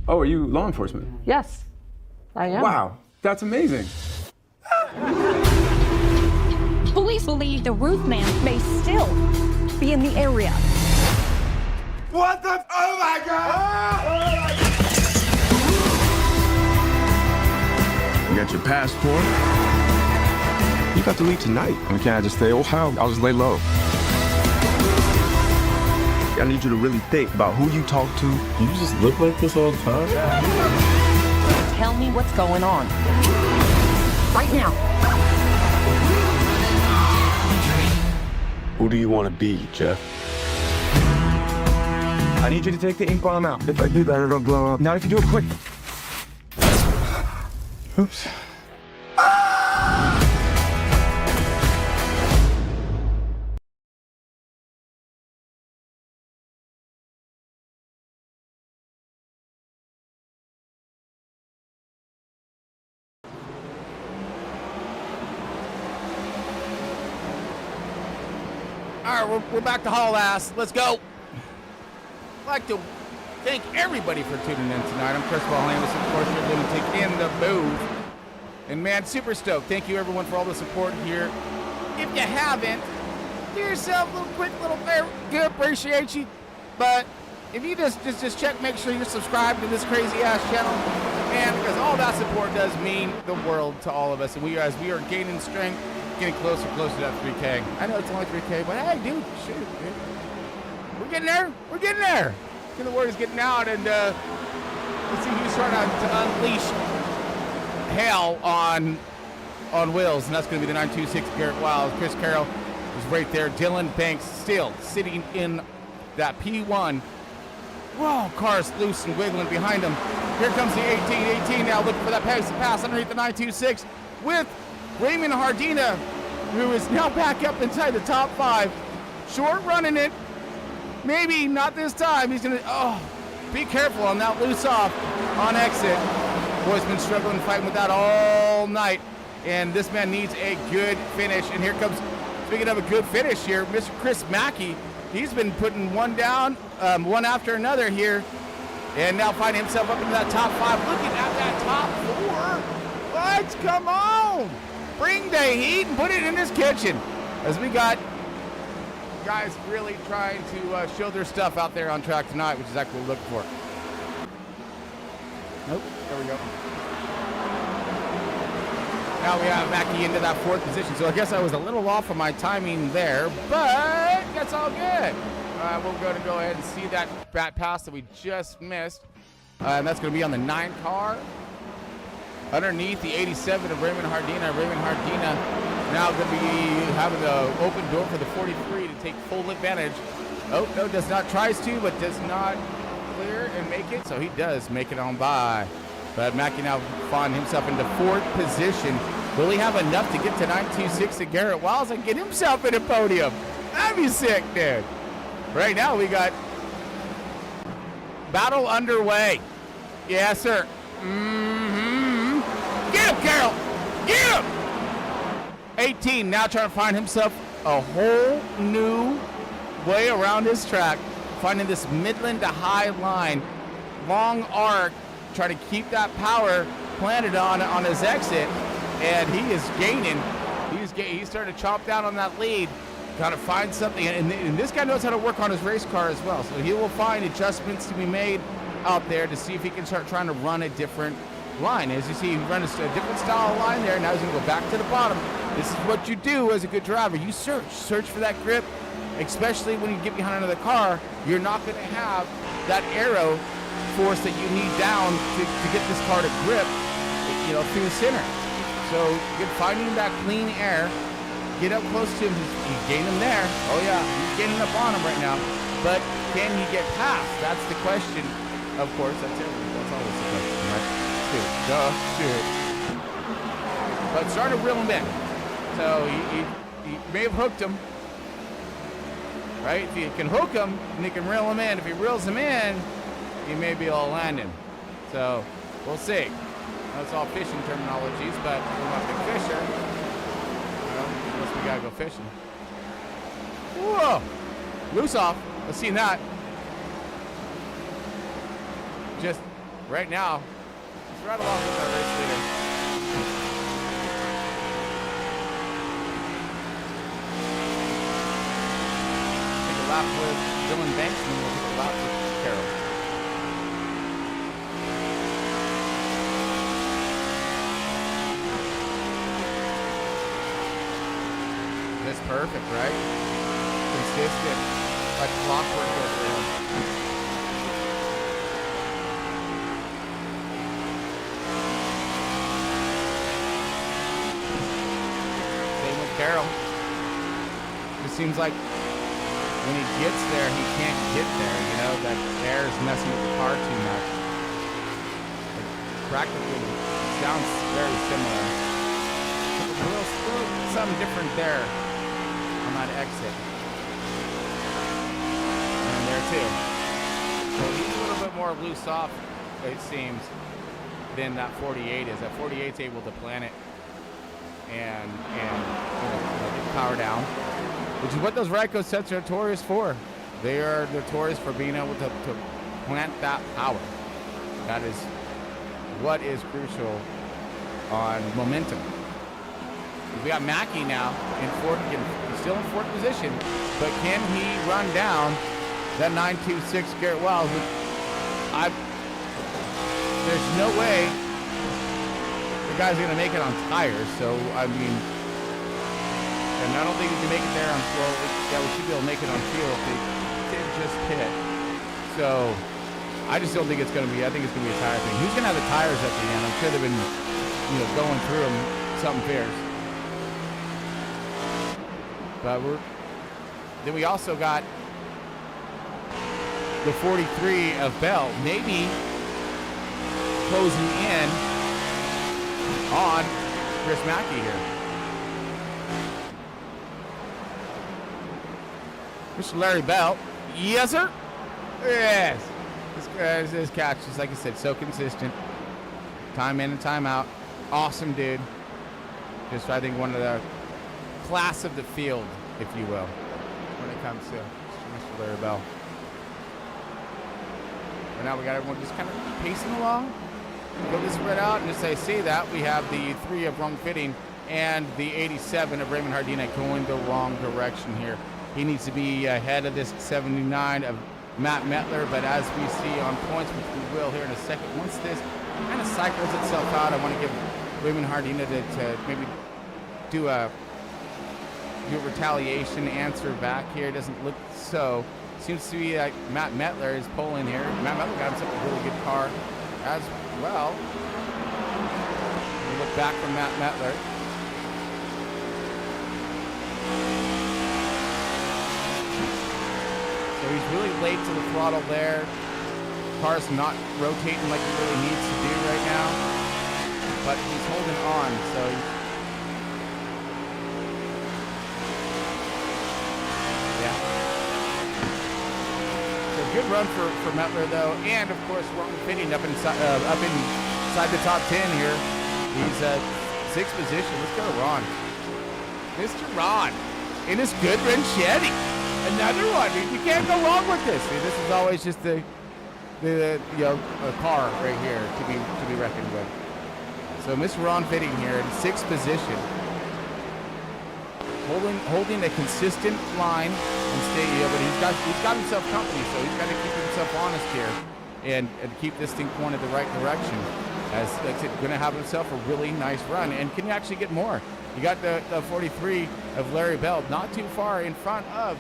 Oh, are you law enforcement? Yes, I am. Wow, that's amazing. Police believe the Roof Man may still be in the area. What the? Oh my God! You got your passport? You got to leave tonight. I can't just stay, I'll just lay low. I need you to really think about who you talk to. You just look like this all the time? Tell me what's going on. Right now. Who do you want to be, Jeff? I need you to take the ink bomb out. If I do that, it'll blow up. Not if you do it quick. Oops. All right, we're back to haul ass. Let's go. I'd like to thank everybody for tuning in tonight. I'm Chris Amos, of course, your lunatic in the booth. And man, super stoked. Thank you everyone for all the support here. If you haven't, do yourself a little quick little favor. Good, appreciate you. But if you just check, make sure you're subscribed to this crazy ass channel, and because all that support does mean the world to all of us. And we are gaining strength, getting closer and closer to that 3K. I know it's only 3K, but hey, dude, shoot, dude. We're getting there. We're getting there. The word is getting out, and let's see who's starting to unleash hell on wheels, and that's going to be the 926 Garrett Wild. Chris Carroll is right there. Dylan Banks still sitting in that P1. Whoa, cars loose and wiggling behind him. Here comes the 18 now looking for that pass underneath the 926 with Raymond Hardina, who is now back up inside the top 5. Short running it. Maybe not this time. He's going to, be careful on that loose off on exit. Boy's been struggling fighting with that all night, and this man needs a good finish. And here comes, speaking of a good finish here, Mr. Chris Mackey. He's been putting one down, one after another here, and now finding himself up into that top 5. Looking at that top 4. Let's come on. Bring the heat and put it in his kitchen. As we got guys really trying to show their stuff out there on track tonight, which is actually what we're looking for. Nope, there we go. Now we have Mackey into that 4th position, so I guess I was a little off on my timing there, but that's all good. We're going to go ahead and see that pass that we just missed, and that's going to be on the 9 car. Underneath the 87 of Raymond Hardina. Raymond Hardina now going to be having the open door for the 43 to take full advantage. Oh, no, does not, tries to, but does not clear and make it. So he does make it on by. But Mackey now finding himself into 4th position. Will he have enough to get to 926 at Garrett Wiles and get himself in a podium? That'd be sick, dude. Right now we got battle underway. Yes, sir. Get him, Carroll! Get him! 18 now trying to find himself a whole new way around his track, finding this Midland to high line, long arc, trying to keep that power planted on his exit, and he is gaining. He's starting to chomp down on that lead, got to find something, and this guy knows how to work on his race car as well, so he will find adjustments to be made out there to see if he can start trying to run a different line. As you see, he runs a different style of line there. Now he's going to go back to the bottom. This is what you do as a good driver. You search for that grip, especially when you get behind another car. You're not going to have that aero force that you need down to get this car to grip, through the center. So you're finding that clean air, get up close to him. He's gaining there. Oh yeah, he's gaining up on him right now. But can he get past? That's the question. Of course, that's always the question, right? Shoot. But starting to reel him in. So he may have hooked him, right? If you can hook him, then he can reel him in. If he reels him in, he may be able to land him. So we'll see. That's all fishing terminologies, but we're not a big fisher. Unless we gotta go fishing. Whoa! Loose off. Let's see that. Just right now, just right along with our race leader. Take a lap with Dylan Banks, and we'll take a lap with Carroll. That's perfect, right? Consistent, like clockwork over him. Same with Carroll. It seems like when he gets there, he can't get there, that air is messing with the car too much. Practically sounds very similar. Still something different there on that exit. And there too. So he's a little bit more loose off, it seems, than that 48 is. That 48's able to plan it and get power down, which is what those Ryko sets are notorious for. They are notorious for being able to plant that power. That is what is crucial on momentum. We got Mackey now in fourth, still in 4th position, but can he run down that 926 Garrett Wells. There's no way the guy's gonna make it on tires. So I mean, and I don't think he can make it there on. Well, yeah, we should be able to make it on field if they did just pit. So I just don't think it's gonna be. I think it's gonna be a tire thing. Who's gonna have the tires at the end? I'm sure they've been, going through them. Something fierce. But then we also got the 43 of Bell, maybe closing in on Chris Mackey here. Mr. Larry Bell, yes sir, yes. This catch is, like I said, so consistent, time in and time out. Awesome dude. Just, I think, one of the class of the field, if you will, when it comes to Mr. Larry Bell. And now we got everyone just kind of pacing along. Go this spread out, and just say, see that, we have the 3 of Wrong Fitting and the 87 of Raymond Hardina going the wrong direction here. He needs to be ahead of this 79 of Matt Metler, but as we see on points, which we will here in a second, once this kind of cycles itself out, I want to give Raymond Hardina to maybe do a retaliation answer back here. It doesn't look so. Seems to be like Matt Metler is pulling here. Matt Metler got himself a really good car as well. We look back from Matt Metler. So he's really late to the throttle there. Car's not rotating like he really needs to do right now, but he's holding on. So yeah. So good run for Metler though, and of course Wrong Fitting up inside the top 10 here. He's at 6th position. Let's go, Ron. Mr. Ron in his good Renchetti. Another one. You can't go wrong with this. See, this is always just a car right here to be reckoned with. So Mr. Ron Fitting here in 6th position, holding a consistent line and stay. But he's got himself company, so he's got to keep himself honest here and keep this thing pointed the right direction. As like I said, going to have himself a really nice run. And can you actually get more? You got the 43 of Larry Bell, not too far in front of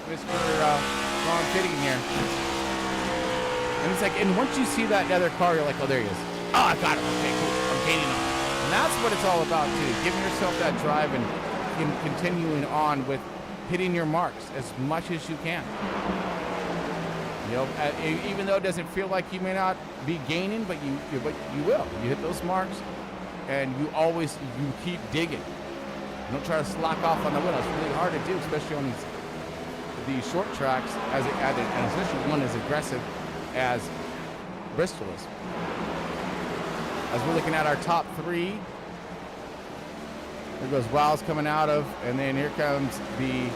Mr. Ron Fitting here. And it's like, and once you see that other car, you're like, oh, there he is. Oh, I got him. Okay, cool. I'm gaining on him. And that's what it's all about, too. Giving yourself that drive and continuing on with hitting your marks as much as you can. Even though it doesn't feel like you may not be gaining, but you will. You hit those marks, and you keep digging. Don't try to slack off on the wheel. It's really hard to do, especially on these short tracks, and especially one as aggressive as Bristol is. As we're looking at our top 3, there goes Wiles coming out of, and then here comes the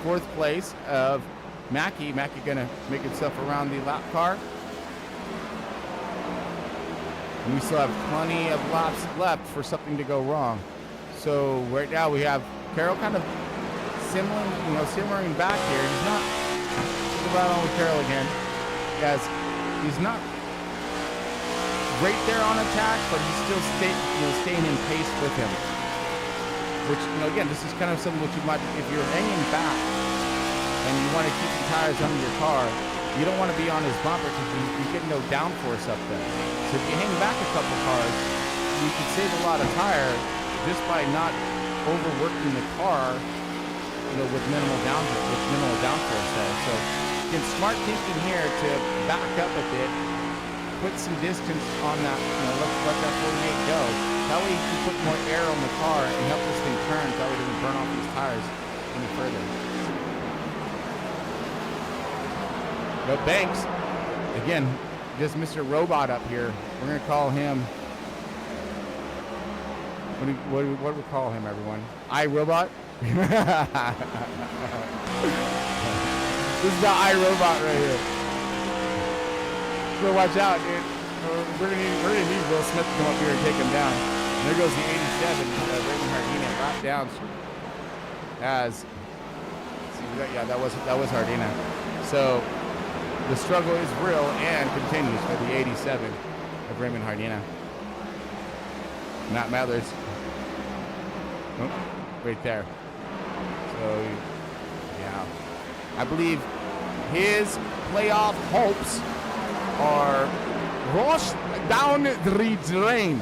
4th place of Mackey. Mackey gonna make himself around the lap car. And we still have plenty of laps left for something to go wrong. So right now we have Carroll kind of simmering back here. He's not, think about on with Carroll again, as he's not right there on attack, but he's still staying in pace with him. Which, again, this is kind of something which you might, if you're hanging back and you want to keep the tires under your car, you don't want to be on his bumper because you get no downforce up there. So if you hang back a couple cars, you can save a lot of tire just by not overworking the car, with minimal downforce there. So again, smart thinking here to back up a bit, put some distance on that, let that 48 go. That way you can put more air on the car and help this thing turn. That way it doesn't burn off these tires any further. No Banks, again, just Mr. Robot up here. We're gonna call him. What do we call him, everyone? iRobot. This is the iRobot right here. So watch out, dude. We're gonna need Will Smith to come up here and take him down. And there goes the 87. Raymond Hardina right down. As see Yeah, that was Hardina. So the struggle is real and continues for the 87 of Raymond Hardina. Matt Mathers. Oh, right there. So, yeah. I believe his playoff hopes are rushed down the drain,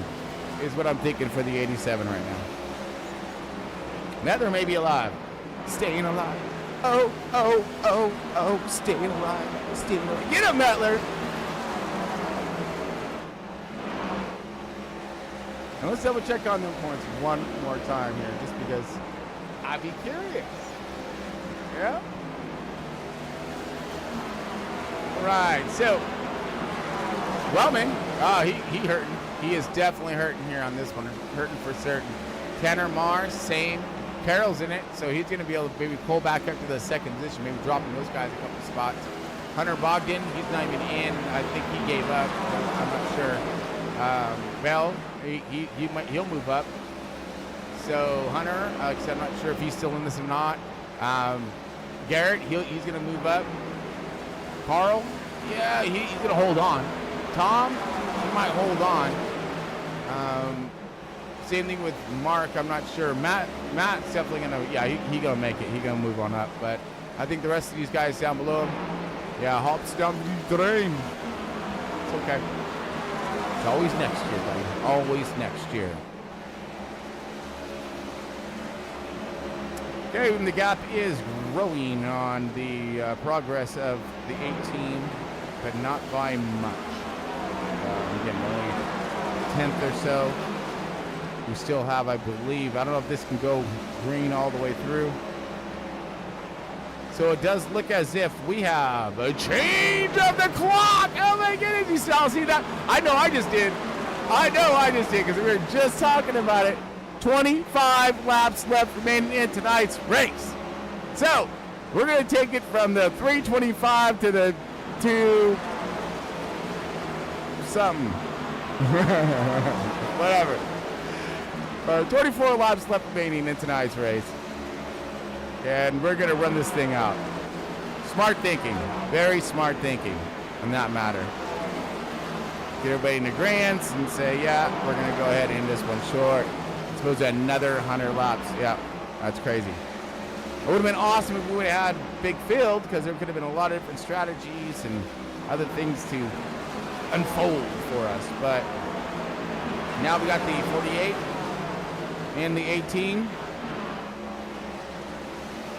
is what I'm thinking for the 87 right now. Mather may be alive. Staying alive. Oh, staying alive. Staying alive. Get him, Mettler! And let's double check on them points one more time here, just because I'd be curious. Yeah? All right, so Wellman, he hurting. He is definitely hurting here on this one. Hurting for certain. Tanner Marr, same. Carroll's in it, so he's going to be able to maybe pull back up to the second position, maybe dropping those guys a couple spots. Hunter Bogdan, he's not even in. I think he gave up. I'm not sure. Bell, he'll move up. So Hunter, like I said, I'm not sure if he's still in this or not. Garrett, he's going to move up. Carl, yeah, he's going to hold on. Tom, he might hold on. Same thing with Mark, I'm not sure. Matt's definitely going to, yeah, he's going to make it. He's going to move on up. But I think the rest of these guys down below him, yeah, hops down the drain. It's okay. It's always next year, buddy. Always next year. Okay, and the gap is growing on the progress of the 18, but not by much. Again, only 10th or so. We still have, I believe, I don't know if this can go green all the way through. So it does look as if we have a change of the clock. Oh my goodness, you all see that? I know I just did. Because we were just talking about it. 25 laps left remaining in tonight's race. So we're going to take it from the 325 to the 2 something. Whatever. 24 laps left remaining in tonight's race. And we're going to run this thing out. Smart thinking. Very smart thinking on that matter. Get everybody in agreement and say, yeah, we're going to go ahead and end this one short. Suppose another 100 laps. Yeah, that's crazy. It would have been awesome if we would have had big field, because there could have been a lot of different strategies and other things to unfold for us. But now we got the 48 and the 18.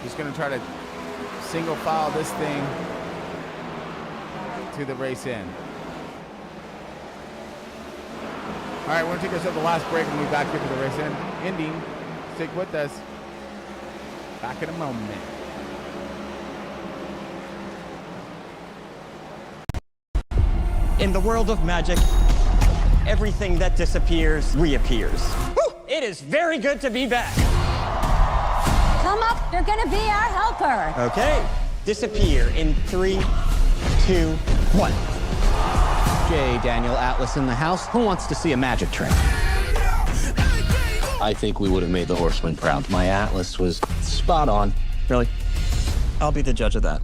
Just going to try to single file this thing to the race end. All right, we're going to take ourselves the last break and we'll be back here for the race end. Ending. Stick with us. Back in a moment. In the world of magic, everything that disappears reappears. Woo! It is very good to be back. Come up, you're gonna be our helper. Okay, disappear in 3, 2, 1. J. Daniel Atlas in the house. Who wants to see a magic trick? I think we would have made the horsemen proud. My Atlas was spot on. Really? I'll be the judge of that.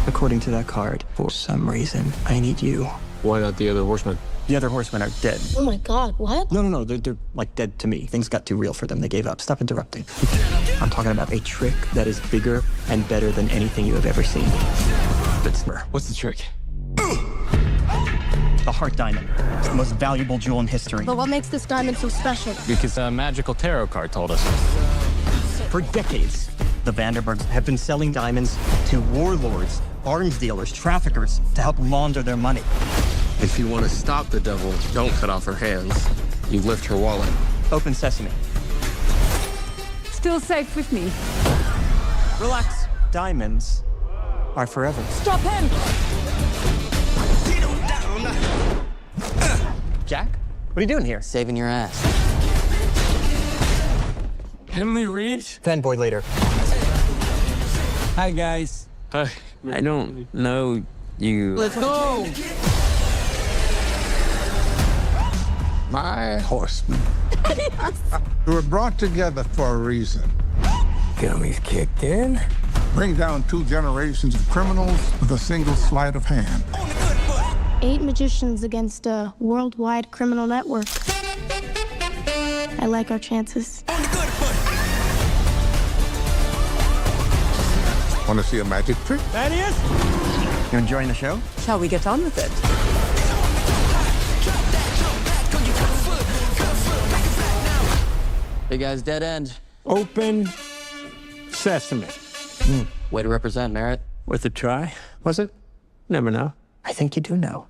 According to that card, for some reason, I need you. Why not the other horsemen? The other horsemen are dead. Oh my God, what? No, they're like dead to me. Things got too real for them. They gave up. Stop interrupting. I'm talking about a trick that is bigger and better than anything you have ever seen. What's the trick? The heart diamond. It's the most valuable jewel in history. But what makes this diamond so special? Because a magical tarot card told us. For decades, the Vanderbergs have been selling diamonds to warlords, arms dealers, traffickers to help launder their money. If you want to stop the devil, don't cut off her hands. You lift her wallet. Open sesame. Still safe with me. Relax. Diamonds are forever. Stop him! Jack? What are you doing here? Saving your ass. Emily Reed? Fanboy later. Hi, guys. I don't know you. Let's go! My horsemen. Who were brought together for a reason. gummies kicked in. Bring down 2 generations of criminals with a single sleight of hand. 8 magicians against a worldwide criminal network. I like our chances. Want to see a magic trick? Thaddeus? You enjoying the show? Shall we get on with it? Hey guys, dead end. Open sesame. Way to represent, Merritt. Worth a try, was it? Never know. I think you do know.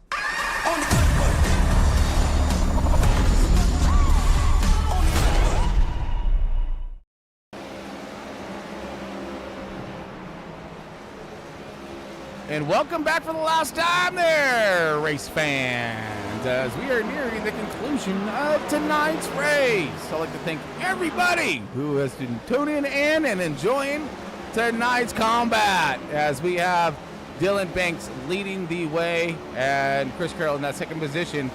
And welcome back for the last time there, race fans, as we are nearing the conclusion of tonight's race. I'd like to thank everybody who has been tuning in and enjoying tonight's combat, as we have Dylan Banks leading the way and Chris Carroll in that second position,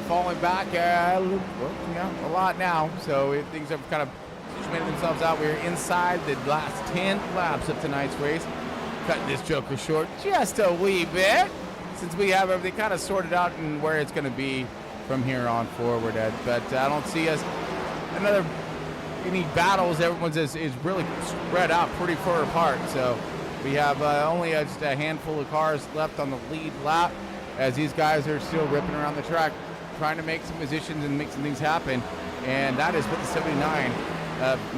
falling back a lot now. So things have kind of situated themselves out. We're inside the last 10 laps of tonight's race. Cutting this joker short just a wee bit, since we have everything kind of sorted out and where it's going to be from here on forward, Ed. But I don't see us any battles. Everyone's is really spread out pretty far apart. So we have only just a handful of cars left on the lead lap, as these guys are still ripping around the track, trying to make some positions and make some things happen. And that is what the 79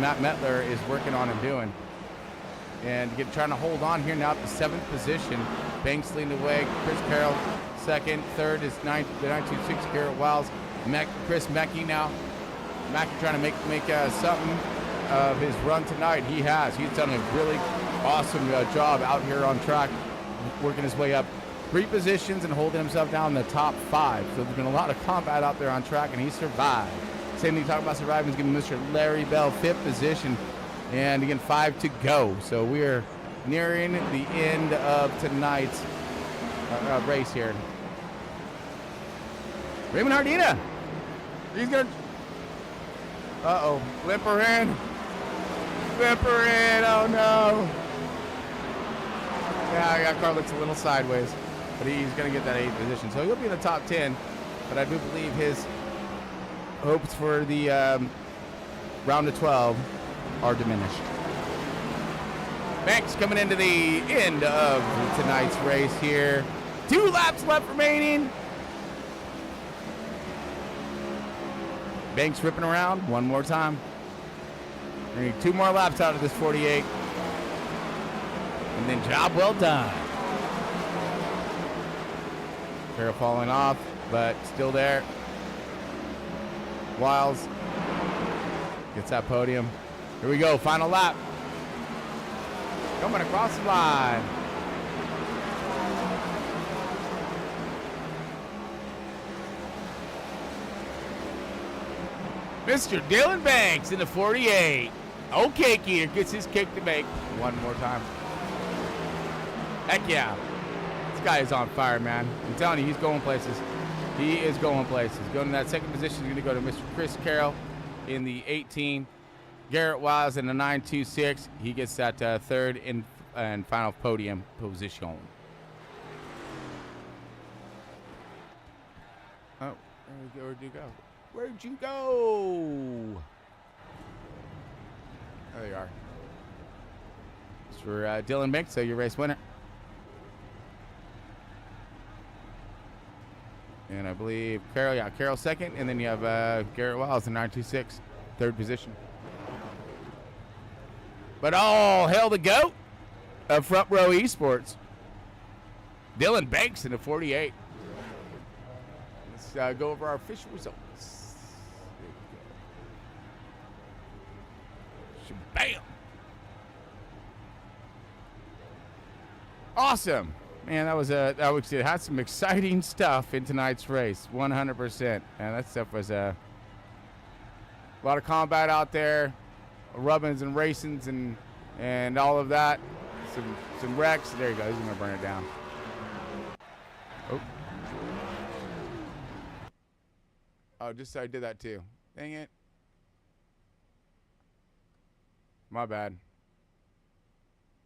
Matt Metler is working on and doing. And trying to hold on here now at the 7th position. Banks leading the way. Chris Carroll second. Third is the 926 Garrett Wiles. Chris Mackey now. Mackey trying to make something of his run tonight. He has. He's done a really awesome job out here on track, working his way up 3 positions and holding himself down in the top 5. So there's been a lot of combat out there on track, and he survived. Same thing talking about surviving is giving Mr. Larry Bell 5th position. And again, 5 to go. So we are nearing the end of tonight's race here. Raymond Hardina. He's going to... Uh-oh. Limper in. Oh, no. Yeah, car looks a little sideways. But he's going to get that 8th position. So he'll be in the top 10. But I do believe his hopes for the round of 12 are diminished. Banks coming into the end of tonight's race here. 2 laps left remaining. Banks ripping around one more time. We need 2 more laps out of this 48. And then job well done. Carroll falling off, but still there. Wiles gets that podium. Here we go, final lap. Coming across the line. Mr. Dylan Banks in the 48. Okay, Keeter gets his kick to make one more time. Heck yeah. This guy is on fire, man. I'm telling you, he's going places. He is going places. Going to that second position, he's going to go to Mr. Chris Carroll in the 18. Garrett Wiles in the 926. He gets that 3rd and final podium position. Oh, where'd you go? Where'd you go? There you are. It's for Dylan Banks, so your race winner. And I believe Carroll second, and then you have Garrett Wiles in 926, 3rd position. But all hail the GOAT of Front Row Esports, Dylan Banks in the 48. Let's go over our official results. Bam! Awesome, man. That had some exciting stuff in tonight's race. 100%, and that stuff was a lot of combat out there. Rubbings and racings and all of that. Some wrecks. There you go. He's gonna burn it down. Oh, just so I did that too. Dang it. My bad.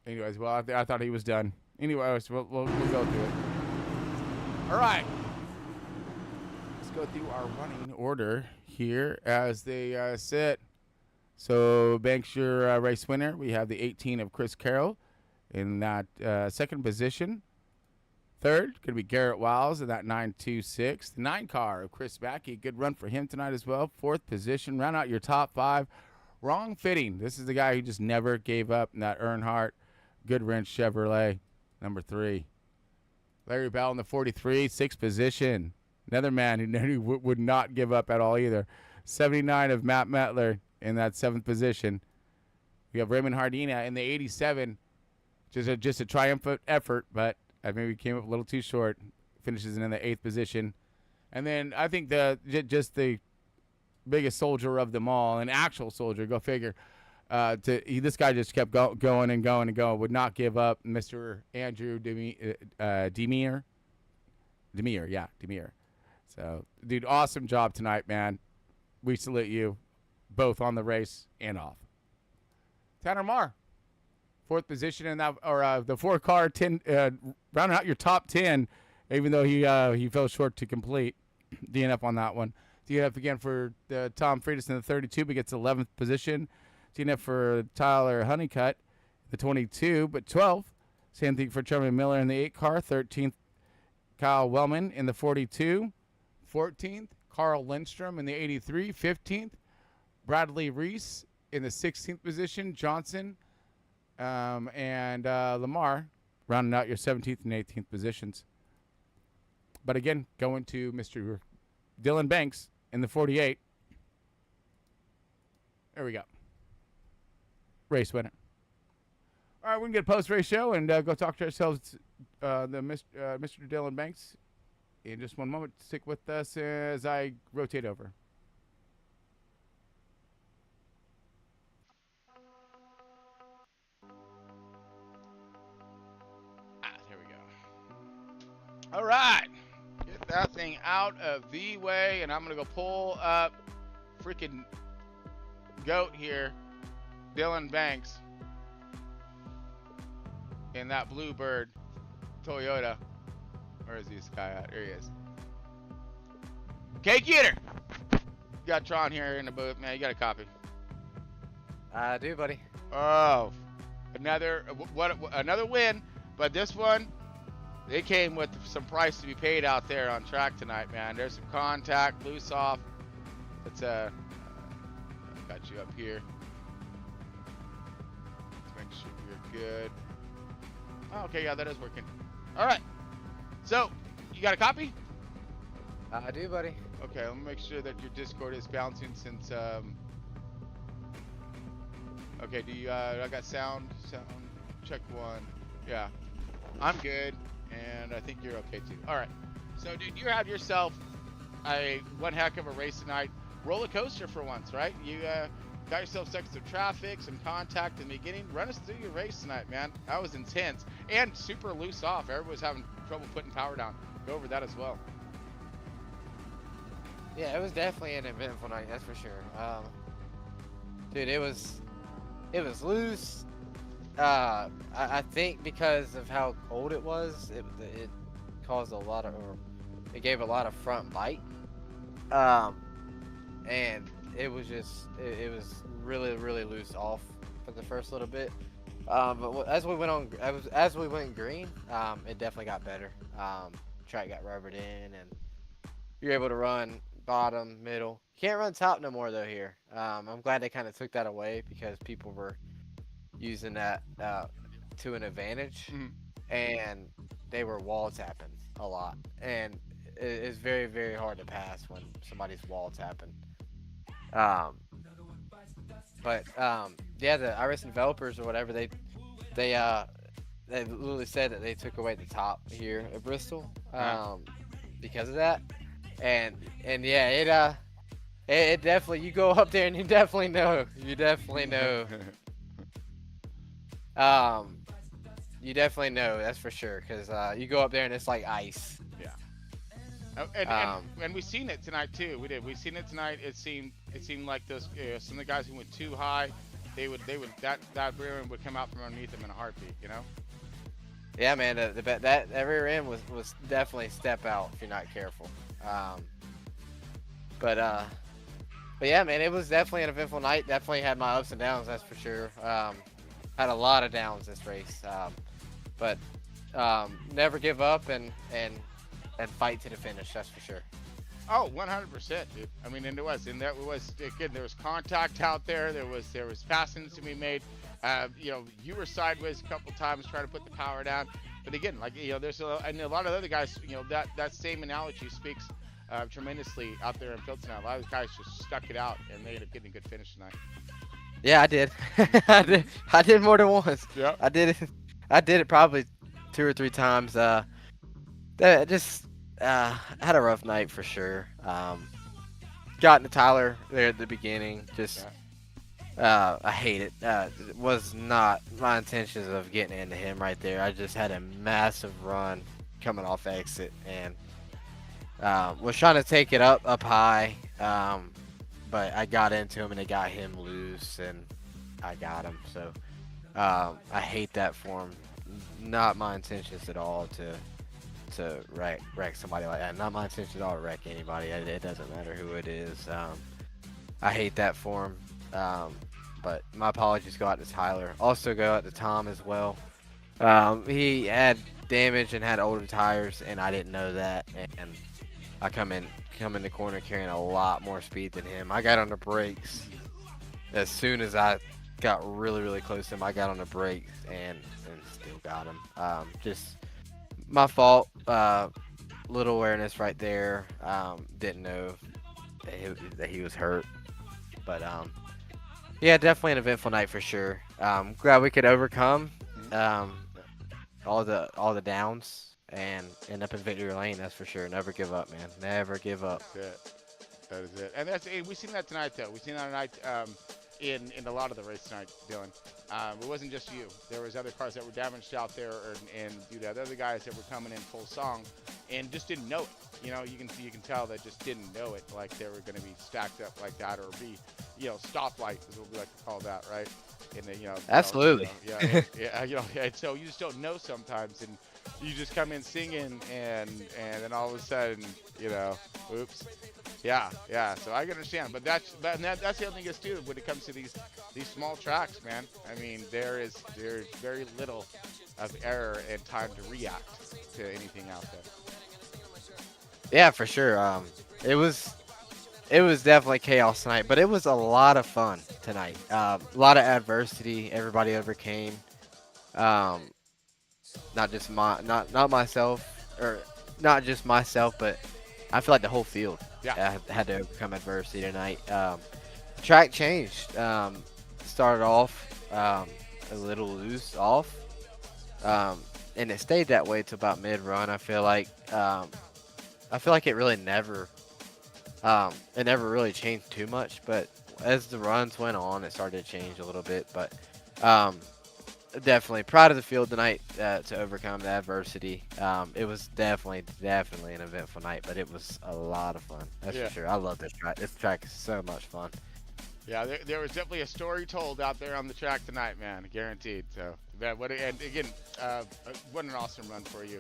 Anyways, well, I thought he was done. Anyways, we'll go through it. All right. Let's go through our running order here as they sit. So, Banks, your race winner. We have the 18 of Chris Carroll in that second position. Third, going to be Garrett Wiles in that 926. The 9 car of Chris Mackey. Good run for him tonight as well. Fourth position. Round out your top 5. Wrong fitting. This is the guy who just never gave up in that Earnhardt Goodwrench Chevrolet, number 3. Larry Bell in the 43, 6th position. Another man who would not give up at all either. 79 of Matt Metler in that 7th position. We have Raymond Hardina in the 87. Just a triumphant effort, but I maybe came up a little too short. Finishes in the 8th position. And then I think just the biggest soldier of them all, an actual soldier, go figure. This guy just kept going and going and going, would not give up. Mr. Andrew Demir. So, dude, awesome job tonight, man. We salute you, both on the race and off. Tanner Marr, 4th position in that, or the 4-car 10, rounding out your top 10, even though he fell short to complete. DNF on that one. DNF again for Tom Freitas in the 32, but gets 11th position. DNF for Tyler Honeycutt, the 22, but 12th. Same thing for Trevor Miller in the 8 car. 13th, Kyle Wellman in the 42. 14th, Carl Lindstrom in the 83. 15th, Bradley Reese in the 16th position. Johnson and Lamar rounding out your 17th and 18th positions. But again, going to Mr. Dylan Banks in the 48. There we go. Race winner. All right, we're going to get a post-race show and go talk to ourselves, Mr. Dylan Banks, in just one moment. Stick with us as I rotate over. There we go. All right. Get that thing out of the way, and I'm going to go pull up freaking GOAT here. Dylan Banks in that Bluebird Toyota. Where is this guy at? There he is. Cake Eater! You got Tron here in the booth. Man, you got a copy. I do, buddy. Oh, another win. But this one, they came with some price to be paid out there on track tonight, man. There's some contact, loose off. Let's got you up here. Make sure you're good. Oh, okay, yeah, that is working. All right. So, you got a copy? I do, buddy. Okay, let me make sure that your Discord is bouncing since, okay, do you, I got sound, check 1. Yeah, I'm good, and I think you're okay too. All right. So, dude, you had yourself one heck of a race tonight. Roller coaster for once, right? You, got yourself stuck in some traffic, some contact in the beginning. Run us through your race tonight, man. That was intense and super loose off. Everybody was having trouble putting power down. Go over that as well. Yeah, it was definitely an eventful night, that's for sure. Dude, it was loose. I think because of how cold it was, it caused it gave a lot of front bite. And it was just, it was really, really loose off for the first little bit. But as we went green, it definitely got better. Track got rubbered in, and you're able to run bottom, middle. Can't run top no more though here. I'm glad they kind of took that away because people were using that to an advantage, and they were wall tapping a lot. And it's very, very hard to pass when somebody's wall tapping. Yeah, the Iracing developers or whatever, they literally said that they took away the top here at Bristol because of that, and yeah, it definitely, you go up there and you definitely know you definitely know that's for sure, because you go up there and it's like ice. And we seen it tonight too. We seen it tonight. It seemed like those some of the guys who went too high that rear end would come out from underneath them in a heartbeat, you know? Yeah, man, that rear end was definitely a step out if you're not careful. But yeah, man, it was definitely an eventful night. Definitely had my ups and downs, that's for sure. Had a lot of downs this race, but never give up and fight to the finish, that's for sure. Oh, 100%, dude. I mean, and there was again, there was contact out there. There was passings to be made. You know, you were sideways a couple times trying to put the power down. But again, like, you know, and a lot of other guys, you know, that same analogy speaks tremendously out there in field tonight. A lot of guys just stuck it out, and they ended up getting a good finish tonight. Yeah, I did. I did more than once. Yeah. I did it probably 2 or 3 times. Had a rough night for sure. Got into Tyler there at the beginning. I hate it. It was not my intentions of getting into him right there. I just had a massive run coming off exit and was trying to take it up high. But I got into him and it got him loose and I got him. So I hate that for him. Not my intentions at all to wreck somebody like that. Not my intention at all to wreck anybody. It doesn't matter who it is. I hate that for him. But my apologies go out to Tyler. Also go out to Tom as well. He had damage and had older tires, and I didn't know that. And I come in the corner carrying a lot more speed than him. I got on the brakes as soon as I got really, really close to him. I got on the brakes and still got him. Just my fault. Little awareness right there. Didn't know that he was hurt. But yeah, definitely an eventful night for sure. Glad we could overcome all the downs and end up in victory lane. That's for sure. Never give up, man. Never give up. That's it. That is it. And we've seen that tonight, though. We've seen that tonight in a lot of the race tonight, Dylan. It wasn't just you. There was other cars that were damaged out there, and you had other guys that were coming in full song and just didn't know it. You know, you can tell that just didn't know it, like they were going to be stacked up like that, or be, you know, stoplight is what we like to call that, right? And then, you know, absolutely. Yeah, you know, and so you just don't know sometimes, and you just come in singing, and then all of a sudden, you know, oops. Yeah. So I can understand, but that's the other thing is too when it comes to these small tracks, man. I mean, there's very little of error and time to react to anything out there. Yeah, for sure. It was definitely chaos tonight, but it was a lot of fun tonight. A lot of adversity everybody overcame. Not just myself, or not just myself, but I feel like the whole field had to overcome adversity tonight. Track changed. Started off a little loose off, and it stayed that way to about mid-run. I feel like it really never really changed too much. But as the runs went on, it started to change a little bit. But definitely proud of the field tonight to overcome the adversity. It was definitely an eventful night, but it was a lot of fun. That's for sure. I love this track. This track is so much fun. Yeah, there was definitely a story told out there on the track tonight, man. Guaranteed. So, and again, what an awesome run for you.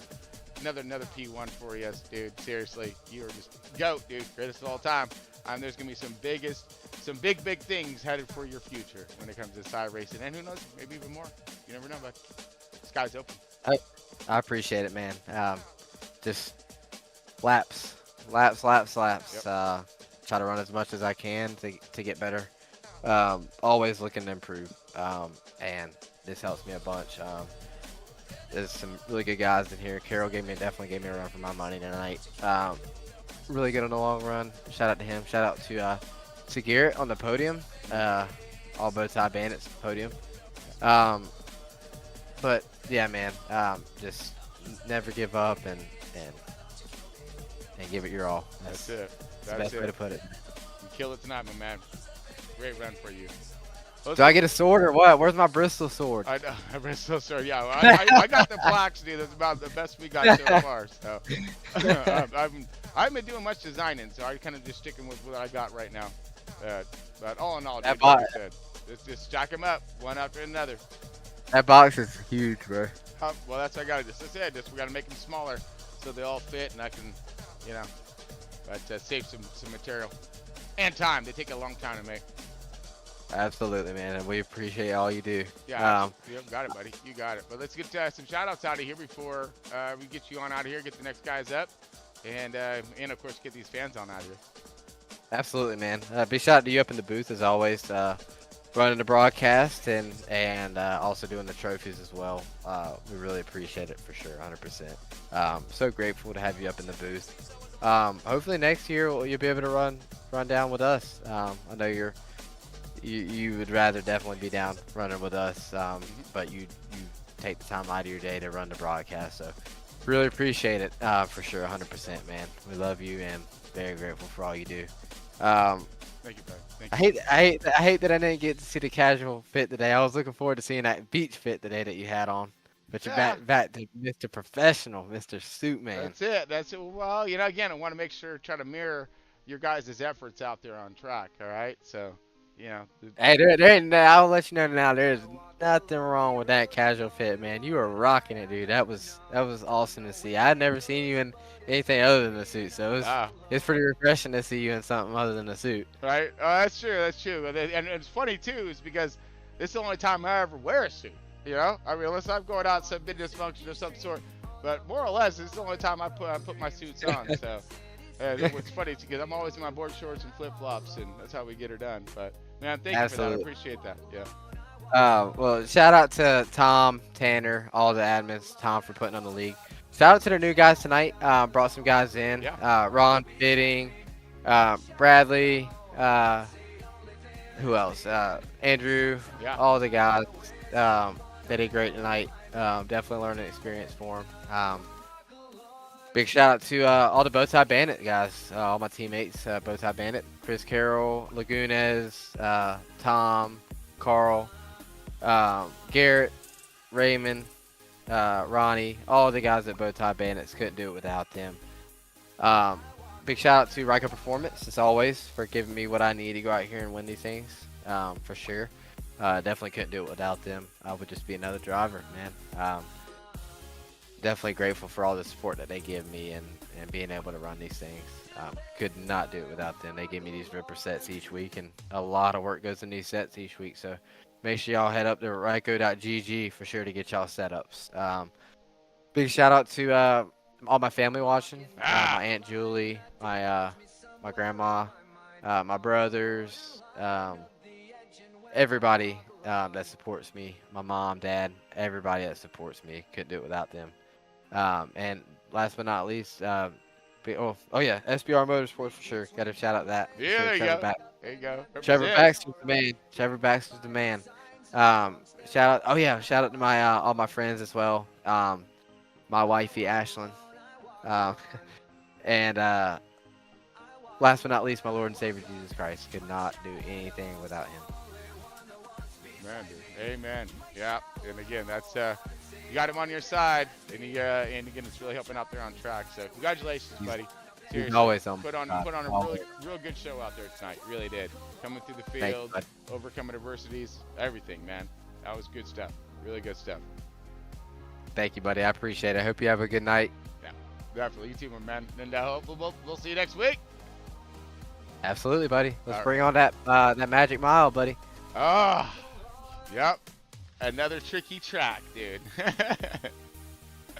Another P1 for you, dude. Seriously, you were just GOAT, dude. Greatest of all time. There's gonna be some big things headed for your future when it comes to side racing, and who knows, maybe even more. You never know, but sky's open. I appreciate it, man. Just laps. Yep. Try to run as much as I can to get better. Always looking to improve, and this helps me a bunch. There's some really good guys in here. Carroll definitely gave me a run for my money tonight. Really good on the long run. Shout out to him. Shout out to Garrett on the podium. All bow tie bandits podium. But yeah, man, just never give up and give it your all. That's it. That's the best way to put it. You killed it tonight, my man. Great run for you. Do I get a sword or what? Where's my Bristol sword? I know, my Bristol sword. Yeah, I got the blacks, dude. That's about the best we got so far. So I haven't been doing much designing, so I kind of just sticking with what I got right now. But all in all, dude, like I said, Just stack them up, one after another. That box is huge, bro. Well, that's what I got to do. That's it. We got to make them smaller so they all fit, and I can, but save some material and time. They take a long time to make. Absolutely, man, and we appreciate all you do. Yeah, you got it, buddy. You got it. But let's get some shout-outs out of here before we get you on out of here, get the next guys up, and of course, get these fans on out of here. Absolutely, man. Big shout out to you up in the booth, as always, running the broadcast and also doing the trophies as well. We really appreciate it for sure, 100%. So grateful to have you up in the booth. Hopefully next year you'll be able to run down with us. I know you would rather definitely be down running with us, but you take the time out of your day to run the broadcast. So really appreciate it for sure, 100%, man. We love you and very grateful for all you do. Thank you, bro. Thank you. I hate that I didn't get to see the casual fit today. I was looking forward to seeing that beach fit today that you had on. But you're back to Mr. Professional, Mr. Suit Man. That's it. Well, again, I want to make sure, try to mirror your guys' efforts out there on track. All right, so. Hey, I'll let you know now. There's nothing wrong with that casual fit, man. You were rocking it, dude. That was awesome to see. I'd never seen you in anything other than a suit, so it's pretty refreshing to see you in something other than a suit. Right? Oh, that's true. That's true. And it's funny too, is because this is the only time I ever wear a suit. I mean, unless I'm going out some business function of some sort, but more or less, it's the only time I put my suits on. So. What's funny because I'm always in my board shorts and flip flops, and that's how we get her done. But man, thank you for that. I appreciate that. Yeah. Well, shout out to Tom, Tanner, all the admins, Tom for putting on the league. Shout out to the new guys tonight. Brought some guys in. Yeah. Ron Fitting, Bradley. Who else? Andrew. Yeah. All the guys. They did great tonight. Definitely learning experience for them. Big shout out to all the Bowtie Bandit guys, all my teammates, Bowtie Bandit, Chris Carroll, Lagunes, Tom, Carl, Garrett, Raymond, Ronnie, all the guys at Bowtie Bandits. Couldn't do it without them. Big shout out to Ryko Performance, as always, for giving me what I need to go out here and win these things, for sure. Definitely couldn't do it without them. I would just be another driver, man. Definitely grateful for all the support that they give me and being able to run these things. Could not do it without them. They give me these ripper sets each week, and a lot of work goes in these sets each week. So make sure y'all head up to ryko.gg for sure to get y'all setups. Big shout out to all my family watching. My Aunt Julie, my grandma, my brothers, everybody that supports me. My mom, dad, everybody that supports me. Couldn't do it without them. And last but not least, SBR Motorsports for sure. Got to shout out that. Yeah, there you go. There you go. Trevor Baxter's the man. Shout out. Shout out to my all my friends as well. My wifey Ashlyn. And last but not least, my Lord and Savior Jesus Christ. Could not do anything without him. Man, dude. Amen. Yeah. And again, that's you got him on your side, and and again, it's really helping out there on track. So congratulations, buddy. Seriously, always on. Put on a real good show out there tonight. Really did. Coming through the field, overcoming adversities, everything, man. That was good stuff. Really good stuff. Thank you, buddy. I appreciate it. I hope you have a good night. Yeah, definitely. You too, my man. And hopefully we'll see you next week. Absolutely, buddy. Let's bring on that magic mile, buddy. Yep. Another tricky track, dude.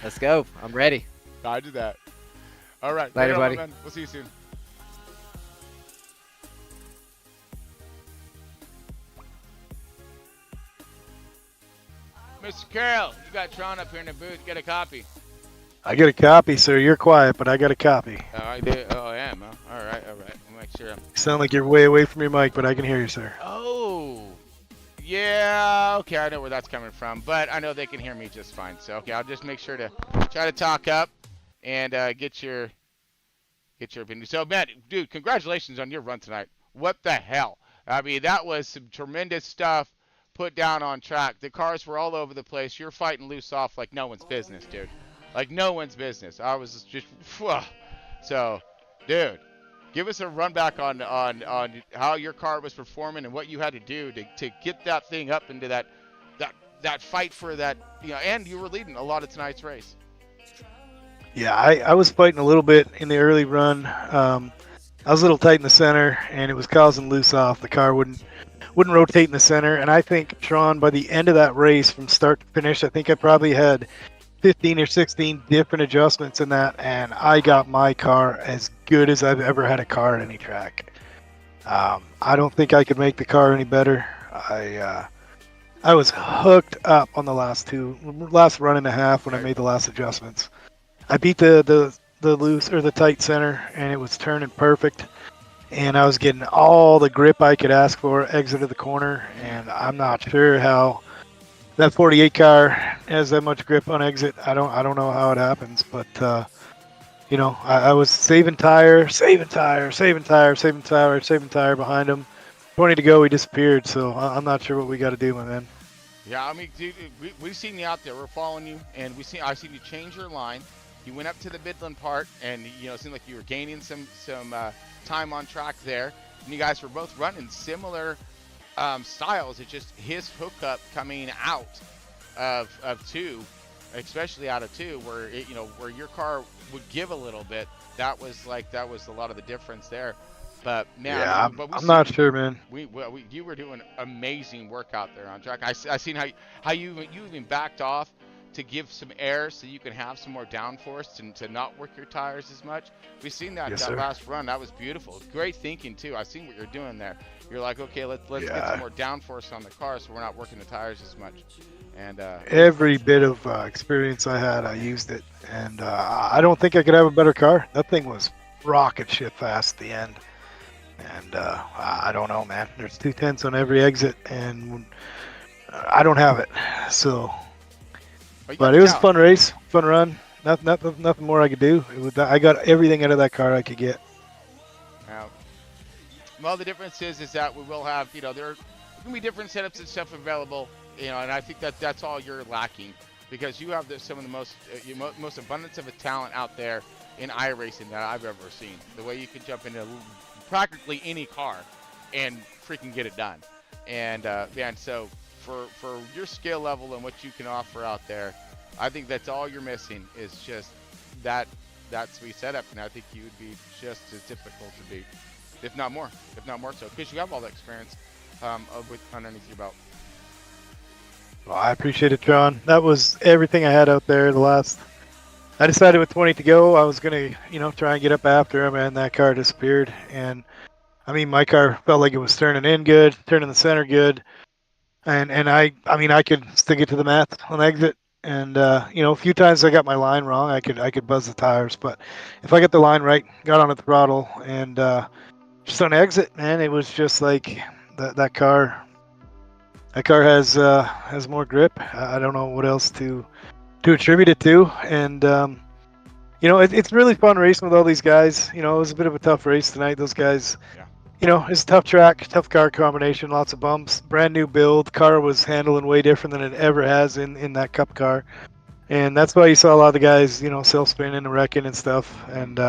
Let's go. I'm ready. I do that. All right. Later, buddy. Man. We'll see you soon. Mr. Carroll, you got Tron up here in the booth. Get a copy. I get a copy, sir. You're quiet, but I got a copy. Oh, I do. Oh, I am. Huh? All right. We'll make sure. You sound like you're way away from your mic, but I can hear you, sir. Oh. Yeah, okay, I know where that's coming from, but I know they can hear me just fine. So, okay, I'll just make sure to try to talk up and get your opinion. So, man, dude, congratulations on your run tonight. What the hell? I mean, that was some tremendous stuff put down on track. The cars were all over the place. You're fighting loose off like no one's business, dude. Like no one's business. I was just, so, dude, Give us a run back on how your car was performing and what you had to do to get that thing up into that fight for that, and you were leading a lot of tonight's race. Yeah, I was fighting a little bit in the early run. I was a little tight in the center, and it was causing loose off. The car wouldn't rotate in the center, and I think, Sean, by the end of that race, from start to finish, I think I probably had 15 or 16 different adjustments in that, and I got my car as good as I've ever had a car at any track. I don't think I could make the car any better. I was hooked up on the last run and a half when I made the last adjustments. I beat the loose or the tight center, and it was turning perfect, and I was getting all the grip I could ask for, exit of the corner, and I'm not sure how that 48 car has that much grip on exit. I don't know how it happens, but I was saving tire behind him. 20 to go, he disappeared. So I'm not sure what we got to do, my man. Yeah, I mean, dude, we've seen you out there. We're following you, and I've seen you change your line. You went up to the Midland part, and it seemed like you were gaining some time on track there. And you guys were both running similar styles. It's just his hookup coming out of two, especially out of two, where where your car would give a little bit. That was a lot of the difference there. But man, yeah, I'm not sure, man. You were doing amazing work out there on track. I seen how you even backed off to give some air so you can have some more downforce and to not work your tires as much. We've seen that last run. That was beautiful. Great thinking too. I've seen what you're doing there. You're like, okay, let's get some more downforce on the car so we're not working the tires as much. And every bit of experience I had, I used it, and I don't think I could have a better car. That thing was rocket ship fast at the end, and I don't know, man. There's 2/10 on every exit, and I don't have it. So, but it was a fun race, fun run. Nothing more I could do. I got everything out of that car I could get. Well, the difference is that we will have, there are going to be different setups and stuff available, and I think that's all you're lacking, because you have some of the most abundance of a talent out there in iRacing that I've ever seen. The way you can jump into practically any car and freaking get it done. And man, so for your skill level and what you can offer out there, I think that's all you're missing is just that sweet setup, and I think you would be just as difficult to beat, if not more so, because you have all the experience underneath your belt. Well, I appreciate it, John. That was everything I had out there. I decided with 20 to go, I was gonna, try and get up after him, and that car disappeared. And I mean, my car felt like it was turning in good, turning the center good, and I could stick it to the math on exit. And a few times I got my line wrong. I could buzz the tires, but if I got the line right, got on the throttle, and just on exit, man, it was just like that car. That car has more grip. I don't know what else to attribute it to, and it's really fun racing with all these guys. It was a bit of a tough race tonight. Those guys, it's a tough track, tough car combination, lots of bumps, brand new build. Car was handling way different than it ever has in that Cup car, and that's why you saw a lot of the guys, self-spinning and wrecking and stuff. And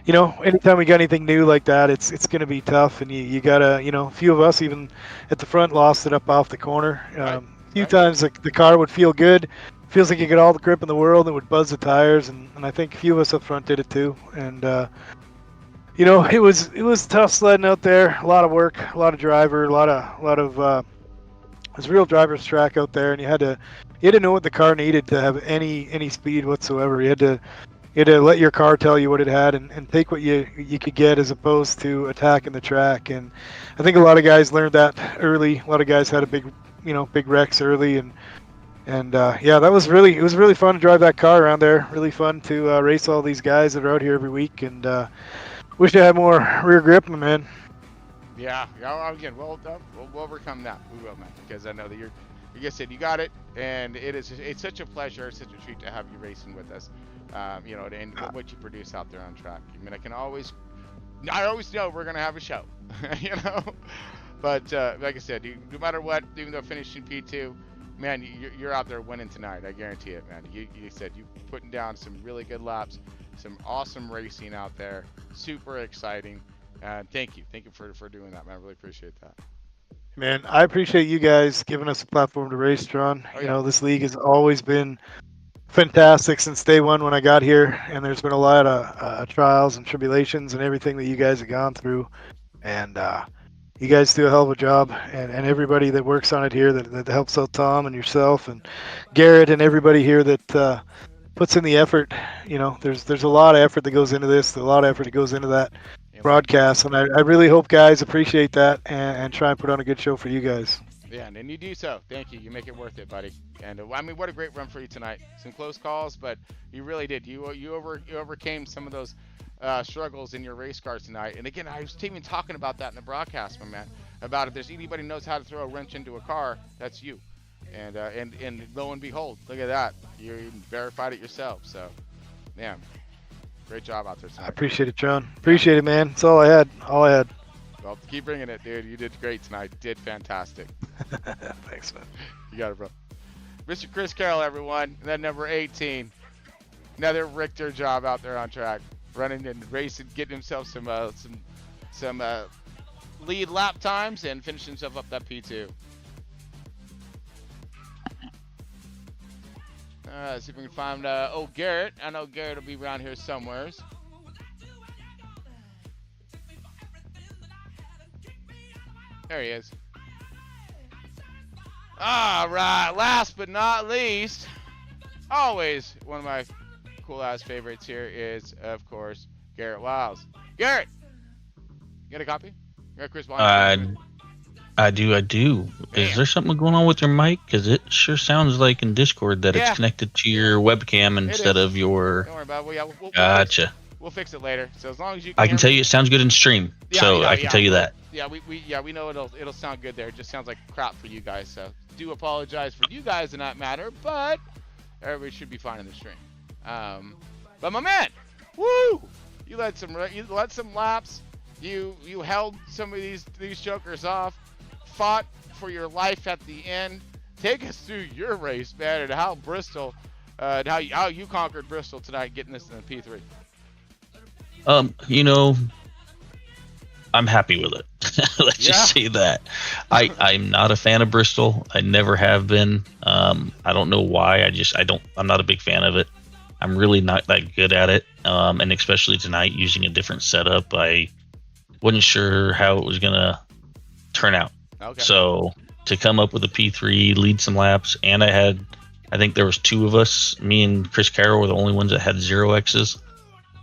anytime we got anything new like that, it's going to be tough, and you gotta, a few of us even at the front lost it up off the corner. A few times the car would feel good. Feels like you get all the grip in the world and would buzz the tires, and I think a few of us up front did it too. And it was tough sledding out there. A lot of work, a lot of driver, a lot of it was a real driver's track out there, and you had to know what the car needed to have any speed whatsoever. You had to let your car tell you what it had, and take what you could get, as opposed to attacking the track. And I think a lot of guys learned that early. A lot of guys had a big wrecks early, and it was really fun to drive that car around there. Really fun to race all these guys that are out here every week, and wish I had more rear grip, my man. Yeah. Again, we'll overcome that. We will, man, because I know that like I said, you got it, and it's such a pleasure, such a treat to have you racing with us. And what you produce out there on track. I mean, I always know we're gonna have a show, But like I said, no matter what, even though finishing P2, man, you're out there winning tonight. I guarantee it, man. You said you putting down some really good laps, some awesome racing out there. Super exciting. Thank you for doing that, man. I really appreciate that. Man, I appreciate you guys giving us a platform to race, Tron. You know, this league has always been fantastic since day one when I got here, and there's been a lot of trials and tribulations and everything that you guys have gone through, and you guys do a hell of a job, and everybody that works on it here that helps out Tom and yourself and Garrett and everybody here that puts in the effort. You know, there's a lot of effort that goes into this, a lot of effort that goes into that broadcast, and I really hope guys appreciate that and try and put on a good show for you guys. Yeah, and you do so. Thank you. You make it worth it, buddy. And I mean, what a great run for you tonight. Some close calls, but you really did. You overcame some of those struggles in your race cars tonight. And again, I was even talking about that in the broadcast, my man. About if there's anybody who knows how to throw a wrench into a car, that's you. And lo and behold, look at that. You verified it yourself. So, man, great job out there tonight. I appreciate it, John. Appreciate it, man. That's all I had. Well, keep bringing it, dude. You did great tonight. Did fantastic. Thanks, man. You got it, bro. Mr. Chris Carroll, everyone. And then number 18. Another Richter job out there on track. Running and racing, getting himself some lead lap times and finishing himself up that P2. See if we can find, Garrett. I know Garrett will be around here somewheres. There he is. All right, last but not least, always one of my cool-ass favorites here is, of course, Garrett Wiles. Garrett, you got a copy? You got Chris Bond? I do. Damn. Is there something going on with your mic? Because it sure sounds like in Discord that it's connected to your webcam instead of your... Don't worry about it. We'll Gotcha. We'll fix it later. So as long as you I can tell you it sounds good in stream, I can tell you that. Yeah, we know it'll sound good there. It just sounds like crap for you guys. So do apologize for you guys in that matter, but everybody should be fine in the stream. But my man, woo! You led some laps. You held some of these jokers off. Fought for your life at the end. Take us through your race, man, and how Bristol, how you conquered Bristol tonight, getting this in the P3. You know, I'm happy with it. Let's just say that. I'm not a fan of Bristol. I never have been. I don't know why. I'm not a big fan of it. I'm really not that good at it. And especially tonight using a different setup, I wasn't sure how it was gonna turn out. Okay. So to come up with a P3, lead some laps, and I think there was two of us. Me and Chris Carroll were the only ones that had 0 X's.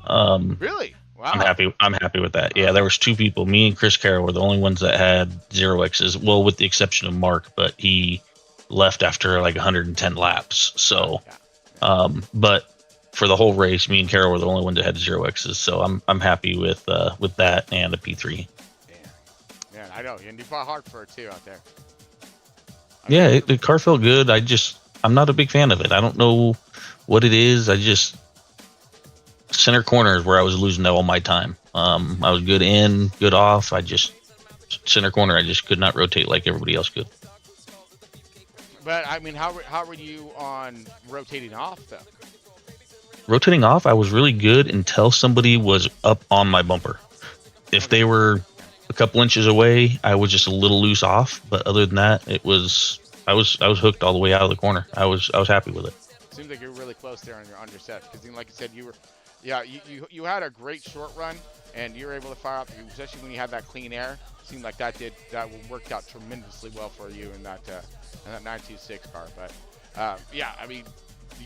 Really? Wow. I'm happy with that. Yeah, there was two people. Me and Chris Carroll were the only ones that had 0 X's. Well, with the exception of Mark, but he left after like 110 laps. So, but for the whole race, me and Carroll were the only ones that had 0 X's. So I'm happy with that and a P3. Yeah, I know. And you fought hard for it too out there. The car felt good. I'm not a big fan of it. I don't know what it is. Center corner is where I was losing all my time. I was good in, good off. Center corner, I just could not rotate like everybody else could. But I mean, how were you on rotating off though? Rotating off, I was really good until somebody was up on my bumper. If they were a couple inches away, I was just a little loose off. But other than that, I was hooked all the way out of the corner. I was happy with it. Seems like you're really close there on your set, because like you said, you had a great short run, and you were able to fire up, especially when you had that clean air. It seemed like that worked out tremendously well for you in that 926 car. But I mean,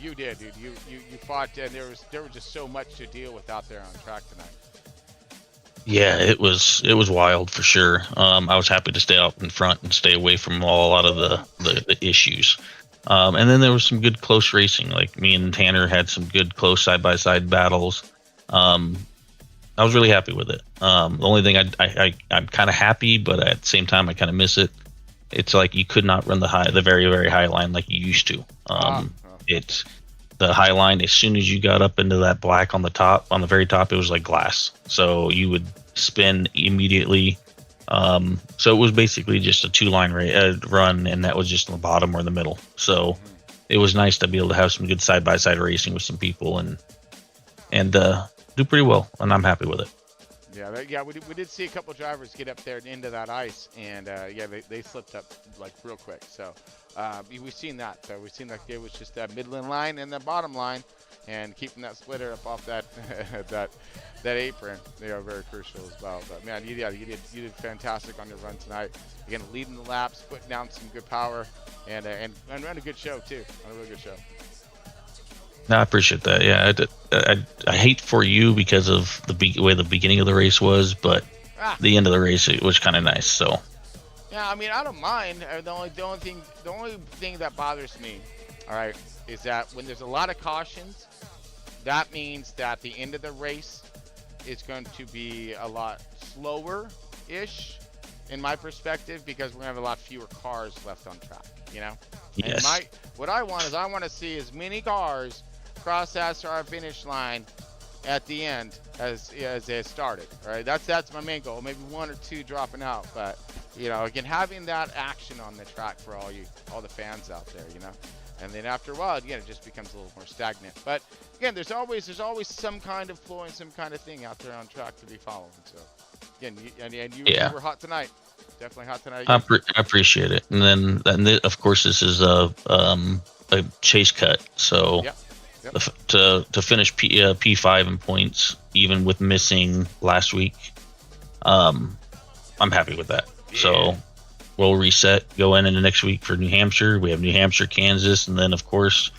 you did, dude. You fought, and there was just so much to deal with out there on track tonight. Yeah, it was wild for sure. I was happy to stay out in front and stay away from a lot of the issues. And then there was some good close racing. Like me and Tanner had some good close side-by-side battles. I was really happy with it. The only thing I'm kind of happy, but at the same time I kind of miss it. It's like you could not run the very, very high line like you used to. It's the high line. As soon as you got up into that black on the very top, it was like glass. So you would spin immediately. So it was basically just a 2-line run, and that was just in the bottom or the middle. So it was nice to be able to have some good side-by-side racing with some people and and do pretty well, and I'm happy with it. Yeah, we did see a couple drivers get up there into that ice, and they slipped up like real quick. So we've seen that. So we've seen that it was just that Midland line and the bottom line, and keeping that splitter up off that that apron. They are very crucial as well. But man, you did fantastic on your run tonight. Again, leading the laps, putting down some good power, and ran a good show too. A really good show. No, I appreciate that. Yeah, I hate for you because of the way the beginning of the race was, but the end of the race it was kind of nice. So. Yeah, I mean, I don't mind. The only thing that bothers me, all right, is that when there's a lot of cautions, that means that the end of the race is going to be a lot slower-ish, in my perspective, because we're gonna have a lot fewer cars left on track. You know. Yes. And what I want to see as many cars cross that start finish line at the end as they started. All right, that's my main goal. Maybe one or two dropping out, but you know, again, having that action on the track for all the fans out there, you know. And then after a while, again, it just becomes a little more stagnant. But again, there's always some kind of flow and some kind of thing out there on track to be following. So again, you were hot tonight. Definitely hot tonight. I appreciate it. And then of course this is a chase cut. So. Yep. To finish P5 in points, even with missing last week, I'm happy with that. Yeah. So we'll reset, go into next week for New Hampshire. We have New Hampshire, Kansas, and then of course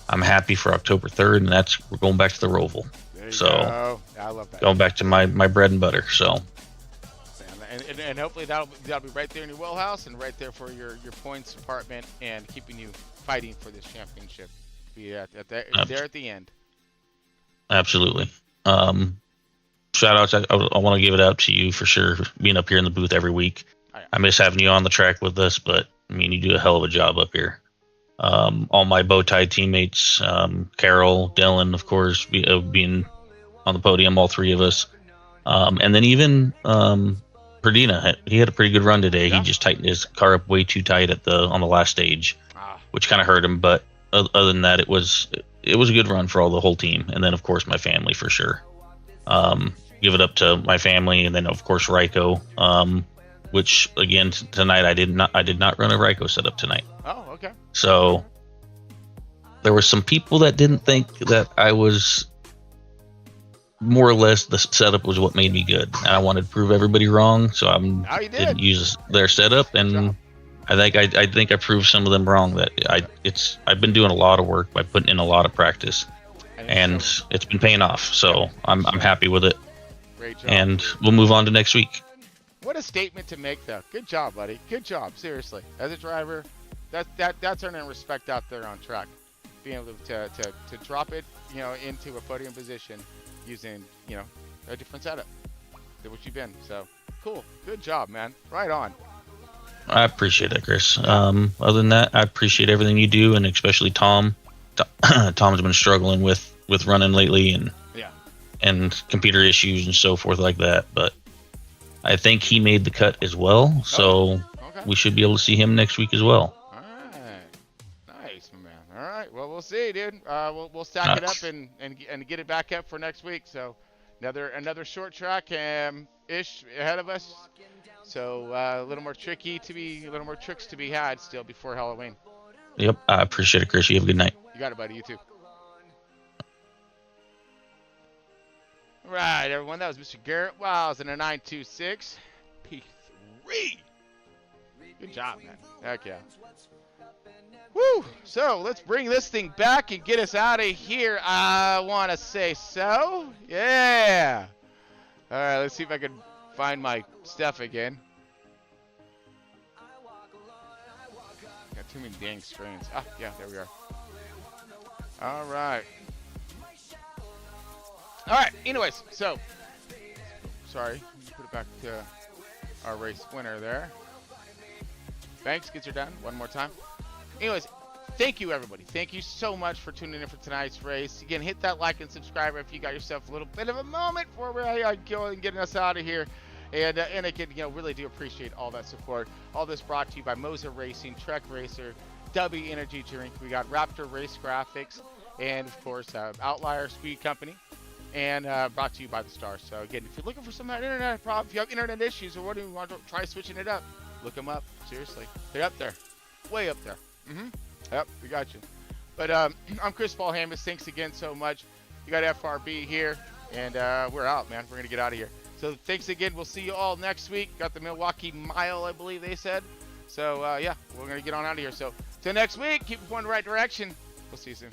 I'm happy for October 3rd, and we're going back to the Roval. So go. I love that. Going back to my bread and butter. So. And hopefully that'll be right there in your wheelhouse and right there for your points department and keeping you fighting for this championship. Be there at the end. Absolutely. Shout outs. I want to give it out to you for sure, being up here in the booth every week. I miss having you on the track with us, but I mean, you do a hell of a job up here. All my bow tie teammates, Carol, Dylan, of course, being on the podium, all three of us. And then even Perdina, he had a pretty good run today. Yeah. He just tightened his car up way too tight on the last stage, which kind of hurt him, but other than that, it was a good run for the whole team, and then of course my family for sure. Give it up to my family, and then of course Ryko, which again tonight I did not run a Ryko setup tonight. Oh, okay. So there were some people that didn't think that I was more or less the setup was what made me good, and I wanted to prove everybody wrong. So I didn't use their setup, and I think I proved some of them wrong. That I've been doing a lot of work by putting in a lot of practice, and it's been paying off. So I'm happy with it. Great job. And we'll move on to next week. What a statement to make, though. Good job, buddy. Good job. Seriously, as a driver, that's earning respect out there on track. Being able to drop it, you know, into a podium position using, you know, a different setup than what you've been. So cool. Good job, man. Right on. I appreciate it, Chris. Other than that, I appreciate everything you do, and especially Tom. Tom's been struggling with running lately, and computer issues and so forth like that. But I think he made the cut as well, so we should be able to see him next week as well. All right, nice, man. All right, well, we'll see, dude. We'll stack it up and get it back up for next week. So another short track ish ahead of us. So a little more tricks to be had still before Halloween. Yep, I appreciate it, Chris. You have a good night. You got it, buddy. You too. All right, everyone. That was Mr. Garrett Wiles in a 926 P3. Good job, man. Heck yeah. Woo! So let's bring this thing back and get us out of here. I want to say so. Yeah. All right, let's see if I can find my stuff again. Got too many dang screens. Ah, yeah, there we are. All right. All right. Anyways, so sorry, put it back to our race winner there. Banks gets her done one more time. Anyways, thank you, everybody. Thank you so much for tuning in for tonight's race. Again, hit that like and subscribe if you got yourself a little bit of a moment for where I go and getting us out of here. And again, really do appreciate all that support. All this brought to you by Moser Racing, Trek Racer, W Energy Drink. We got Raptor Race Graphics, and of course, Outlier Speed Company. and brought to you by the Stars. So again, if you're looking for some internet problem, if you have internet issues or whatever, you want to try switching it up, look them up. Seriously, they're up there, way up there. Yep, we got you. But I'm Chris Paul Hammond. Thanks again so much. You got FRB here, and we're out, man. We're gonna get out of here. So thanks again. We'll see you all next week. Got the Milwaukee Mile, I believe they said. So yeah, we're gonna get on out of here. So till next week, keep it going in the right direction. We'll see you soon.